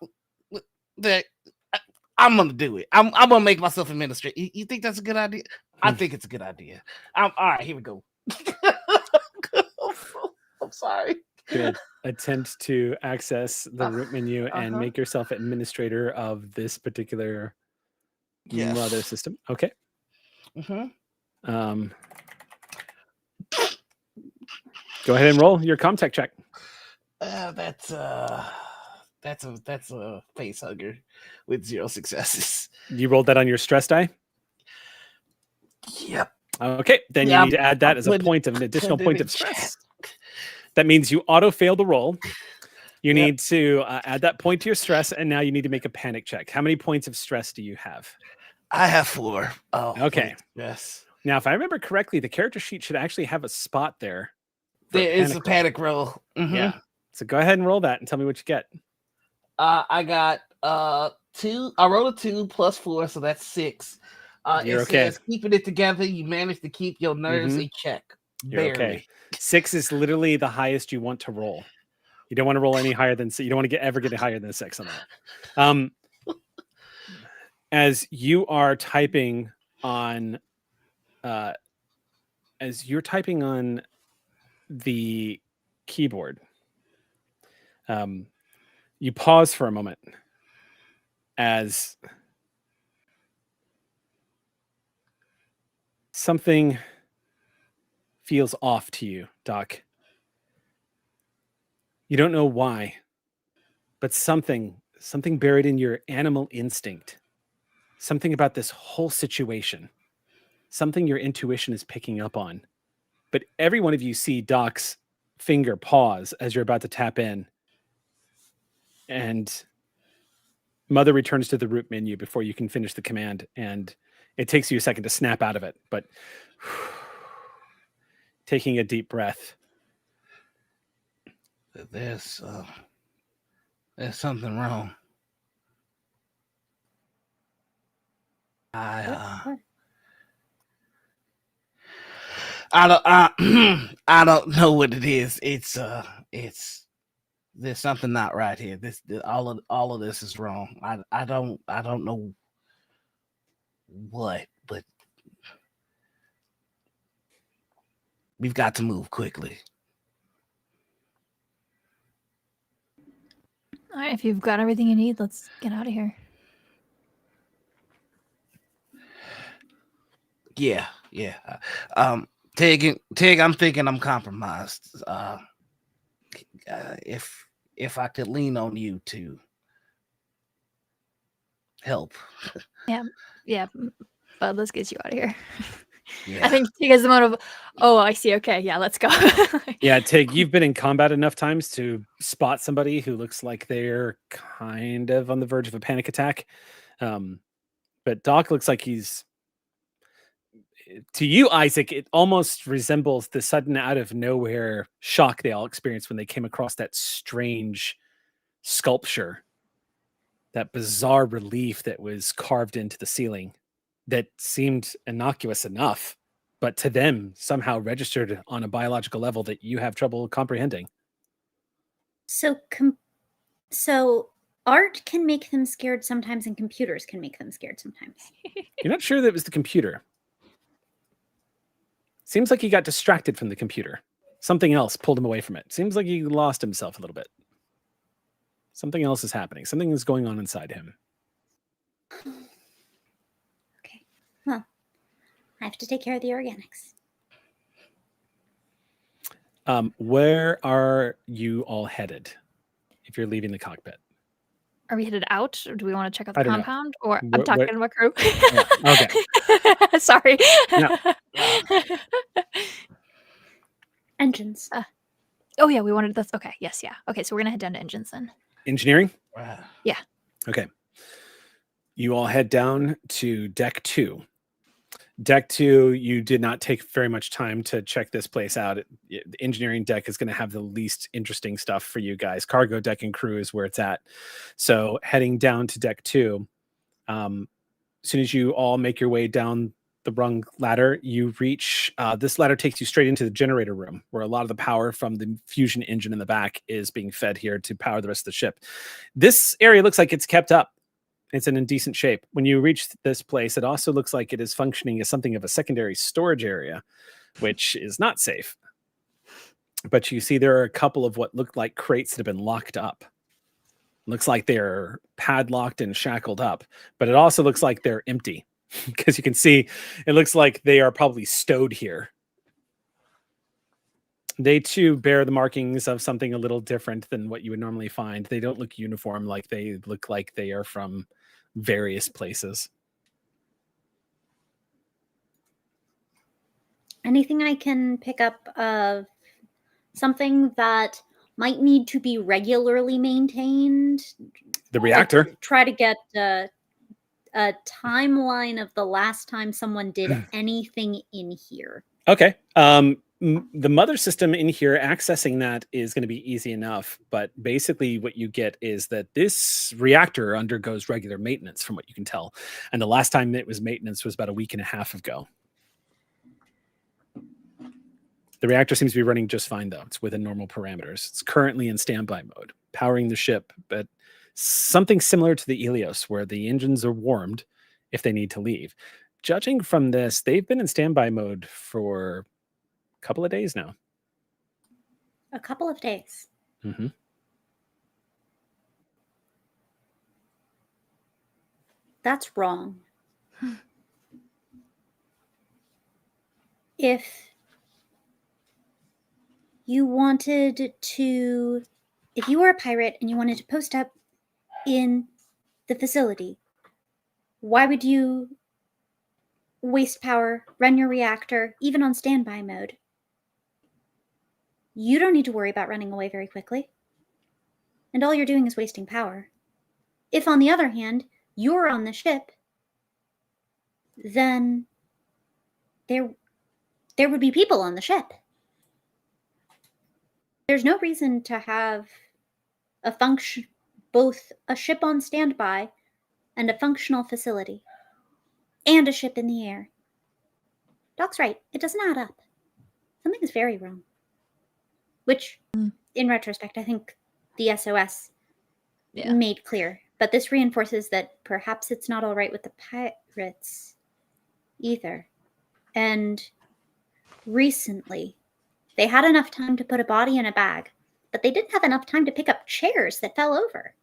I'm gonna do it. I'm gonna make myself administrator. You think that's a good idea? I think it's a good idea. All right, here we go. I'm sorry. Good. Attempt to access the root menu and make yourself administrator of this particular Mother system. Okay. Go ahead and roll your comtech check. That's a face hugger with 0 successes. You rolled that on your stress die? Yep. Okay, then you need to add that as a point of an additional point of stress. That means you auto fail the roll. You need to add that point to your stress, and now you need to make a panic check. How many points of stress do you have? I have 4. Oh, okay. Yes. Now, if I remember correctly, the character sheet should actually have a spot there. There is a panic roll. Mm-hmm. Yeah. So go ahead and roll that and tell me what you get. I got 2. I rolled a 2 plus 4, so that's 6. You're it okay. says keeping it together. You manage to keep your nerves in check. You're okay. 6 is literally the highest you want to roll. You don't want to roll any higher than 6. You don't want to ever get higher than 6 on that. As you are typing on, the keyboard, you pause for a moment as something feels off to you, Doc. You don't know why, but something buried in your animal instinct, something about this whole situation, something your intuition is picking up on. But every one of you see Doc's finger pause as you're about to tap in, and Mother returns to the root menu before you can finish the command, and it takes you a second to snap out of it, but taking a deep breath. There's something wrong. I don't know what it is. It's there's something not right here. All of this is wrong. I don't know what, but we've got to move quickly. All right, if you've got everything you need, let's get out of here. Yeah. Tig, I'm thinking I'm compromised. If I could lean on you to help. Yeah, but let's get you out of here. Yeah. I think Tig has the motive. Oh, I see. Okay, yeah, let's go. Yeah, Tig, you've been in combat enough times to spot somebody who looks like they're kind of on the verge of a panic attack. But Doc looks like he's, to you, Isaac, it almost resembles the sudden out of nowhere shock they all experienced when they came across that strange sculpture, that bizarre relief that was carved into the ceiling that seemed innocuous enough, but to them somehow registered on a biological level that you have trouble comprehending. So art can make them scared sometimes, and computers can make them scared sometimes. You're not sure that it was the computer. Seems like he got distracted from the computer. Something else pulled him away from it. Seems like he lost himself a little bit. Something else is happening. Something is going on inside him. Okay. Well, I have to take care of the organics. Where are you all headed if you're leaving the cockpit? Are we headed out, or do we want to check out the I don't know. compound? Or I'm talking to my crew. Yeah, okay. Sorry. No. Engines. Oh yeah, we wanted this. Okay, yes, yeah. Okay, so we're gonna head down to engines then. Engineering? Yeah. Okay. You all head down to deck 2. Deck 2, you did not take very much time to check this place out. The engineering deck is going to have the least interesting stuff for you guys. Cargo deck and crew is where it's at. So heading down to deck 2, as soon as you all make your way down the rung ladder, you reach, this ladder takes you straight into the generator room, where a lot of the power from the fusion engine in the back is being fed here to power the rest of the ship. This area looks like it's kept up. It's in decent shape. When you reach this place, it also looks like it is functioning as something of a secondary storage area, which is not safe. But you see there are a couple of what look like crates that have been locked up. Looks like they're padlocked and shackled up, but it also looks like they're empty because you can see it looks like they are probably stowed here. They too bear the markings of something a little different than what you would normally find. They don't look uniform, like they look like they are from various places. Anything I can pick up of something that might need to be regularly maintained? The reactor. Try to get a timeline of the last time someone did anything in here. Okay. The mother system in here, accessing that is going to be easy enough. But basically what you get is that this reactor undergoes regular maintenance from what you can tell. And the last time it was maintenance was about a week and a half ago. The reactor seems to be running just fine, though. It's within normal parameters. It's currently in standby mode, powering the ship, but something similar to the Elios, where the engines are warmed if they need to leave. Judging from this, they've been in standby mode for a couple of days now. A couple of days. Mm-hmm. That's wrong. If you wanted to, if you were a pirate and you wanted to post up in the facility, why would you waste power, run your reactor, even on standby mode? You don't need to worry about running away very quickly. And all you're doing is wasting power. If, on the other hand, you're on the ship, then there would be people on the ship. There's no reason to have both a ship on standby and a functional facility and a ship in the air. Doc's right. It doesn't add up. Something is very wrong. Which, in retrospect, I think the SOS made clear. But this reinforces that perhaps it's not all right with the pirates either. And recently, they had enough time to put a body in a bag, but they didn't have enough time to pick up chairs that fell over.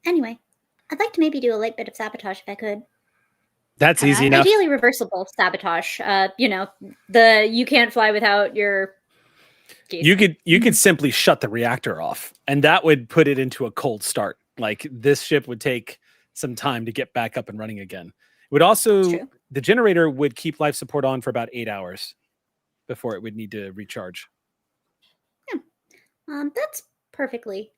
Anyway, I'd like to maybe do a light bit of sabotage if I could. That's easy enough. Ideally reversible sabotage. You can't fly without your keys. You could simply shut the reactor off, and that would put it into a cold start. Like, this ship would take some time to get back up and running again. It would also, the generator would keep life support on for about 8 hours before it would need to recharge. Yeah. That's perfectly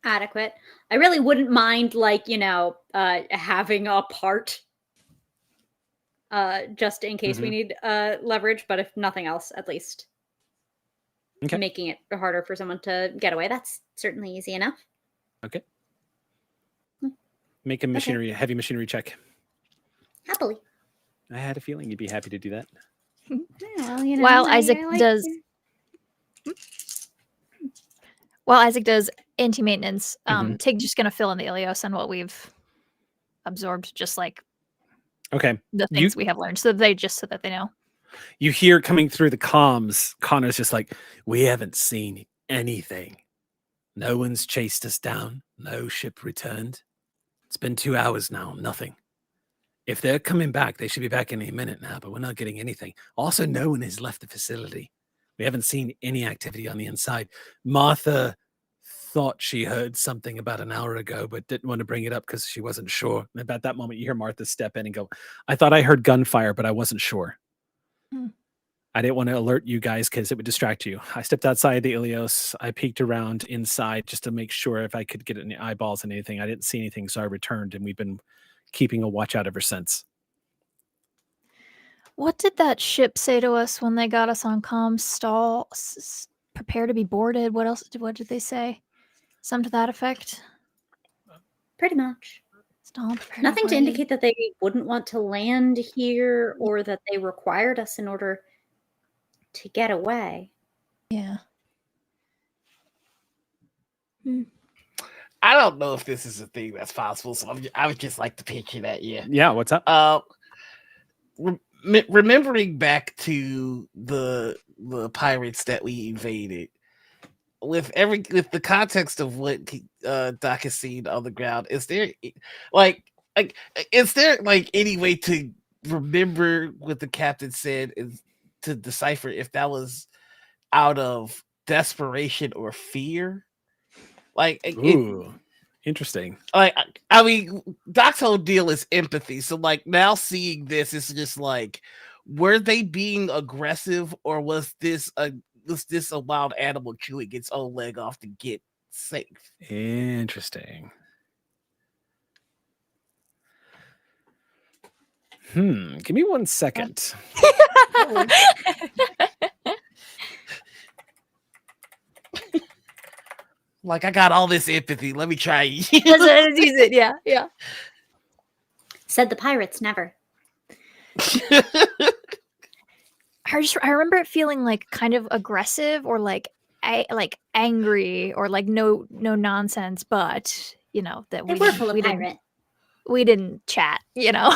adequate. I really wouldn't mind, having a part just in case we need leverage, but if nothing else, at least making it harder for someone to get away. That's certainly easy enough. Okay. Make a heavy machinery check. Happily. I had a feeling you'd be happy to do that. Well, While Isaac does anti-maintenance, Tig just gonna fill in the Elios on what we've absorbed, just like the things we have learned, so that they know. You hear coming through the comms, Connor's just like, we haven't seen anything. No one's chased us down. No ship returned. It's been 2 hours now. Nothing. If they're coming back, they should be back any minute now, but we're not getting anything. Also, no one has left the facility. We haven't seen any activity on the inside. Martha thought she heard something about an hour ago, but didn't want to bring it up because she wasn't sure. And about that moment, you hear Martha step in and go, I thought I heard gunfire, but I wasn't sure. I didn't want to alert you guys because it would distract you. I stepped outside the Elios. I peeked around inside just to make sure if I could get any eyeballs on anything. I didn't see anything, so I returned, and we've been keeping a watch out ever since. What did that ship say to us when they got us on comms? Stall, prepare to be boarded. What else? What did they say? Some to that effect? Pretty much. Stall, nothing to indicate that they wouldn't want to land here or that they required us in order to get away. Yeah. I don't know if this is a thing that's possible, so I would just like to pitch it at you. Yeah, what's up? Remembering back to the pirates that we invaded, with the context of what Doc has seen on the ground, is there like, is there like any way to remember what the captain said is to decipher if that was out of desperation or fear? Like, Ooh, interesting. like I mean, Doc's whole deal is empathy. So like now seeing this, it's just like, were they being aggressive or was this a wild animal chewing its own leg off to get safe? Interesting. Give me 1 second. Like, I got all this empathy. Let me try. Let's use it. Yeah, yeah. Said the pirates never. I remember it feeling like kind of aggressive or like angry or like no nonsense, but you know that They were full of pirate. we didn't chat, you know.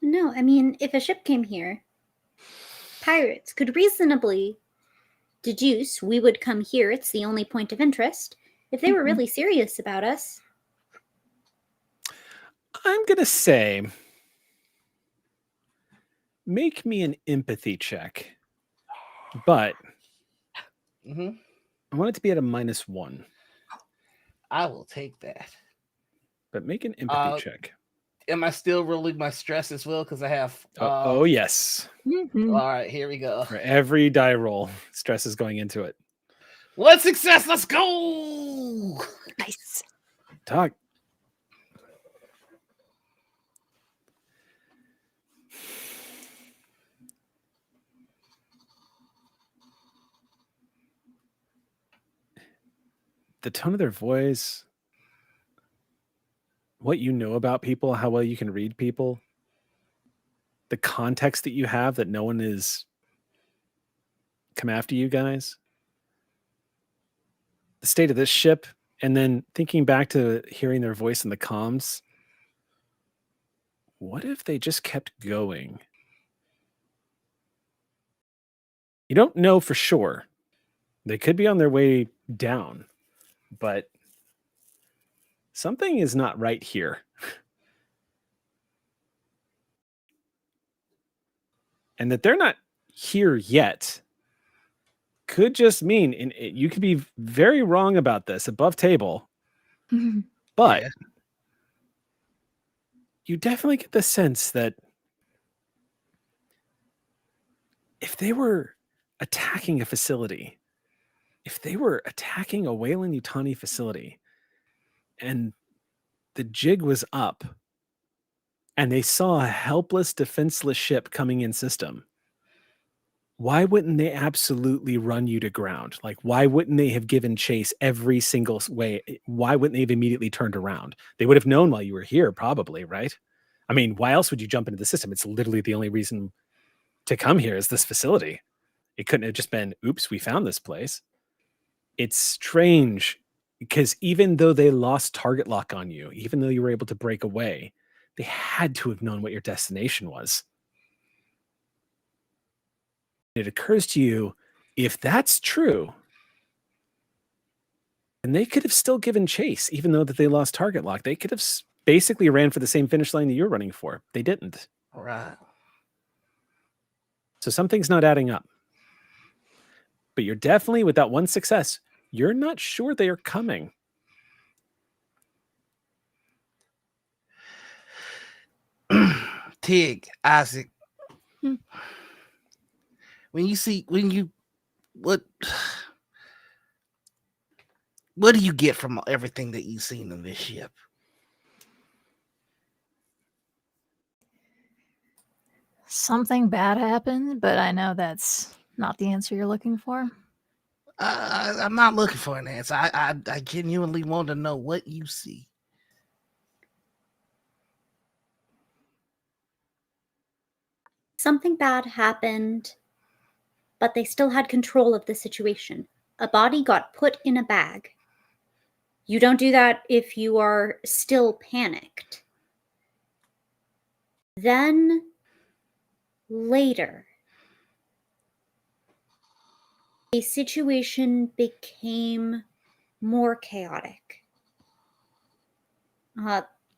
No, I mean, if a ship came here, pirates could reasonably deduce we would come here. It's the only point of interest. If they were really serious about us. I'm going to say, make me an empathy check, but I want it to be at a -1. I will take that. But make an empathy check. Am I still rolling my stress as well? Because I have. Oh, yes. All right, here we go. For every die roll, stress is going into it. 1 success. Let's go. Nice. Talk. The tone of their voice, what you know about people, how well you can read people, the context that you have that no one is come after you guys, the state of this ship, and then thinking back to hearing their voice in the comms. What if they just kept going? You don't know for sure. They could be on their way down, but something is not right here. And that they're not here yet could just mean, and you could be very wrong about this above table, but you definitely get the sense that if they were attacking a facility, if they were attacking a Weyland-Yutani facility and the jig was up and they saw a helpless, defenseless ship coming in system, why wouldn't they absolutely run you to ground? Like, why wouldn't they have given chase every single way? Why wouldn't they have immediately turned around? They would have known while you were here, probably, right? I mean, why else would you jump into the system? It's literally the only reason to come here is this facility. It couldn't have just been, oops, we found this place. It's strange because even though they lost target lock on you, even though you were able to break away, they had to have known what your destination was. It occurs to you, if that's true, then they could have still given chase, even though that they lost target lock. They could have basically ran for the same finish line that you're running for. They didn't. All right. So something's not adding up. But you're definitely, with that 1 success, you're not sure they are coming. Tig, Isaac. What do you get from everything that you've seen in this ship? Something bad happened, but I know that's not the answer you're looking for. I'm not looking for an answer. I genuinely want to know what you see. Something bad happened, but they still had control of the situation. A body got put in a bag. You don't do that if you are still panicked. Then, later, a situation became more chaotic.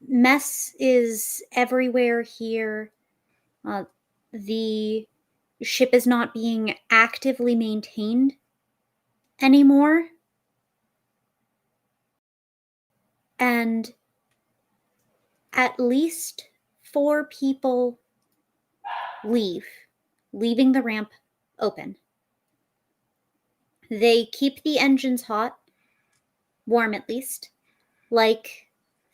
Mess is everywhere here. The ship is not being actively maintained anymore. And at least 4 people leaving the ramp open. They keep the engines hot, warm at least, like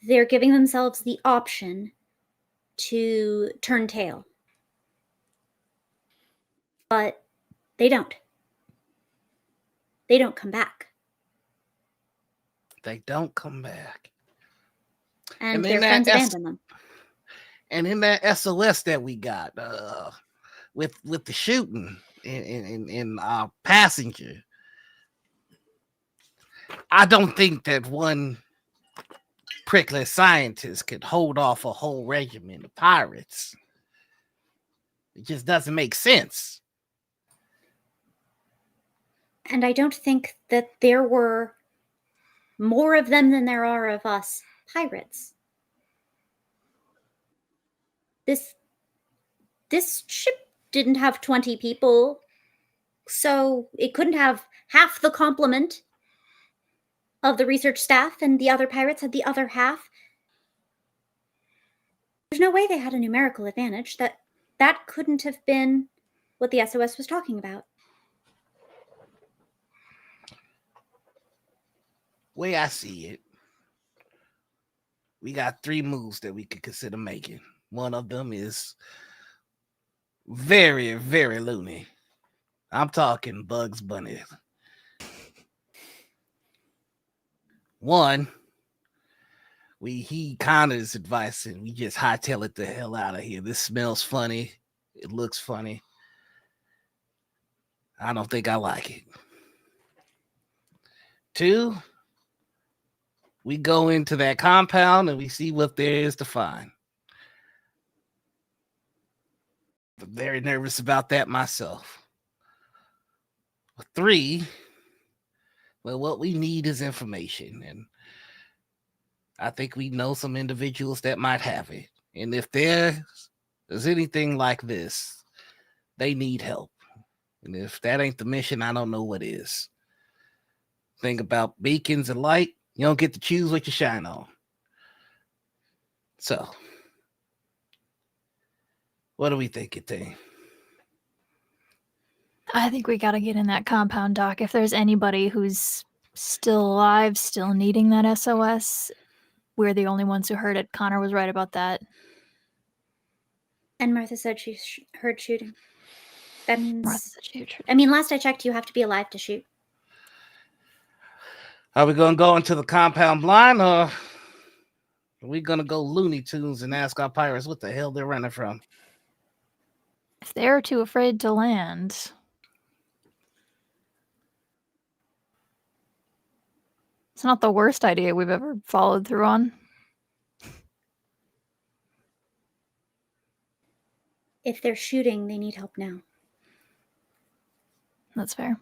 they're giving themselves the option to turn tail. But they don't. They don't come back. They don't come back. And their friends abandon them. And in that SOS that we got, with the shooting in our passenger, I don't think that one prickly scientist could hold off a whole regiment of pirates. It just doesn't make sense. And I don't think that there were more of them than there are of us pirates. This ship didn't have 20 people, so it couldn't have half the complement of the research staff, and the other pirates had the other half. There's no way they had a numerical advantage. That couldn't have been what the SOS was talking about. Way I see it, we got 3 moves that we could consider making. One of them is very, very loony. I'm talking Bugs Bunny. One, we heed Connor's advice and we just hightail it the hell out of here. This smells funny. It looks funny. I don't think I like it. 2, we go into that compound and we see what there is to find. I'm very nervous about that myself. 3, well, what we need is information. And I think we know some individuals that might have it. And if there's anything like this, they need help. And if that ain't the mission, I don't know what is. Think about beacons and light. You don't get to choose what you shine on. So, what do we think, team? I think we got to get in that compound, Doc. If there's anybody who's still alive, still needing that SOS, we're the only ones who heard it. Connor was right about that. And Martha said she heard shooting. That means... Martha said she heard. I mean, last I checked, you have to be alive to shoot. Are we going to go into the compound blind, or are we going to go Looney Tunes and ask our pirates what the hell they're running from? If they're too afraid to land, it's not the worst idea we've ever followed through on. If they're shooting, they need help now. That's fair.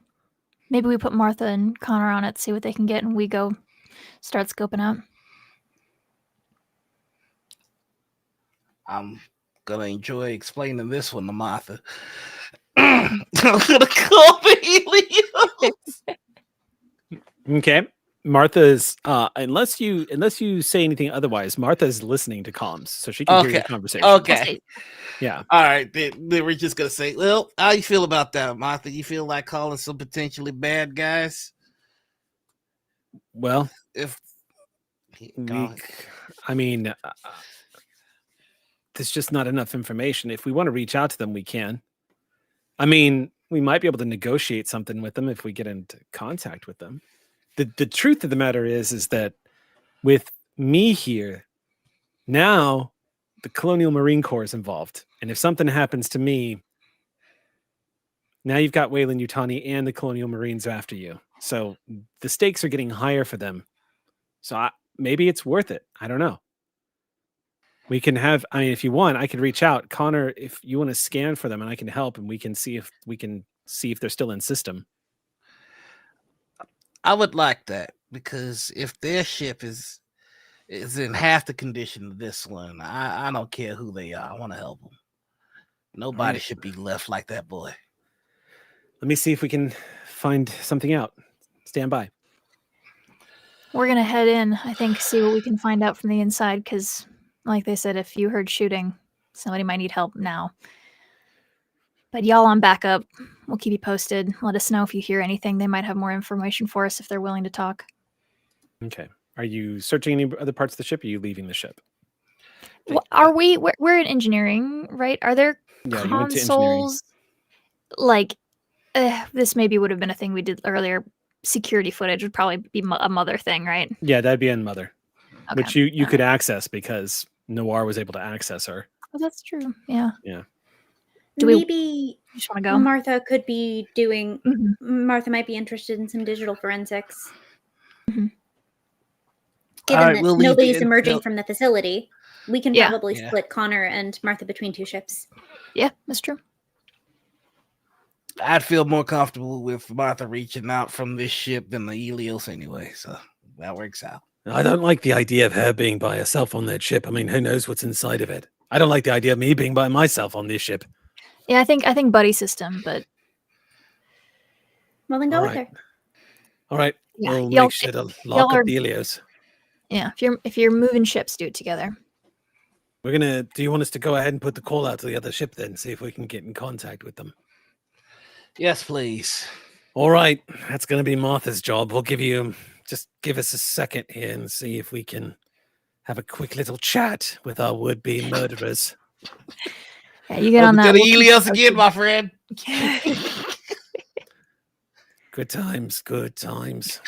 Maybe we put Martha and Connor on it, see what they can get, and we go start scoping out. I'm going to enjoy explaining this one to Martha. I'm going to call Elios. Okay. Martha's unless you say anything otherwise, Martha's listening to comms, so she can hear your conversation. Okay. Yeah. All right. Then we're just gonna say, well, how you feel about that, Martha? You feel like calling some potentially bad guys? Well, If I mean, there's just not enough information. If we want to reach out to them, we can. I mean, we might be able to negotiate something with them if we get into contact with them. The truth of the matter is that with me here, now the Colonial Marine Corps is involved. And if something happens to me, now you've got Wayland Yutani and the Colonial Marines after you. So the stakes are getting higher for them. So maybe it's worth it. I don't know. We can have, I mean, if you want, I could reach out. Connor, if you want to scan for them and I can help and we can see if they're still in system. I would like that. because if their ship is in half the condition of this one, I don't care who they are. I want to help them. Nobody right. should be left like that boy. Let me see if we can find something out. Stand by. We're gonna head in, I think, see what we can find out from the inside, because, like they said, if you heard shooting, somebody might need help now. But y'all on backup. We'll keep you posted. Let us know if you hear anything. They might have more information for us if they're willing to talk. Okay. Are you searching any other parts of the ship? Or are you leaving the ship? Are we? We're in engineering, right? Are there Yeah, you went to engineering. consoles? Like, this maybe would have been a thing we did earlier. Security footage would probably be a mother thing, right? Yeah, that'd be in Mother, Okay. which you could access because Noir was able to access her. Oh, that's true. Yeah. Yeah. Maybe just want to go? Martha could be doing. Mhm. Martha might be interested in some digital forensics. Mhm. Given Alright, that we'll leave nobody's the emerging intel- from the facility, we can Yeah. probably Yeah. split Connor and Martha between two ships. Yeah, that's true. I'd feel more comfortable with Martha reaching out from this ship than the Elios anyway, so that works out. I don't like the idea of her being by herself on that ship. I mean, who knows what's inside of it? I don't like the idea of me being by myself on this ship. Yeah, I think buddy system, but Well, then go with her. All right. yeah, We'll y'all- make sure to lock are- up the Elios. yeah. If you're moving ships, do it together. We're gonna. Do you want us to go ahead and put the call out to the other ship then? See if we can get in contact with them. Yes, please. All right. That's gonna be Martha's job. We'll give you. Just give us a second here and see if we can have a quick little chat with our would-be murderers. Yeah, you get on that. Welcome to the we'll keep Elios you again, my friend. posted. Good times. Good times.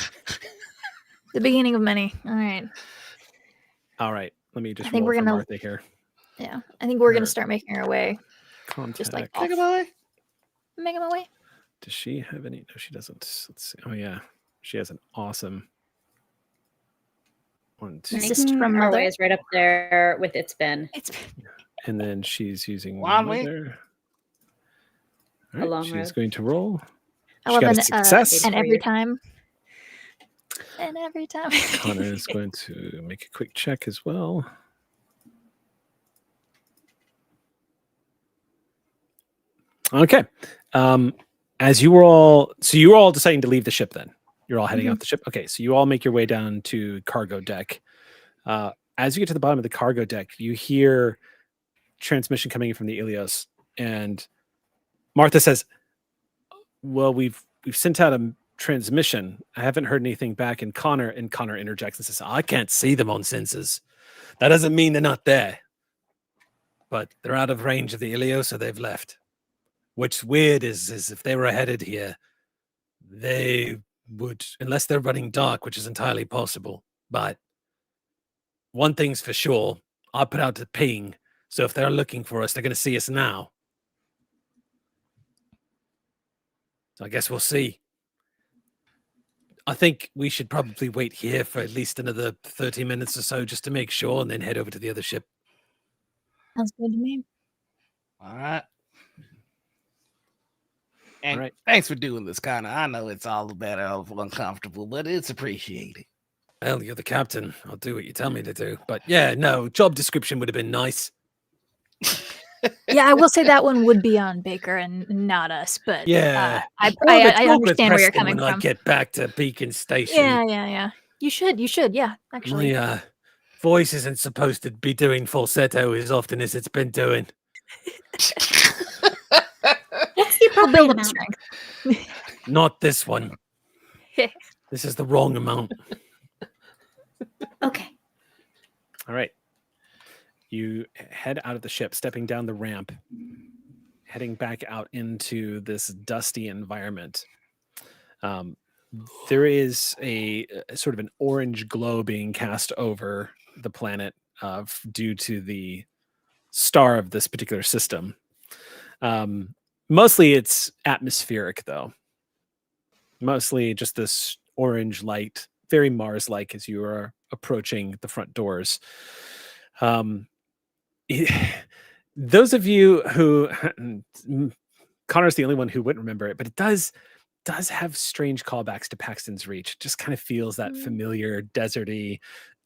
The beginning of many. All right. All right. Let me just I think roll we're for gonna- Martha here. Yeah, I think we're Her gonna start making our way. Contact. Just like Take him away. Make him away. Does she have any? No, she doesn't. Let's see. Oh yeah, she has an awesome one, two, Assist from our Mother. way is right up there with its bin. It's and then she's using Long way. Mother. All A right, long she's road. going to roll. I She love got a an success. and every time. And every time. Connor is going to make a quick check as well. Okay. As you were all, so you were all deciding to leave the ship then. You're all heading Mhm. off the ship. Okay, so you all make your way down to cargo deck. As you get to the bottom of the cargo deck, you hear transmission coming in from the Elios, and Martha says, "Well, we've sent out a transmission. I haven't heard anything back." And Connor interjects and says, "I can't see them on sensors. That doesn't mean they're not there, but they're out of range of the Elios, so they've left." What's weird is if they were headed here, they would, unless they're running dark, which is entirely possible. But one thing's for sure, I put out the ping, so if they're looking for us, they're going to see us now. So I guess we'll see. I think we should probably wait here for at least another 30 minutes or so just to make sure, and then head over to the other ship. Sounds good to me. All right. And All right. thanks for doing this, Connor. I know it's all a bit uncomfortable, but it's appreciated. Well, you're the captain. I'll do what you tell me to do. But yeah, no, job description would have been nice. Yeah, I will say that one would be on Baker and not us, but Yeah. I Well, let's I talk with understand where you're Preston coming when I from. get back to Beacon Station. Yeah. You should, yeah, actually. My voice isn't supposed to be doing falsetto as often as it's been doing. What's the We'll appropriate build up amount? strength. Not this one. This is the wrong amount. Okay. All right. You head out of the ship, stepping down the ramp, heading back out into this dusty environment. There is a sort of an orange glow being cast over the planet due to the star of this particular system. Mostly it's atmospheric, though. Mostly just this orange light, very Mars-like as you are approaching the front doors. Those of you who Connor's the only one who wouldn't remember it, but it does does have strange callbacks to Paxton's Reach. It just kind of feels that familiar, deserty,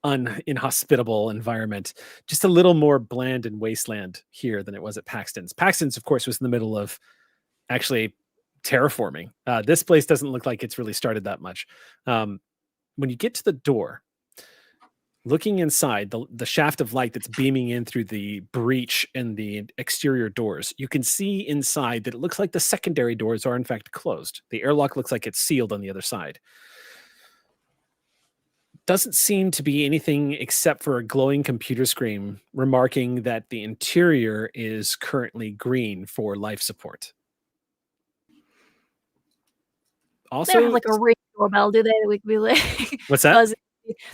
inhospitable environment. Just a little more bland and wasteland here than it was at Paxton's. Paxton's, of course, was in the middle of actually terraforming. This place doesn't look like it's really started that much. When you get to the door, looking inside, the shaft of light that's beaming in through the breach in the exterior doors, you can see inside that it looks like the secondary doors are in fact closed. The airlock looks like it's sealed on the other side. Doesn't seem to be anything except for a glowing computer screen remarking that the interior is currently green for life support. Also, they don't have like a ring doorbell, do they? We can be like, what's that? buzz.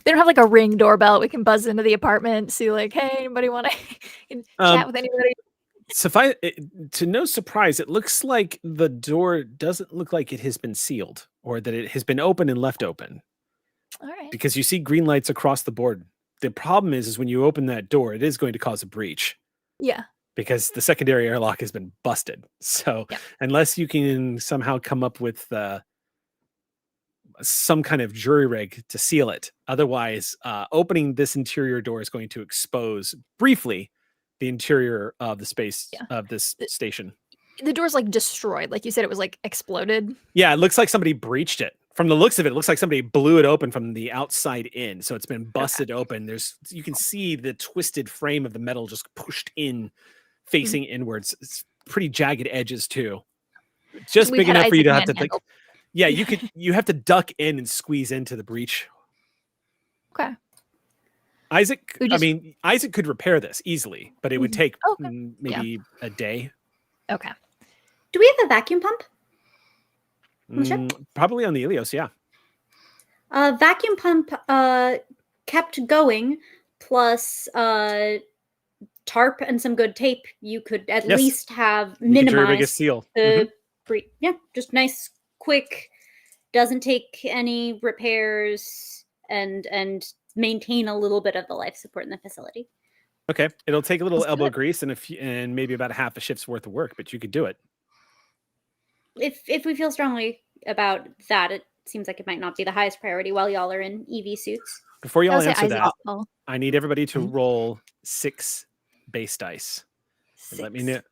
They don't have like a ring doorbell. We can buzz into the apartment, see like, hey, anybody want to chat with anybody? To no surprise, it looks like the door doesn't look like it has been sealed or that it has been open and left open. All right. Because you see green lights across the board. The problem is when you open that door, it is going to cause a breach. Yeah. Because the secondary airlock has been busted. So unless you can somehow come up with some kind of jury rig to seal it. Otherwise, opening this interior door is going to expose briefly the interior of the space of this station. The door's like destroyed. Like you said, it was like exploded. Yeah, it looks like somebody breached it. From the looks of it, it looks like somebody blew it open from the outside in. So it's been busted open. You can see the twisted frame of the metal just pushed in, facing inwards. It's pretty jagged edges too. Just big enough for you to have to think. Yeah, you have to duck in and squeeze into the breach. Okay. Isaac could repair this easily, but it would take maybe a day. Okay. Do we have a vacuum pump? Probably on the Elios, yeah. Vacuum pump kept going, plus tarp and some good tape. You could at least have minimized seal. The just nice, quick, doesn't take any repairs, and maintain a little bit of the life support in the facility. Okay, it'll take a little elbow grease and maybe about a half a shift's worth of work, but you could do it. If we feel strongly about that, it seems like it might not be the highest priority while y'all are in EV suits. Before y'all answer that, I need everybody to roll 6 base dice. Let me know.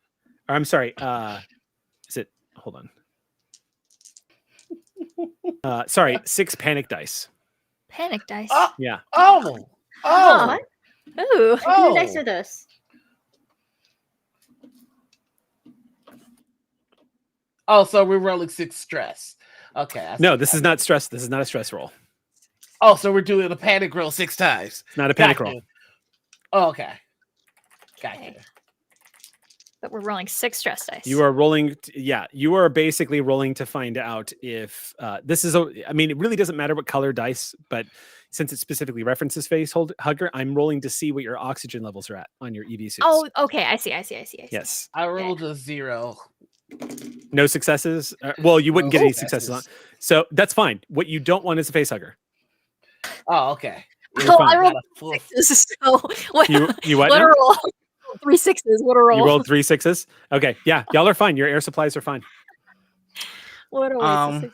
Or, I'm sorry. Is it? Hold on. Sorry, 6 panic dice. Panic dice. Yeah. What? Ooh. What kind of dice are those? Oh, so we're rolling 6 stress. Okay. No, this is not stress. This is not a stress roll. Oh, so we're doing a panic roll 6 times. It's not a panic roll. Oh, okay. Gotcha. But we're rolling 6 stress dice. You are rolling. You are basically rolling to find out if this is it really doesn't matter what color dice, but since it specifically references face hugger, I'm rolling to see what your oxygen levels are at on your EV suits. Oh, okay. I see. Yes. I rolled a 0. No successes. Well, you wouldn't get any successes on. So that's fine. What you don't want is a face hugger. Oh, okay. I rolled 6s. So what? You what? What a roll. 3 6s. What a roll. You rolled 3 6s. Okay. Yeah. Y'all are fine. Your air supplies are fine. What a waste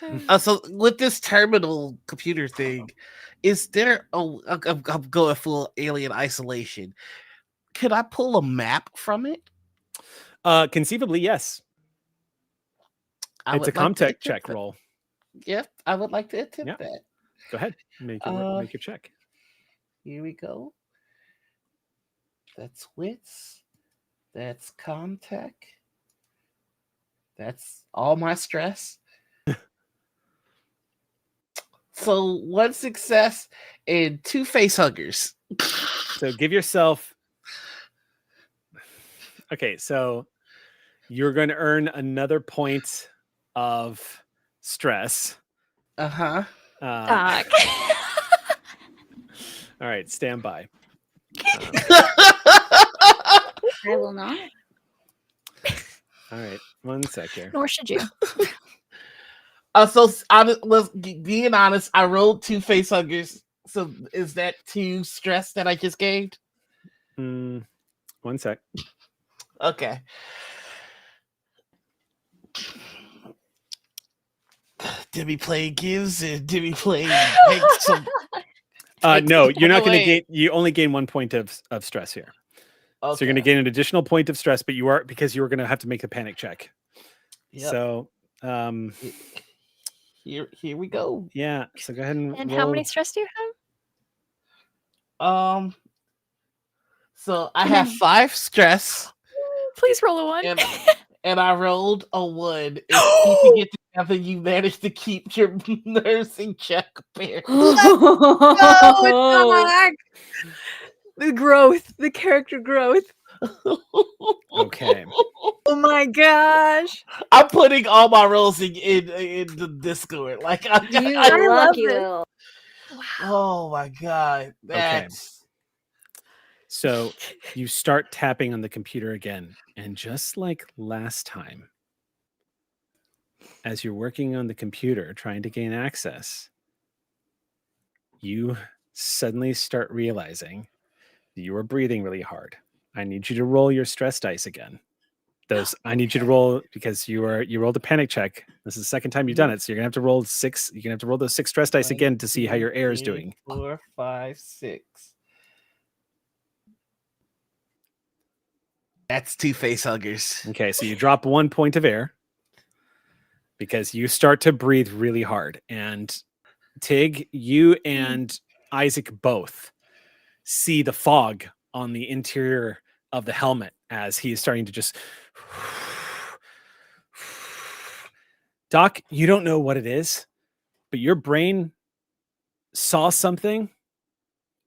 of 6s. So with this terminal computer thing, is there I'm going full alien isolation. Could I pull a map from it? Conceivably, yes. It's a Comtech check roll. Yeah, I would like to attempt that. Go ahead. Make your check. Here we go. That's wits. That's Comtech. That's all my stress. So 1 success and 2 face huggers. So give yourself. Okay, so you're going to earn another point of stress. Uh-huh. All right, stand by. I will not. All right, 1 sec here. Nor should you. Being honest, I rolled 2 face huggers. So is that 2 stress that I just gained? 1 sec. Okay. Demi play gives and Demi play takes some. No, you're not going to away. gain. You only gain 1 point of stress here. Okay. So you're going to gain an additional point of stress, but you are because you are going to have to make a panic check. Yep. So, here we go. yeah. So go ahead and And roll. how many stress do you have? So I have 5 stress. Please roll a 1. And I rolled a 1. If keeping it together, you managed to keep your nursing check apparently. The growth, the character growth. Okay. Oh my gosh. I'm putting all my rolls in the Discord. Like You I love lucky this. little. Wow. oh my god. That's So you start tapping on the computer again, and just like last time, as you're working on the computer trying to gain access, you suddenly start realizing that you are breathing really hard. I need you to roll your stress dice again. I need you to roll because you rolled a panic check. This is the second time you've done it, so you're gonna have to roll 6. You're gonna have to roll those 6 stress dice again to see how your air is doing. 4, 5, 6. That's 2 face huggers. Okay, so you drop 1 point of air because you start to breathe really hard. And Tig, you and Isaac both see the fog on the interior of the helmet as he is starting to just. Doc, you don't know what it is, but your brain saw something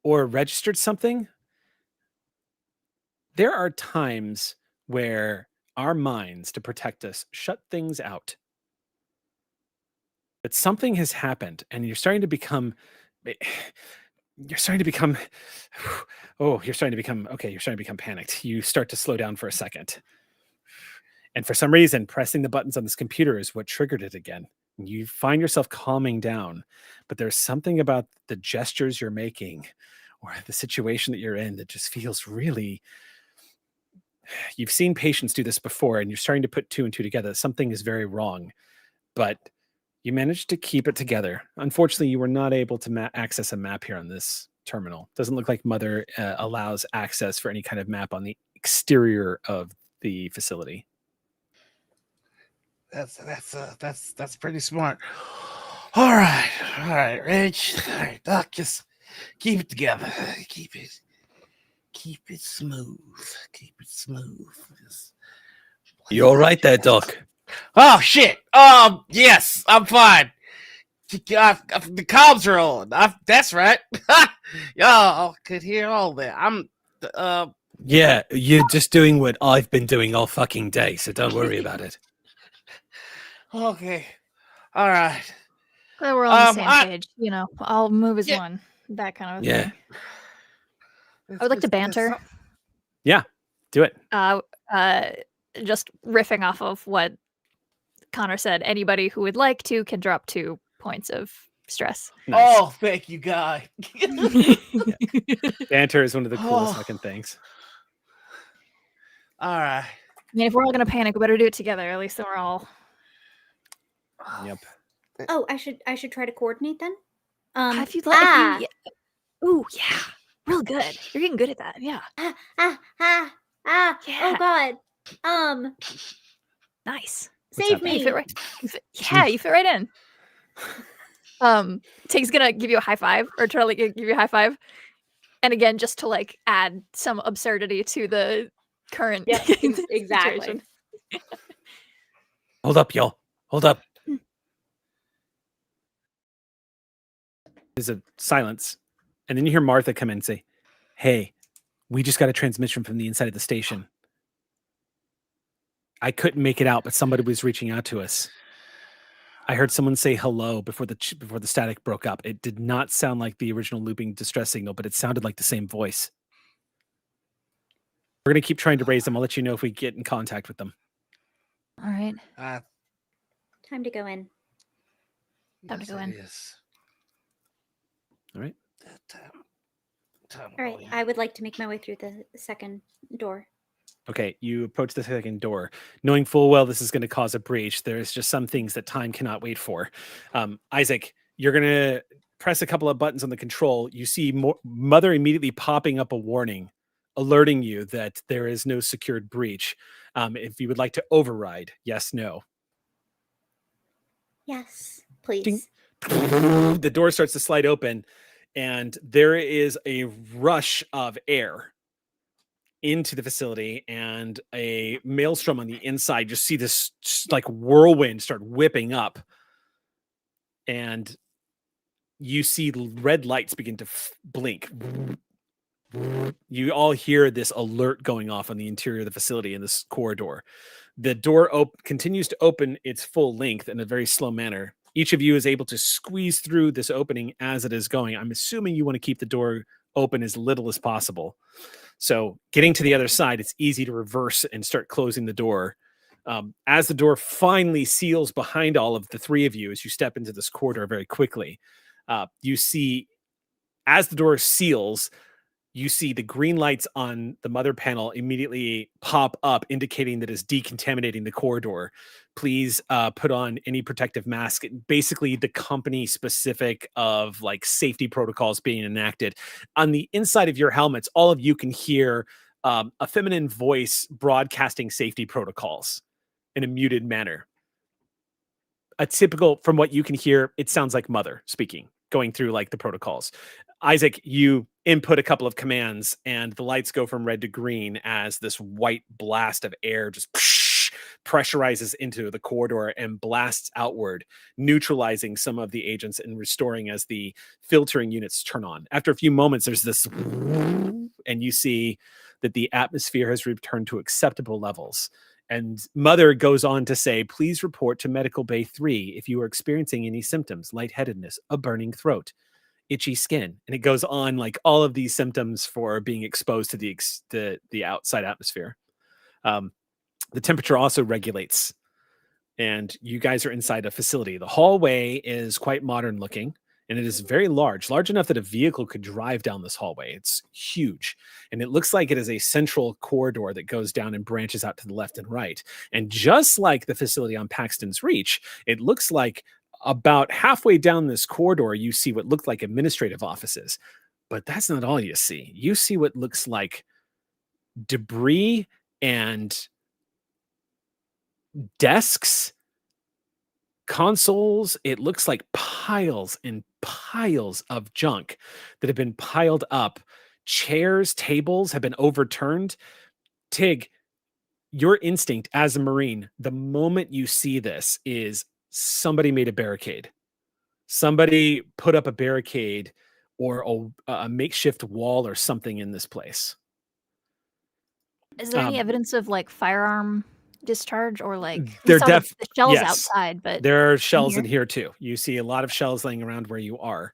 or registered something. There are times where our minds, to protect us, shut things out. But something has happened, and you're starting to become. You're starting to become. You're starting to become panicked. You start to slow down for a second. And for some reason, pressing the buttons on this computer is what triggered it again. You find yourself calming down, but there's something about the gestures you're making or the situation that you're in that just feels really. You've seen patients do this before, and you're starting to put 2 and 2 together. Something is very wrong, but you managed to keep it together. Unfortunately, you were not able to access a map here on this terminal. Doesn't look like Mother allows access for any kind of map on the exterior of the facility. That's pretty smart. All right, Rich. All right, Doc, just keep it together. Keep it smooth. Keep it smooth. You all right there, Doc? Oh shit. Yes, I'm fine. The comms are on. That's right. Y'all could hear all that. Yeah, you're just doing what I've been doing all fucking day, so don't worry about it. Okay. All right. Glad we're on the same page. You know, I'll move as one. That kind of thing. I would like to banter. Yeah, do it. Just riffing off of what Connor said. Anybody who would like to can drop 2 points of stress. Nice. Oh, thank you, guy. Banter is one of the coolest fucking things. All right. I mean, if we're all gonna panic, we better do it together. At least then we're all. Yep. Oh, I should try to coordinate then. If you'd like. Ooh, yeah, real good. You're getting good at that. Yeah. Yeah. Oh God. Nice. Save me. You fit right. You fit right in. Tig's gonna give you a high five, or try to like, give you a high five, and again, just to like add some absurdity to the current. Yeah, exactly. Hold up, y'all. Hold up. There's a silence, and then you hear Martha come in and say, "Hey, we just got a transmission from the inside of the station. I couldn't make it out, but somebody was reaching out to us. I heard someone say hello before the static broke up. It did not sound like the original looping distress signal, but it sounded like the same voice. We're going to keep trying to raise them. I'll let you know if we get in contact with them." All right. Time to go in. Time to go in. All right. All right. I would like to make my way through the second door. Okay, you approach the second door, knowing full well this is going to cause a breach. There's just some things that time cannot wait for. Isaac, you're going to press a couple of buttons on the control. You see Mother immediately popping up a warning, alerting you that there is no secured breach. If you would like to override, yes, no. Yes, please. Ding. The door starts to slide open, and there is a rush of air into the facility, and a maelstrom on the inside. Just see this like whirlwind start whipping up, and you see red lights begin to blink. You all hear this alert going off on the interior of the facility in this corridor. The door continues to open its full length in a very slow manner. Each of you is able to squeeze through this opening as it is going. I'm assuming you want to keep the door open as little as possible. So getting to the other side, it's easy to reverse and start closing the door. As the door finally seals behind all of the three of you, as you step into this corridor very quickly, you see, as the door seals, you see the green lights on the mother panel immediately pop up, indicating that it's decontaminating the corridor. Please put on any protective mask. Basically, the company specific of like safety protocols being enacted. On the inside of your helmets, all of you can hear a feminine voice broadcasting safety protocols in a muted manner. A typical, from what you can hear, it sounds like Mother speaking, going through like the protocols. Isaac, you input a couple of commands, and the lights go from red to green as this white blast of air just pressurizes into the corridor and blasts outward, neutralizing some of the agents and restoring as the filtering units turn on. After a few moments, there's this, and you see that the atmosphere has returned to acceptable levels. And Mother goes on to say, please report to Medical Bay 3 if you are experiencing any symptoms, lightheadedness, a burning throat, itchy skin. And it goes on like all of these symptoms for being exposed to the outside atmosphere. The temperature also regulates, and you guys are inside a facility. The hallway is quite modern looking, and it is very large enough that a vehicle could drive down this hallway. It's huge, and it looks like it is a central corridor that goes down and branches out to the left and right. And just like the facility on Paxton's Reach, it looks like about halfway down this corridor, you see what look like administrative offices. But that's not all you see. You see what looks like debris and desks, consoles. It looks like piles and piles of junk that have been piled up. Chairs, tables have been overturned. Tig, your instinct as a Marine, the moment you see this, is somebody made a barricade. Somebody put up a barricade or a makeshift wall or something in this place. Is there any evidence of like firearm discharge or like They're the shells yes. outside, but there are shells in here too. You see a lot of shells laying around where you are.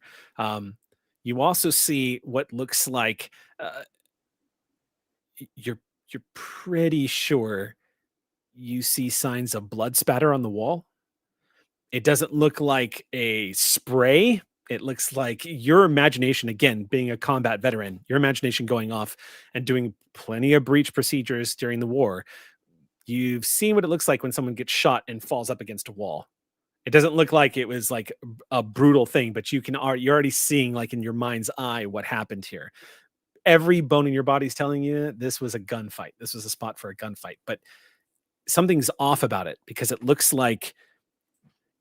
You also see what looks like you're pretty sure you see signs of blood spatter on the wall. It doesn't look like a spray. It looks like your imagination, again, being a combat veteran, your imagination going off and doing plenty of breach procedures during the war. You've seen what it looks like when someone gets shot and falls up against a wall. It doesn't look like it was like a brutal thing, but you're already seeing like in your mind's eye what happened here. Every bone in your body is telling you this was a gunfight. This was a spot for a gunfight, but something's off about it because it looks like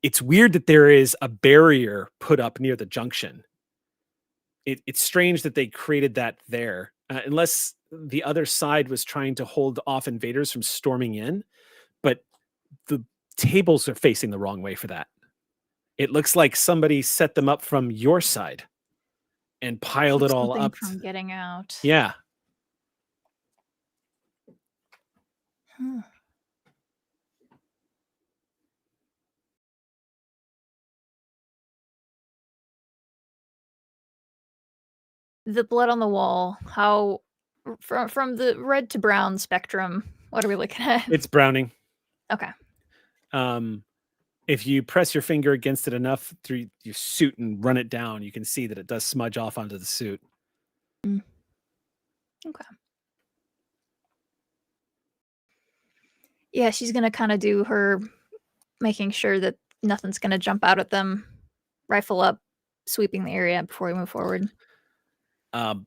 it's weird that there is a barrier put up near the junction. It's strange that they created that there, unless the other side was trying to hold off invaders from storming in, but the tables are facing the wrong way for that. It looks like somebody set them up from your side and piled it all up. From getting out. Yeah. The blood on the wall, how from the red to brown spectrum, what are we looking at? It's browning. Okay. If you press your finger against it enough through your suit and run it down, you can see that it does smudge off onto the suit. Okay. Yeah, she's gonna kind of do her making sure that nothing's gonna jump out at them. Rifle up, sweeping the area before we move forward. Okay.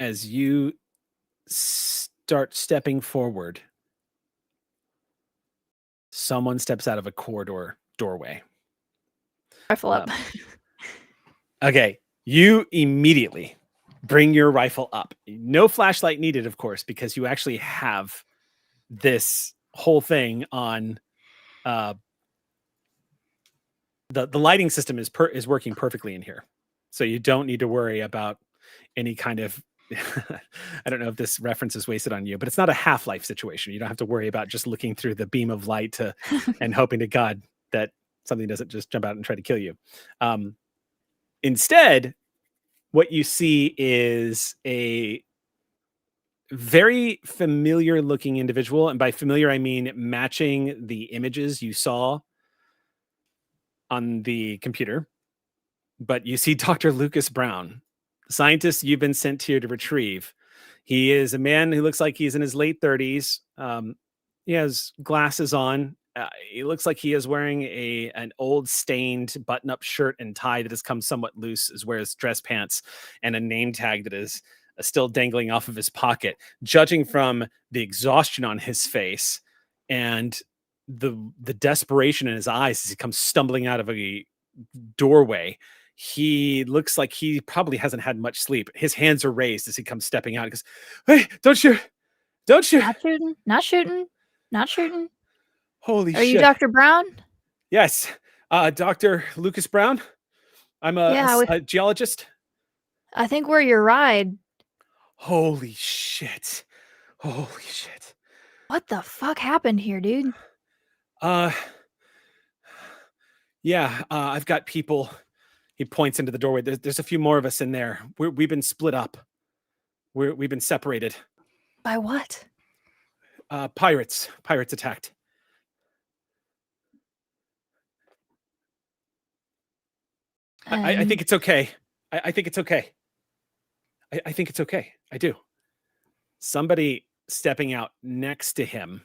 As you start stepping forward, someone steps out of a corridor doorway. Rifle up. Okay, you immediately bring your rifle up. No flashlight needed, of course, because you actually have this whole thing on. The lighting system is working perfectly in here, so you don't need to worry about any kind of. I don't know if this reference is wasted on you, but it's not a Half-Life situation. You don't have to worry about just looking through the beam of light and hoping to God that something doesn't just jump out and try to kill you. Instead, what you see is a very familiar looking individual. And by familiar, I mean matching the images you saw on the computer. But you see Dr. Lucas Brown, the scientist you've been sent here to retrieve. He is a man who looks like he's in his late 30s. He has glasses on. He looks like he is wearing an old stained button-up shirt and tie that has come somewhat loose, as well as dress pants and a name tag that is still dangling off of his pocket. Judging from the exhaustion on his face and the desperation in his eyes as he comes stumbling out of a doorway, he looks like he probably hasn't had much sleep. His hands are raised as he comes stepping out. He goes, "Hey, don't shoot! Don't shoot! Not shooting! Not shooting! Not shooting!" Holy shit! Are you Dr. Brown? Yes, Dr. Lucas Brown. I'm a geologist. I think we're your ride. Holy shit! Holy shit! What the fuck happened here, dude? Yeah, I've got people. He points into the doorway. There's a few more of us in there. We've been split up. We've been separated. By what? Pirates. Pirates attacked. I think it's okay. I think it's okay. I think it's okay. I do. Somebody stepping out next to him,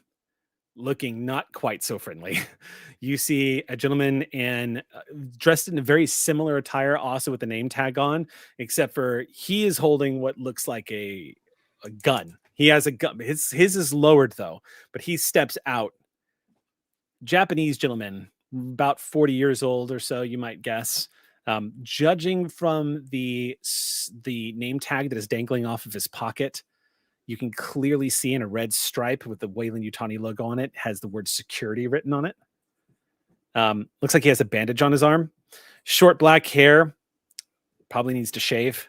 looking not quite so friendly. You see a gentleman dressed in a very similar attire, also with the name tag on, except for he is holding what looks like a gun. He has a gun. His is lowered though, but he steps out. Japanese gentleman, about 40 years old or so, you might guess. Judging from the name tag that is dangling off of his pocket, you can clearly see in a red stripe with the Weyland-Yutani logo on it, has the word security written on it. Looks like he has a bandage on his arm. Short black hair, probably needs to shave.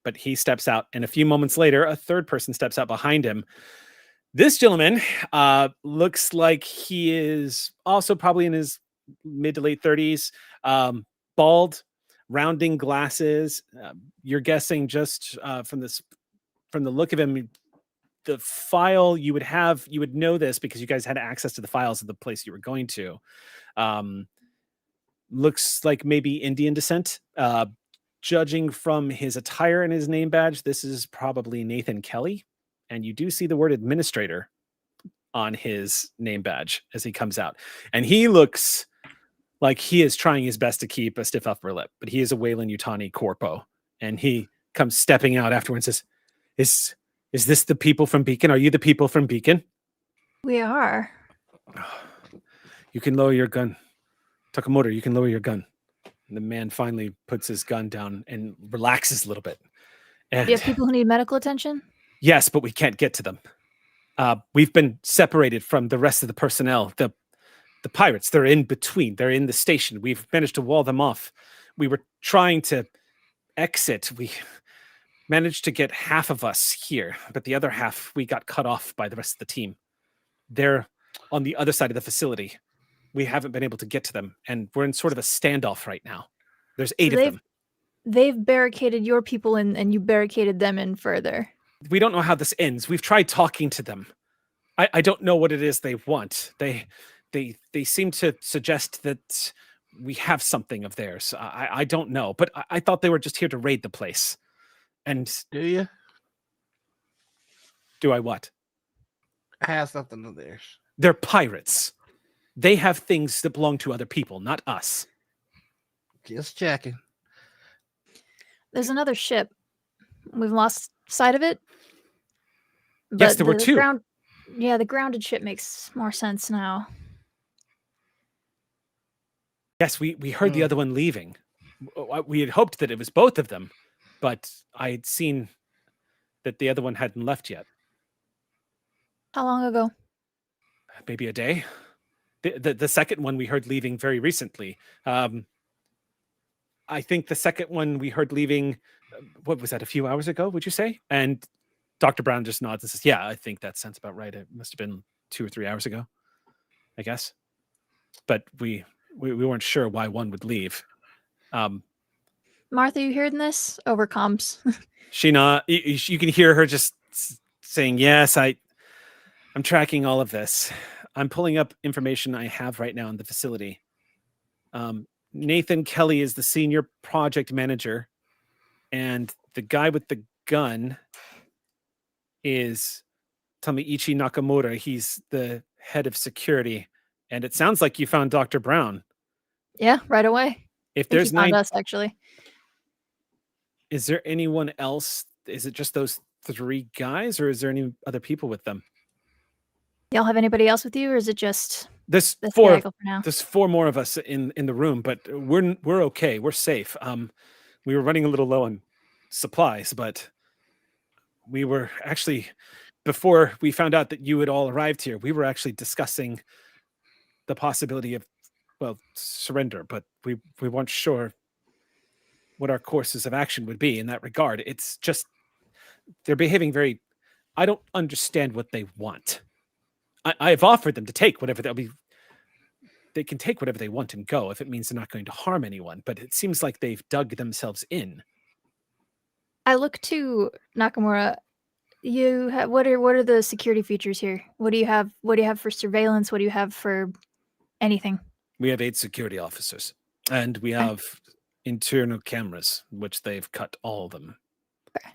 But he steps out, and a few moments later, a third person steps out behind him. This gentleman looks like he is also probably in his mid to late 30s. Bald, rounding glasses. You're guessing just from the look of him, the file you would know this because you guys had access to the files of the place you were going to. Looks like maybe Indian descent. Judging from his attire and his name badge, this is probably Nathan Kelly. And you do see the word administrator on his name badge as he comes out. And he looks like he is trying his best to keep a stiff upper lip, but he is a Weyland-Yutani corpo. And he comes stepping out afterwards and says, Is this the people from Beacon? Are you the people from Beacon? We are. You can lower your gun. Takamoto, you can lower your gun. And the man finally puts his gun down and relaxes a little bit. And do you have people who need medical attention? Yes, but we can't get to them. We've been separated from the rest of the personnel. The pirates, they're in between. They're in the station. We've managed to wall them off. We were trying to exit. We managed to get half of us here, but the other half, we got cut off by the rest of the team. They're on the other side of the facility. We haven't been able to get to them, and we're in sort of a standoff right now. There's 8 of them. They've barricaded your people in, and you barricaded them in further. We don't know how this ends. We've tried talking to them. I don't know what it is they want. They seem to suggest that we have something of theirs. I don't know, but I thought they were just here to raid the place. And do you? Do I what? Has something to theirs. They're pirates. They have things that belong to other people, not us. Just checking. There's another ship. We've lost sight of it. Yes, there were two. The grounded ship makes more sense now. Yes, we heard the other one leaving. We had hoped that it was both of them, but I had seen that the other one hadn't left yet. How long ago? Maybe a day. The second one we heard leaving very recently. I think the second one we heard leaving, what was that, a few hours ago, would you say? And Dr. Brown just nods and says, yeah, I think that sounds about right. It must have been 2 or 3 hours ago, I guess. But we weren't sure why one would leave. Martha, you hearing this? Over comms. You can hear her just saying, yes, I'm tracking all of this. I'm pulling up information I have right now in the facility. Nathan Kelly is the senior project manager, and the guy with the gun is Tamiichi Nakamura. He's the head of security, and it sounds like you found Dr. Brown. Yeah, right away. If there's he found us, actually. Is there anyone else? Is it just those 3 guys, or is there any other people with them? Y'all have anybody else with you, or is it just There's this 4. for now? There's 4 more of us in the room, but we're okay. We're safe. We were running a little low on supplies, but we were actually, before we found out that you had all arrived here, we were actually discussing the possibility of, well, surrender, but we weren't sure what our courses of action would be in that regard. It's just, they're behaving very, I don't understand what they want. I have offered them to take whatever they can take whatever they want and go if it means they're not going to harm anyone, but it seems like they've dug themselves in. I look to Nakamura. What are the security features here? What do you have? What do you have for surveillance? What do you have for anything? We have 8 security officers, and we have internal cameras, which they've cut all of them. Okay.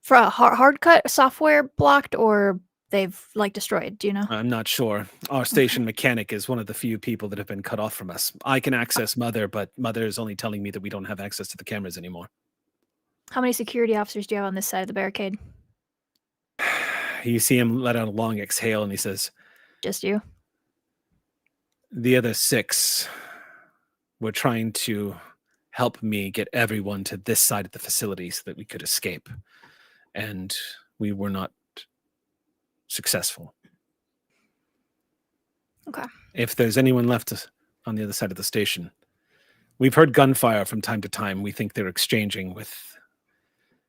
For a hard cut, software blocked, or they've destroyed? Do you know? I'm not sure. Our station mechanic is one of the few people that have been cut off from us. I can access Mother, but Mother is only telling me that we don't have access to the cameras anymore. How many security officers do you have on this side of the barricade? You see him let out a long exhale, and he says, Just you? the other 6 were trying to help me get everyone to this side of the facility so that we could escape. And we were not successful. Okay. If there's anyone left on the other side of the station, we've heard gunfire from time to time. We think they're exchanging with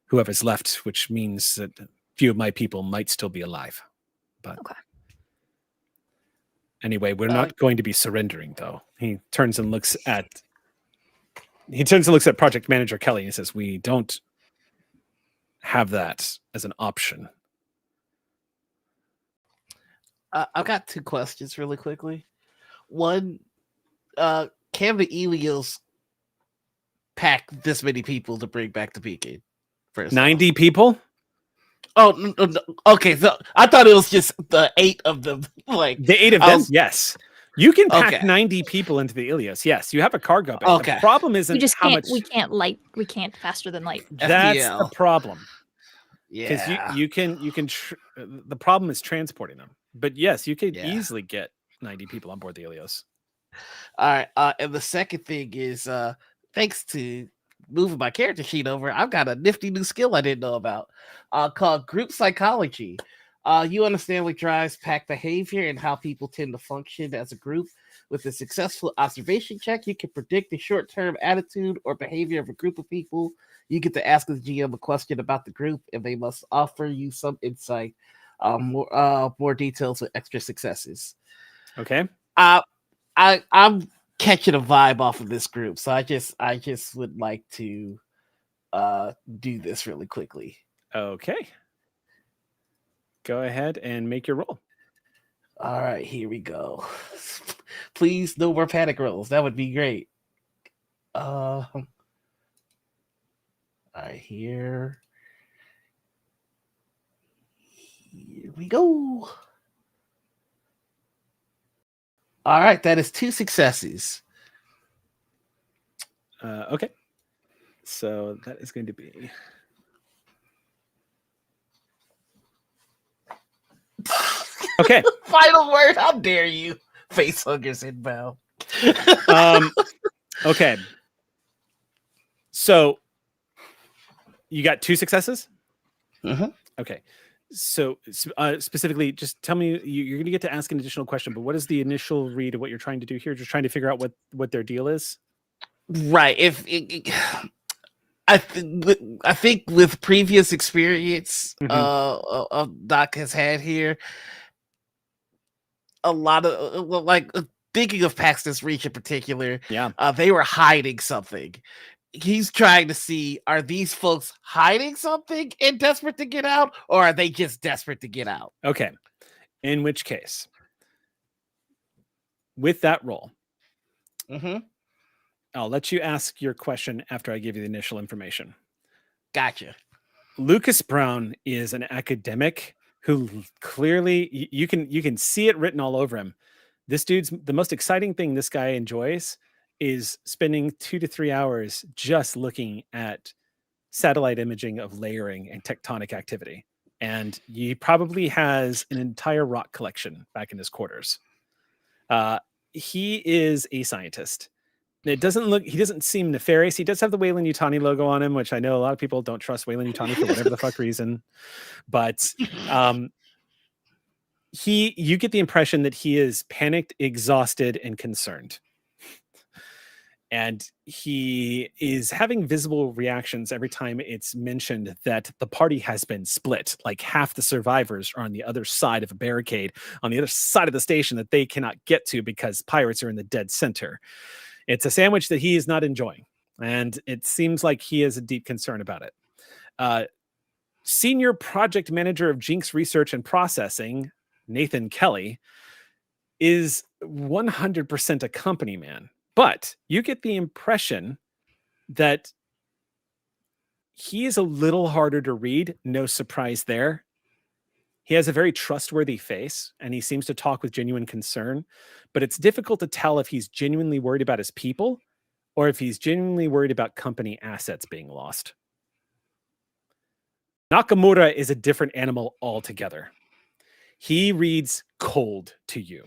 whoever's left, which means that a few of my people might still be alive. But okay. Anyway, we're not going to be surrendering, though. He turns and looks at Project Manager Kelly and he says, we don't have that as an option. I've got 2 questions really quickly. One, can the Elios pack this many people to bring back to Pekin? 90 people? Oh, no, okay. So I thought it was just the 8 of them. The 8 of them? Yes. You can pack 90 people into the Elios. Yes, you have a cargo bay. Okay. The problem isn't how much. We can't faster than light. That's the problem. Yeah. Because you can. The problem is transporting them. But yes, you could easily get 90 people on board the Elios. All right. And the second thing is, thanks to moving my character sheet over, I've got a nifty new skill I didn't know about, called group psychology. You understand what drives pack behavior and how people tend to function as a group. With a successful observation check, you can predict the short-term attitude or behavior of a group of people. You get to ask the GM a question about the group, and they must offer you some insight, more details with extra successes. Okay. I'm catching a vibe off of this group, so I just would like to do this really quickly. Okay. Go ahead and make your roll. All right, here we go. Please, no more panic rolls. That would be great. All right, here. we go. All right, that is 2 successes. Okay. So that is going to be... Okay. Final word. How dare you? Facehuggers inbound. Okay. So you got 2 successes? Mm-hmm. Okay. So specifically, just tell me, you're going to get to ask an additional question, but what is the initial read of what you're trying to do here? Just trying to figure out what their deal is? Right. I think with previous experience Doc has had here, a lot of thinking of Paxton's Reach in particular, they were hiding something. He's trying to see, are these folks hiding something and desperate to get out, or are they just desperate to get out? Okay. In which case, with that roll, I'll let you ask your question after I give you the initial information. Gotcha. Lucas Brown is an academic who clearly you can see it written all over him. This dude's the most exciting thing this guy enjoys is spending 2 to 3 hours just looking at satellite imaging of layering and tectonic activity. And he probably has an entire rock collection back in his quarters. He is a scientist. He doesn't seem nefarious. He does have the Weyland-Yutani logo on him, which I know a lot of people don't trust Weyland-Yutani for whatever the fuck reason. But you get the impression that he is panicked, exhausted, and concerned. And he is having visible reactions every time it's mentioned that the party has been split. Like half the survivors are on the other side of a barricade, on the other side of the station that they cannot get to because pirates are in the dead center. It's a sandwich that he is not enjoying. And it seems like he has a deep concern about it. Senior project manager of JINX Research and Processing, Nathan Kelly, is 100% a company man. But you get the impression that he is a little harder to read. No surprise there. He has a very trustworthy face, and he seems to talk with genuine concern. But it's difficult to tell if he's genuinely worried about his people or if he's genuinely worried about company assets being lost. Nakamura is a different animal altogether. He reads cold to you.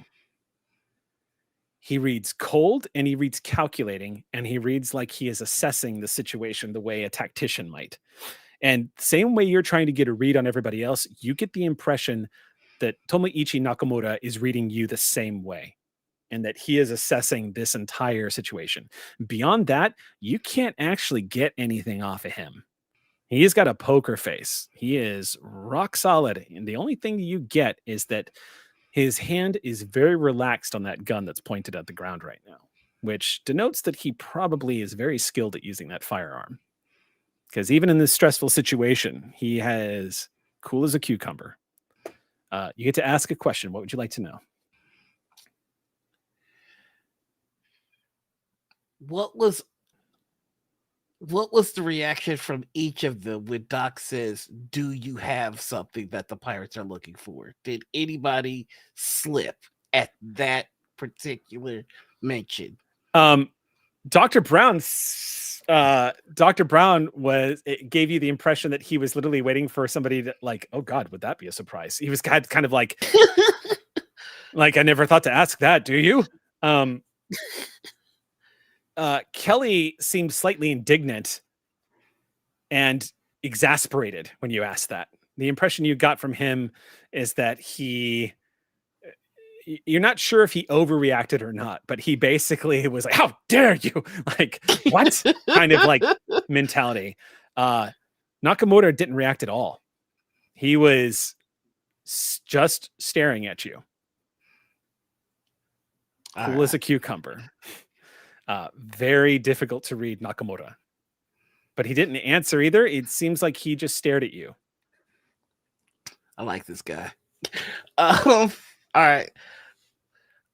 He reads cold, and he reads calculating, and he reads like he is assessing the situation the way a tactician might. And same way you're trying to get a read on everybody else, you get the impression that Tomoichi Nakamura is reading you the same way, and that he is assessing this entire situation. Beyond that, you can't actually get anything off of him. He's got a poker face. He is rock solid. And the only thing you get is that his hand is very relaxed on that gun that's pointed at the ground right now, which denotes that he probably is very skilled at using that firearm. Because even in this stressful situation, he has cool as a cucumber. You get to ask a question. What would you like to know? What was the reaction from each of them when Doc says, do you have something that the pirates are looking for? Did anybody slip at that particular mention? Dr. Brown gave you the impression that he was literally waiting for somebody to, like, oh God, would that be a surprise? He was kind of like, like, I never thought to ask that, do you? Kelly seemed slightly indignant and exasperated when you asked that. The impression you got from him is that you're not sure if he overreacted or not, but he basically was like, how dare you? Like, what kind of like mentality? Nakamura didn't react at all. He was just staring at you. Cool as a cucumber. Very difficult to read Nakamura. But he didn't answer either. It seems like he just stared at you. I like this guy. All right.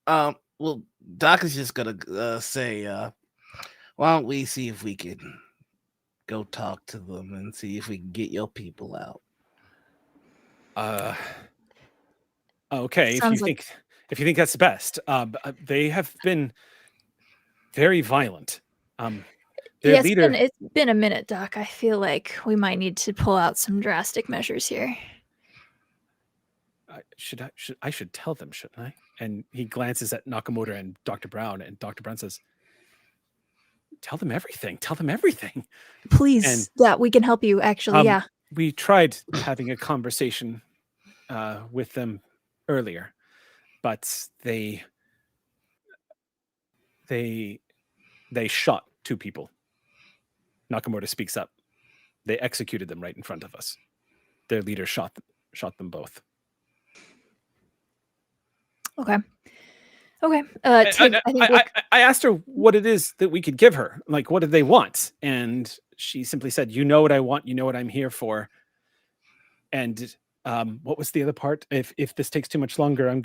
Well, Doc is just gonna say, why don't we see if we can go talk to them and see if we can get your people out? Okay, Sounds like if you think that's best, they have been very violent. Their yeah, leader. it's been a minute, Doc. I feel like we might need to pull out some drastic measures here. I should tell them, shouldn't I? And he glances at Nakamoto and Dr. Brown, and Dr. Brown says, "Tell them everything. Tell them everything." Please, And yeah, we can help you. Actually, yeah. we tried having a conversation with them earlier, but they shot 2 people. Nakamoto speaks up. They executed them right in front of us. Their leader shot them both. Okay. Tig, I asked her what it is that we could give her. Like, what did they want? And she simply said, "You know what I want. You know what I'm here for." And what was the other part? If this takes too much longer, I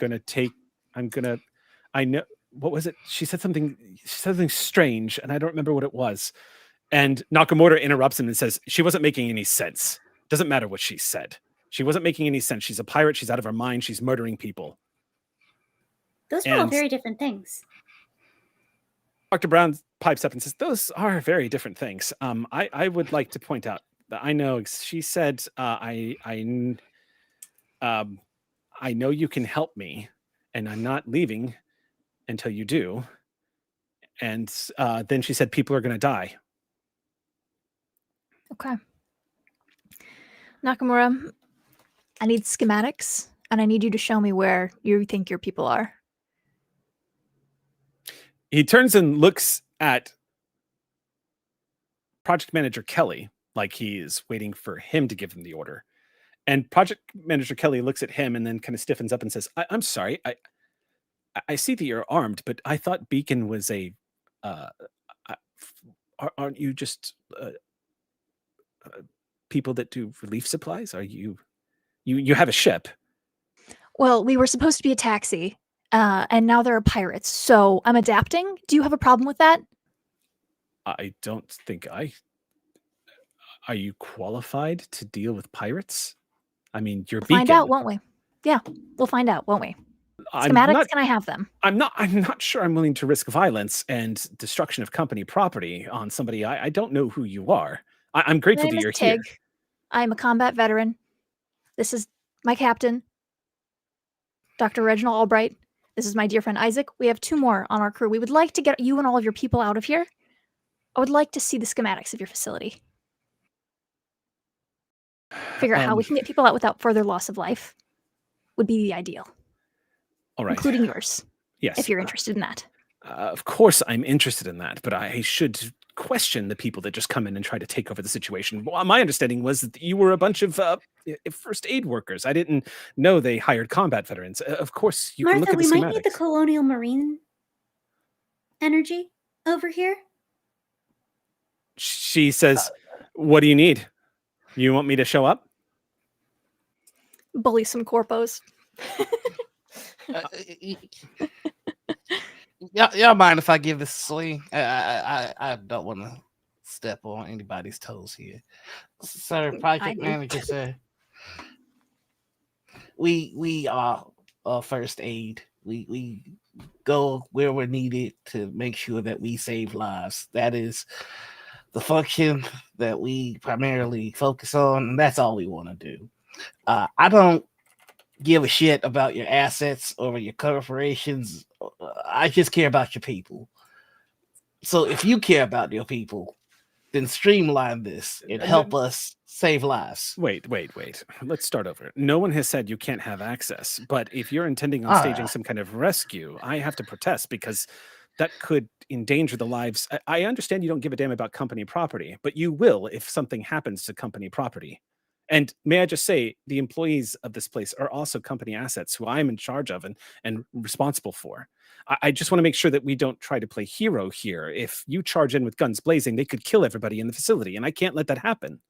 know, what was it? She said something strange, and I don't remember what it was. And Nakamoto interrupts him and says, "She wasn't making any sense. Doesn't matter what she said. She wasn't making any sense. She's a pirate. She's out of her mind. She's murdering people." Those are all very different things. Dr. Brown pipes up and says, "Those are very different things. I would like to point out that I know," she said, I know you can help me, and I'm not leaving until you do." And then she said, "People are going to die." Okay. Nakamura, I need schematics, and I need you to show me where you think your people are. He turns and looks at Project Manager Kelly like he's waiting for him to give him the order. And Project Manager Kelly looks at him and then kind of stiffens up and says, I'm sorry. I see that you're armed, but I thought Beacon was a... aren't you just people that do relief supplies? Are you have a ship? Well, we were supposed to be a taxi, and now there are pirates, so I'm adapting. Do you have a problem with that? I don't think Are you qualified to deal with pirates? I mean, you're We'll find out, won't we? Yeah, we'll find out, won't we? Schematics, can I have them? I'm not sure I'm willing to risk violence and destruction of company property on somebody. I don't know who you are. I'm grateful that you're Tig. here. I'm a combat veteran. This is my captain, Dr. Reginald Albright. This is my dear friend Isaac. We have 2 more on our crew. We would like to get you and all of your people out of here. I would like to see the schematics of your facility. Figure out how we can get people out without further loss of life would be the ideal. All right. Including yours. Yes. If you're interested in that. Of course I'm interested in that, but I should question the people that just come in and try to take over the situation. Well, my understanding was that you were a bunch of first aid workers. I didn't know they hired combat veterans. Of course, you can look at the schematics. We might need the colonial marine energy over here. She says, "What do you need? You want me to show up?" Bully some corpos. Y'all mind if I give this a swing? I don't want to step on anybody's toes here. Sir, Project Manager, sir. We are first aid. We go where we're needed to make sure that we save lives. That is the function that we primarily focus on, and that's all we want to do. I don't give a shit about your assets or your corporations. I just care about your people. So if you care about your people, then streamline this and help us save lives. Wait. Let's start over. No one has said you can't have access, but if you're intending on staging some kind of rescue, I have to protest because that could endanger the lives. I understand you don't give a damn about company property, but you will if something happens to company property. And may I just say, the employees of this place are also company assets who I'm in charge of and responsible for. I just want to make sure that we don't try to play hero here. If you charge in with guns blazing, they could kill everybody in the facility, and I can't let that happen.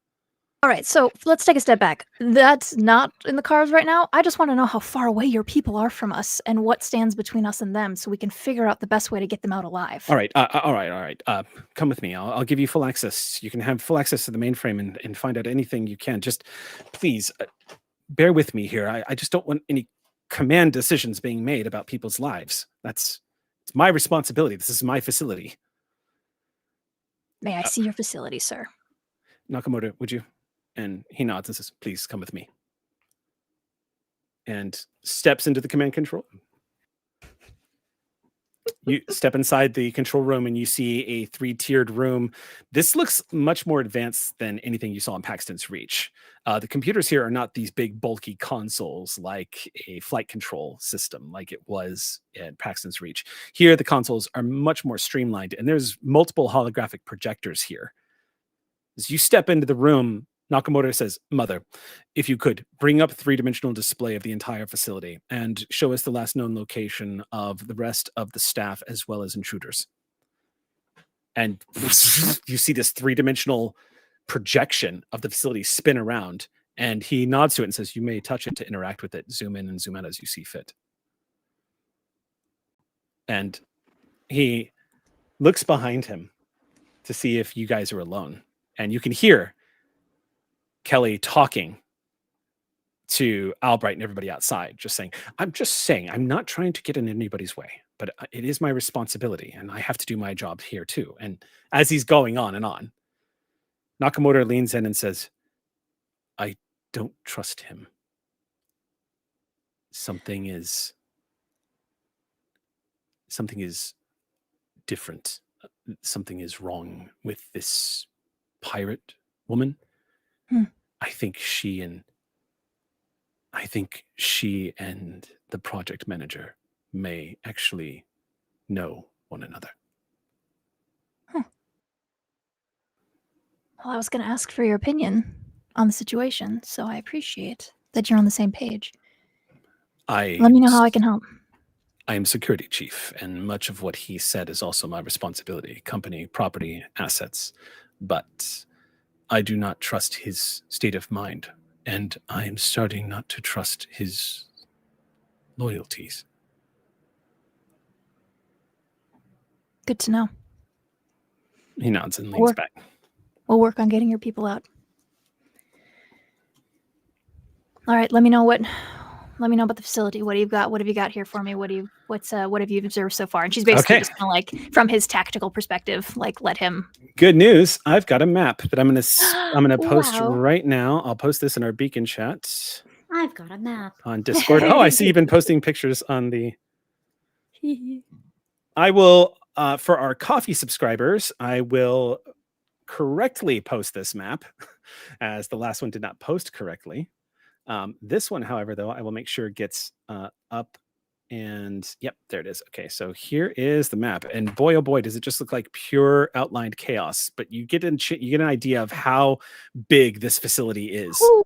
All right, so let's take a step back. That's not in the cards right now. I just want to know how far away your people are from us and what stands between us and them so we can figure out the best way to get them out alive. All right. Come with me. I'll give you full access. You can have full access to the mainframe and find out anything you can. Just please bear with me here. I just don't want any command decisions being made about people's lives. It's my responsibility. This is my facility. May I see your facility, sir? Nakamoto, would you? And he nods and says, please come with me. And steps into the command control. You step inside the control room and you see a 3-tiered room. This looks much more advanced than anything you saw in Paxton's Reach. The computers here are not these big, bulky consoles like a flight control system like it was at Paxton's Reach. Here, the consoles are much more streamlined, and there's multiple holographic projectors here. As you step into the room, Nakamoto says, Mother, if you could, bring up a 3-dimensional display of the entire facility and show us the last known location of the rest of the staff as well as intruders. And you see this 3-dimensional projection of the facility spin around, and he nods to it and says, you may touch it to interact with it, zoom in and zoom out as you see fit. And he looks behind him to see if you guys are alone. And you can hear Kelly talking to Albright and everybody outside, just saying, I'm not trying to get in anybody's way, but it is my responsibility and I have to do my job here too. And as he's going on and on, Nakamoto leans in and says, I don't trust him. Something is different. Something is wrong with this pirate woman. I think she and the project manager may actually know one another. Well, I was going to ask for your opinion on the situation, so I appreciate that you're on the same page. Let me know how I can help. I am security chief, and much of what he said is also my responsibility, company, property, assets. But I do not trust his state of mind, and I am starting not to trust his loyalties. Good to know. He nods and leans back. We'll work on getting your people out. All right, let me know about the facility. What do you got? What have you got here for me? What have you observed so far? And she's basically just kind of like, from his tactical perspective, like, let him. Good news. I've got a map that I'm gonna post right now. I'll post this in our Beacon chat. I've got a map on Discord. Oh, I see you've been posting pictures on the. I will, for our coffee subscribers, I will correctly post this map, as the last one did not post correctly. This one, however, though, I will make sure it gets up. And yep, there it is. Okay, so here is the map, and boy, oh boy, does it just look like pure outlined chaos. But you get an idea of how big this facility is. Ooh.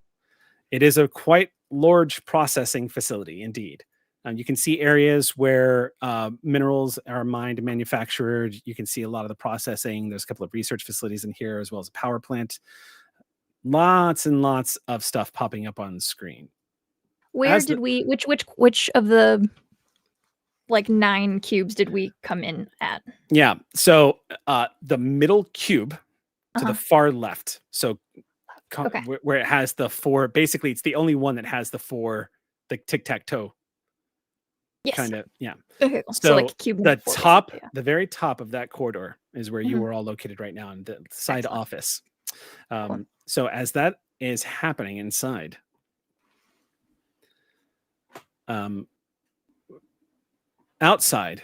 It is a quite large processing facility, indeed. You can see areas where minerals are mined and manufactured. You can see a lot of the processing. There's a couple of research facilities in here, as well as a power plant. Lots and lots of stuff popping up on the screen. Which of the like 9 cubes did we come in at? Yeah, so the middle cube to the far left. So where it has the 4, basically it's the only one that has the 4, the tic-tac-toe. Yes. Kind of, yeah. Okay, so like cube the top, the very top of that corridor is where you are all located right now in the side office. Cool. So as that is happening inside, outside,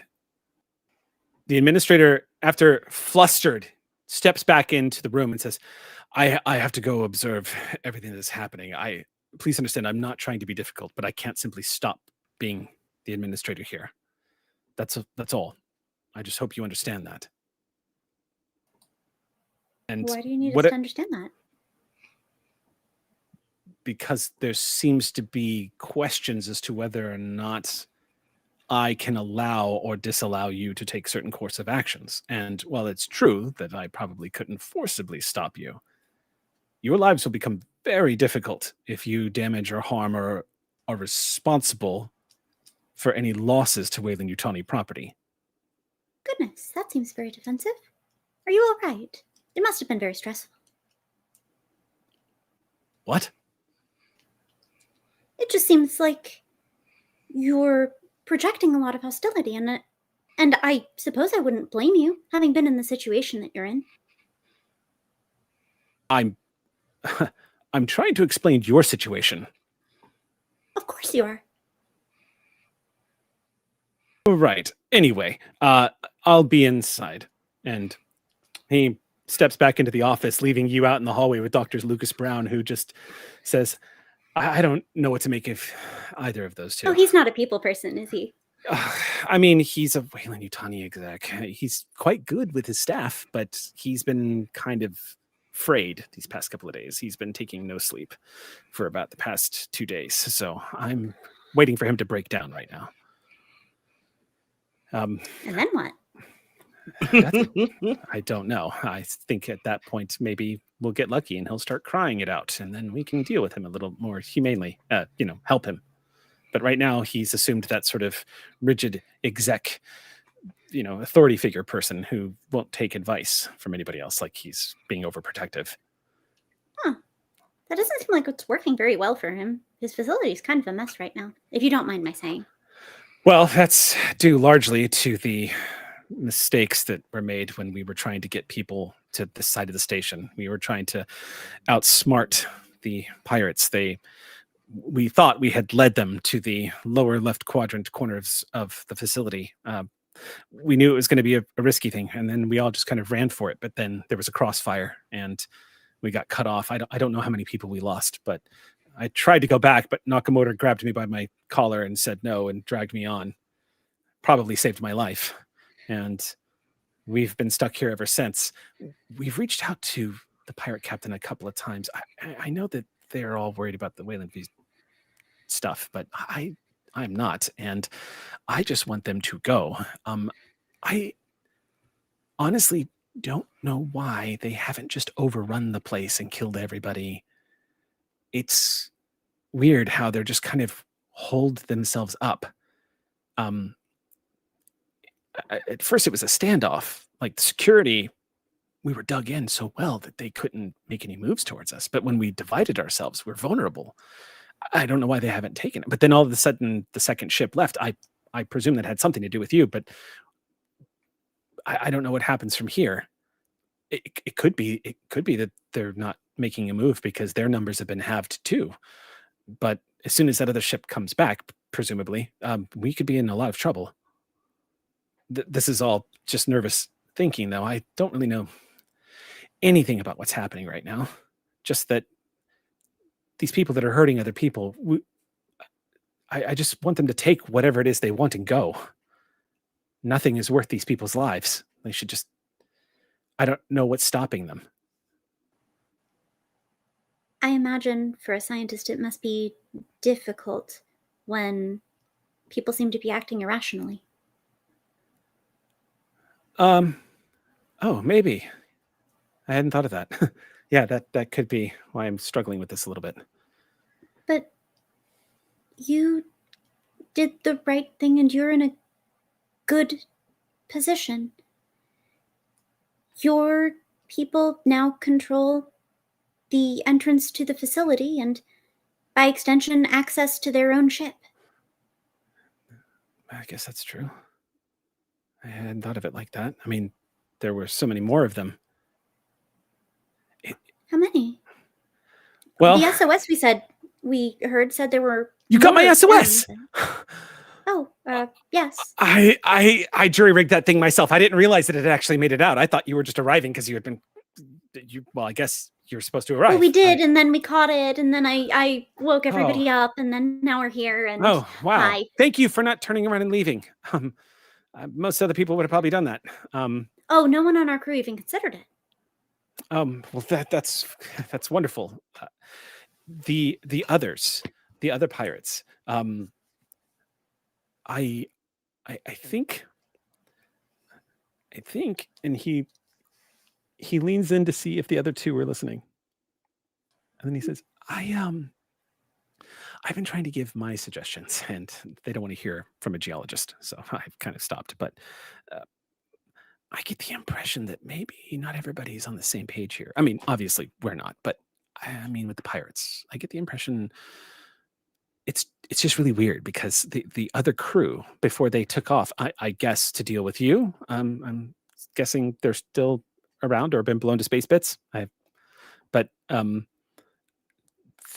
the administrator, after flustered, steps back into the room and says, I have to go observe everything that's happening. Please understand, I'm not trying to be difficult, but I can't simply stop being the administrator here. That's all. I just hope you understand that. And why do you need us to understand that? Because there seems to be questions as to whether or not I can allow or disallow you to take certain course of actions. And while it's true that I probably couldn't forcibly stop you, your lives will become very difficult if you damage or harm or are responsible for any losses to Weyland-Yutani property. Goodness, that seems very defensive. Are you all right? It must have been very stressful. What? It just seems like you're projecting a lot of hostility, and I suppose I wouldn't blame you, having been in the situation that you're in. I'm trying to explain your situation. Of course you are. Right. Anyway, I'll be inside. And he steps back into the office, leaving you out in the hallway with Dr. Lucas Brown, who just says, I don't know what to make of either of those two. Oh, he's not a people person, is he? I mean, he's a Weyland-Yutani exec. He's quite good with his staff, but he's been kind of frayed these past couple of days. He's been taking no sleep for about the past 2 days. So I'm waiting for him to break down right now. And then what? I don't know. I think at that point, maybe we'll get lucky and he'll start crying it out, and then we can deal with him a little more humanely, help him. But right now, he's assumed that sort of rigid exec, authority figure person who won't take advice from anybody else, like he's being overprotective. Huh. That doesn't seem like it's working very well for him. His facility is kind of a mess right now, if you don't mind my saying. Well, that's due largely to the mistakes that were made when we were trying to get people to the side of the station. We were trying to outsmart the pirates. We thought we had led them to the lower left quadrant corners of the facility. We knew it was going to be a risky thing, and then we all just kind of ran for it. But then there was a crossfire, and we got cut off. I don't know how many people we lost, but I tried to go back, but Nakamoto grabbed me by my collar and said no and dragged me on. Probably saved my life. And we've been stuck here ever since. We've reached out to the pirate captain a couple of times. I know that they're all worried about the Weyland stuff, but I'm not. And I just want them to go. I honestly don't know why they haven't just overrun the place and killed everybody. It's weird how they're just kind of hold themselves up. At first it was a standoff. Like the security, we were dug in so well that they couldn't make any moves towards us. But when we divided ourselves, we're vulnerable. I don't know why they haven't taken it. But then all of a sudden, the second ship left. I presume that had something to do with you, but I don't know what happens from here. It could be that they're not making a move because their numbers have been halved too. But as soon as that other ship comes back, presumably, we could be in a lot of trouble. This is all just nervous thinking, though. I don't really know anything about what's happening right now. Just that these people that are hurting other people, I just want them to take whatever it is they want and go. Nothing is worth these people's lives. They should just... I don't know what's stopping them. I imagine for a scientist it must be difficult when people seem to be acting irrationally. Oh, maybe. I hadn't thought of that. Yeah, that could be why I'm struggling with this a little bit. But you did the right thing and you're in a good position. Your people now control the entrance to the facility and, by extension, access to their own ship. I guess that's true. I hadn't thought of it like that. I mean, there were so many more of them. How many? Well, the SOS we heard said there were... You got my SOS! Oh, yes. I jury-rigged that thing myself. I didn't realize that it had actually made it out. I thought you were just arriving because you had been... Well, I guess you were supposed to arrive. Well, we did, and then we caught it, and then I woke everybody up, and then now we're here, and... Oh, wow. Hi. Thank you for not turning around and leaving. Most other people would have probably done that. Oh, no one on our crew even considered it. Well, that's wonderful. The others, the other pirates. I think, and he leans in to see if the other two were listening, and then he says, I've been trying to give my suggestions, and they don't want to hear from a geologist, so I've kind of stopped. But I get the impression that maybe not everybody's on the same page here. I mean, obviously we're not, but I mean with the pirates, I get the impression it's just really weird because the other crew, before they took off, I guess to deal with you, I'm guessing they're still around or been blown to space bits. But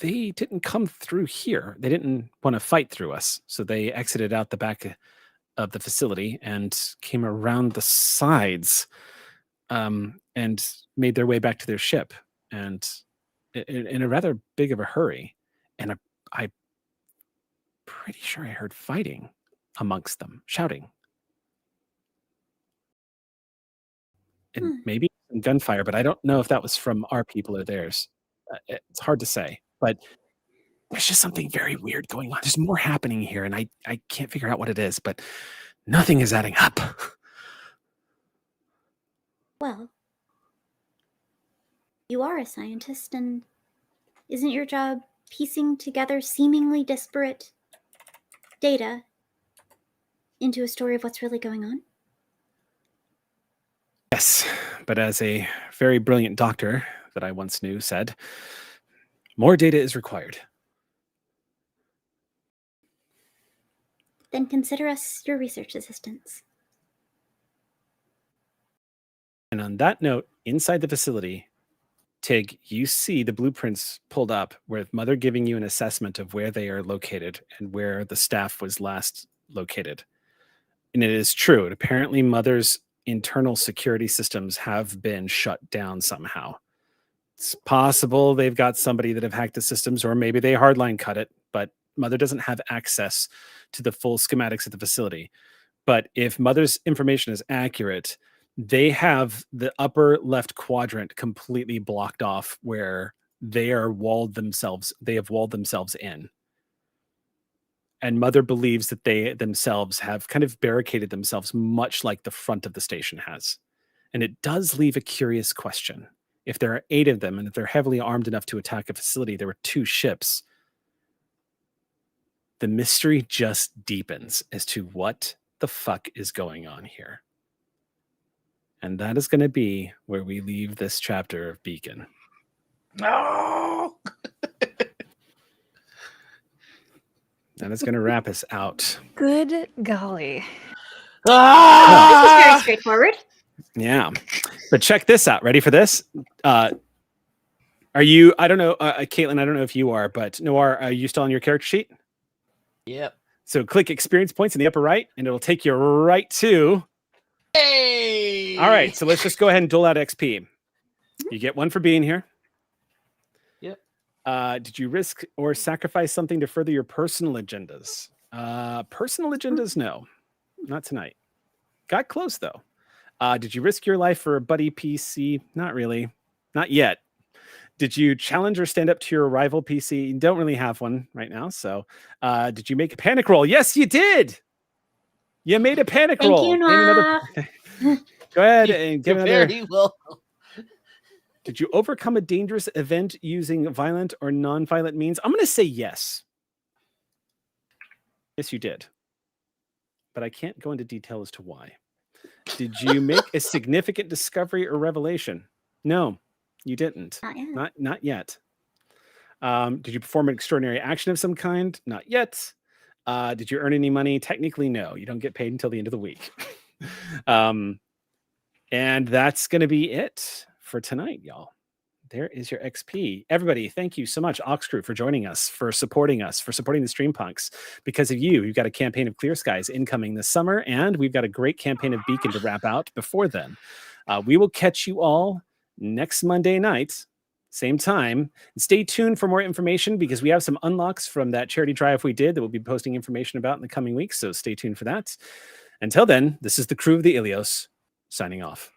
they didn't come through here. They didn't want to fight through us, so they exited out the back of the facility and came around the sides, and made their way back to their ship, and in a rather big of a hurry. And I pretty sure I heard fighting amongst them, shouting. And maybe some gunfire, but I don't know if that was from our people or theirs. It's hard to say, but there's just something very weird going on. There's more happening here, and I can't figure out what it is, but nothing is adding up. Well, you are a scientist, and isn't your job piecing together seemingly disparate data into a story of what's really going on? Yes, but as a very brilliant doctor that I once knew said, more data is required. Then consider us your research assistants. And on that note, inside the facility, Tig, you see the blueprints pulled up with Mother giving you an assessment of where they are located and where the staff was last located. And it is true. Apparently, Mother's internal security systems have been shut down somehow. It's possible they've got somebody that have hacked the systems, or maybe they hardline cut it, but Mother doesn't have access to the full schematics of the facility. But if Mother's information is accurate, they have the upper left quadrant completely blocked off where they have walled themselves in. And Mother believes that they themselves have kind of barricaded themselves, much like the front of the station has. And it does leave a curious question. If there are 8 of them, and if they're heavily armed enough to attack a facility, there were 2 ships. The mystery just deepens as to what the fuck is going on here. And that is going to be where we leave this chapter of Beacon. No. That is going to wrap us out. Good golly. This is very straightforward. Yeah. But check this out. Ready for this? Are you, I don't know, Caitlin, I don't know if you are, but Noir, are you still on your character sheet? Yep. So click experience points in the upper right, and it'll take you right to... Hey! All right, so let's just go ahead and dole out XP. You get 1 for being here. Yep. Did you risk or sacrifice something to further your personal agendas? Personal agendas, no. Not tonight. Got close, though. Did you risk your life for a buddy PC? Not really. Not yet. Did you challenge or stand up to your rival PC? You don't really have one right now, so did you make a panic roll? Yes, you did! You made a panic roll. Thank you, Noir. Go ahead and give another... Very welcome. Did you overcome a dangerous event using violent or non-violent means? I'm going to say yes. Yes, you did. But I can't go into detail as to why. Did you make a significant discovery or revelation? No, you didn't. Not yet. Not yet. Did you perform an extraordinary action of some kind? Not yet. Did you earn any money? Technically, no. You don't get paid until the end of the week. And that's going to be it for tonight, y'all. There is your XP. Everybody, thank you so much, Ox Crew, for joining us, for supporting the Stream Punks. Because of you, we've got a campaign of Clear Skies incoming this summer, and we've got a great campaign of Beacon to wrap out before then. We will catch you all next Monday night, same time. And stay tuned for more information, because we have some unlocks from that charity drive we did that we'll be posting information about in the coming weeks, so stay tuned for that. Until then, this is the crew of the Elios, signing off.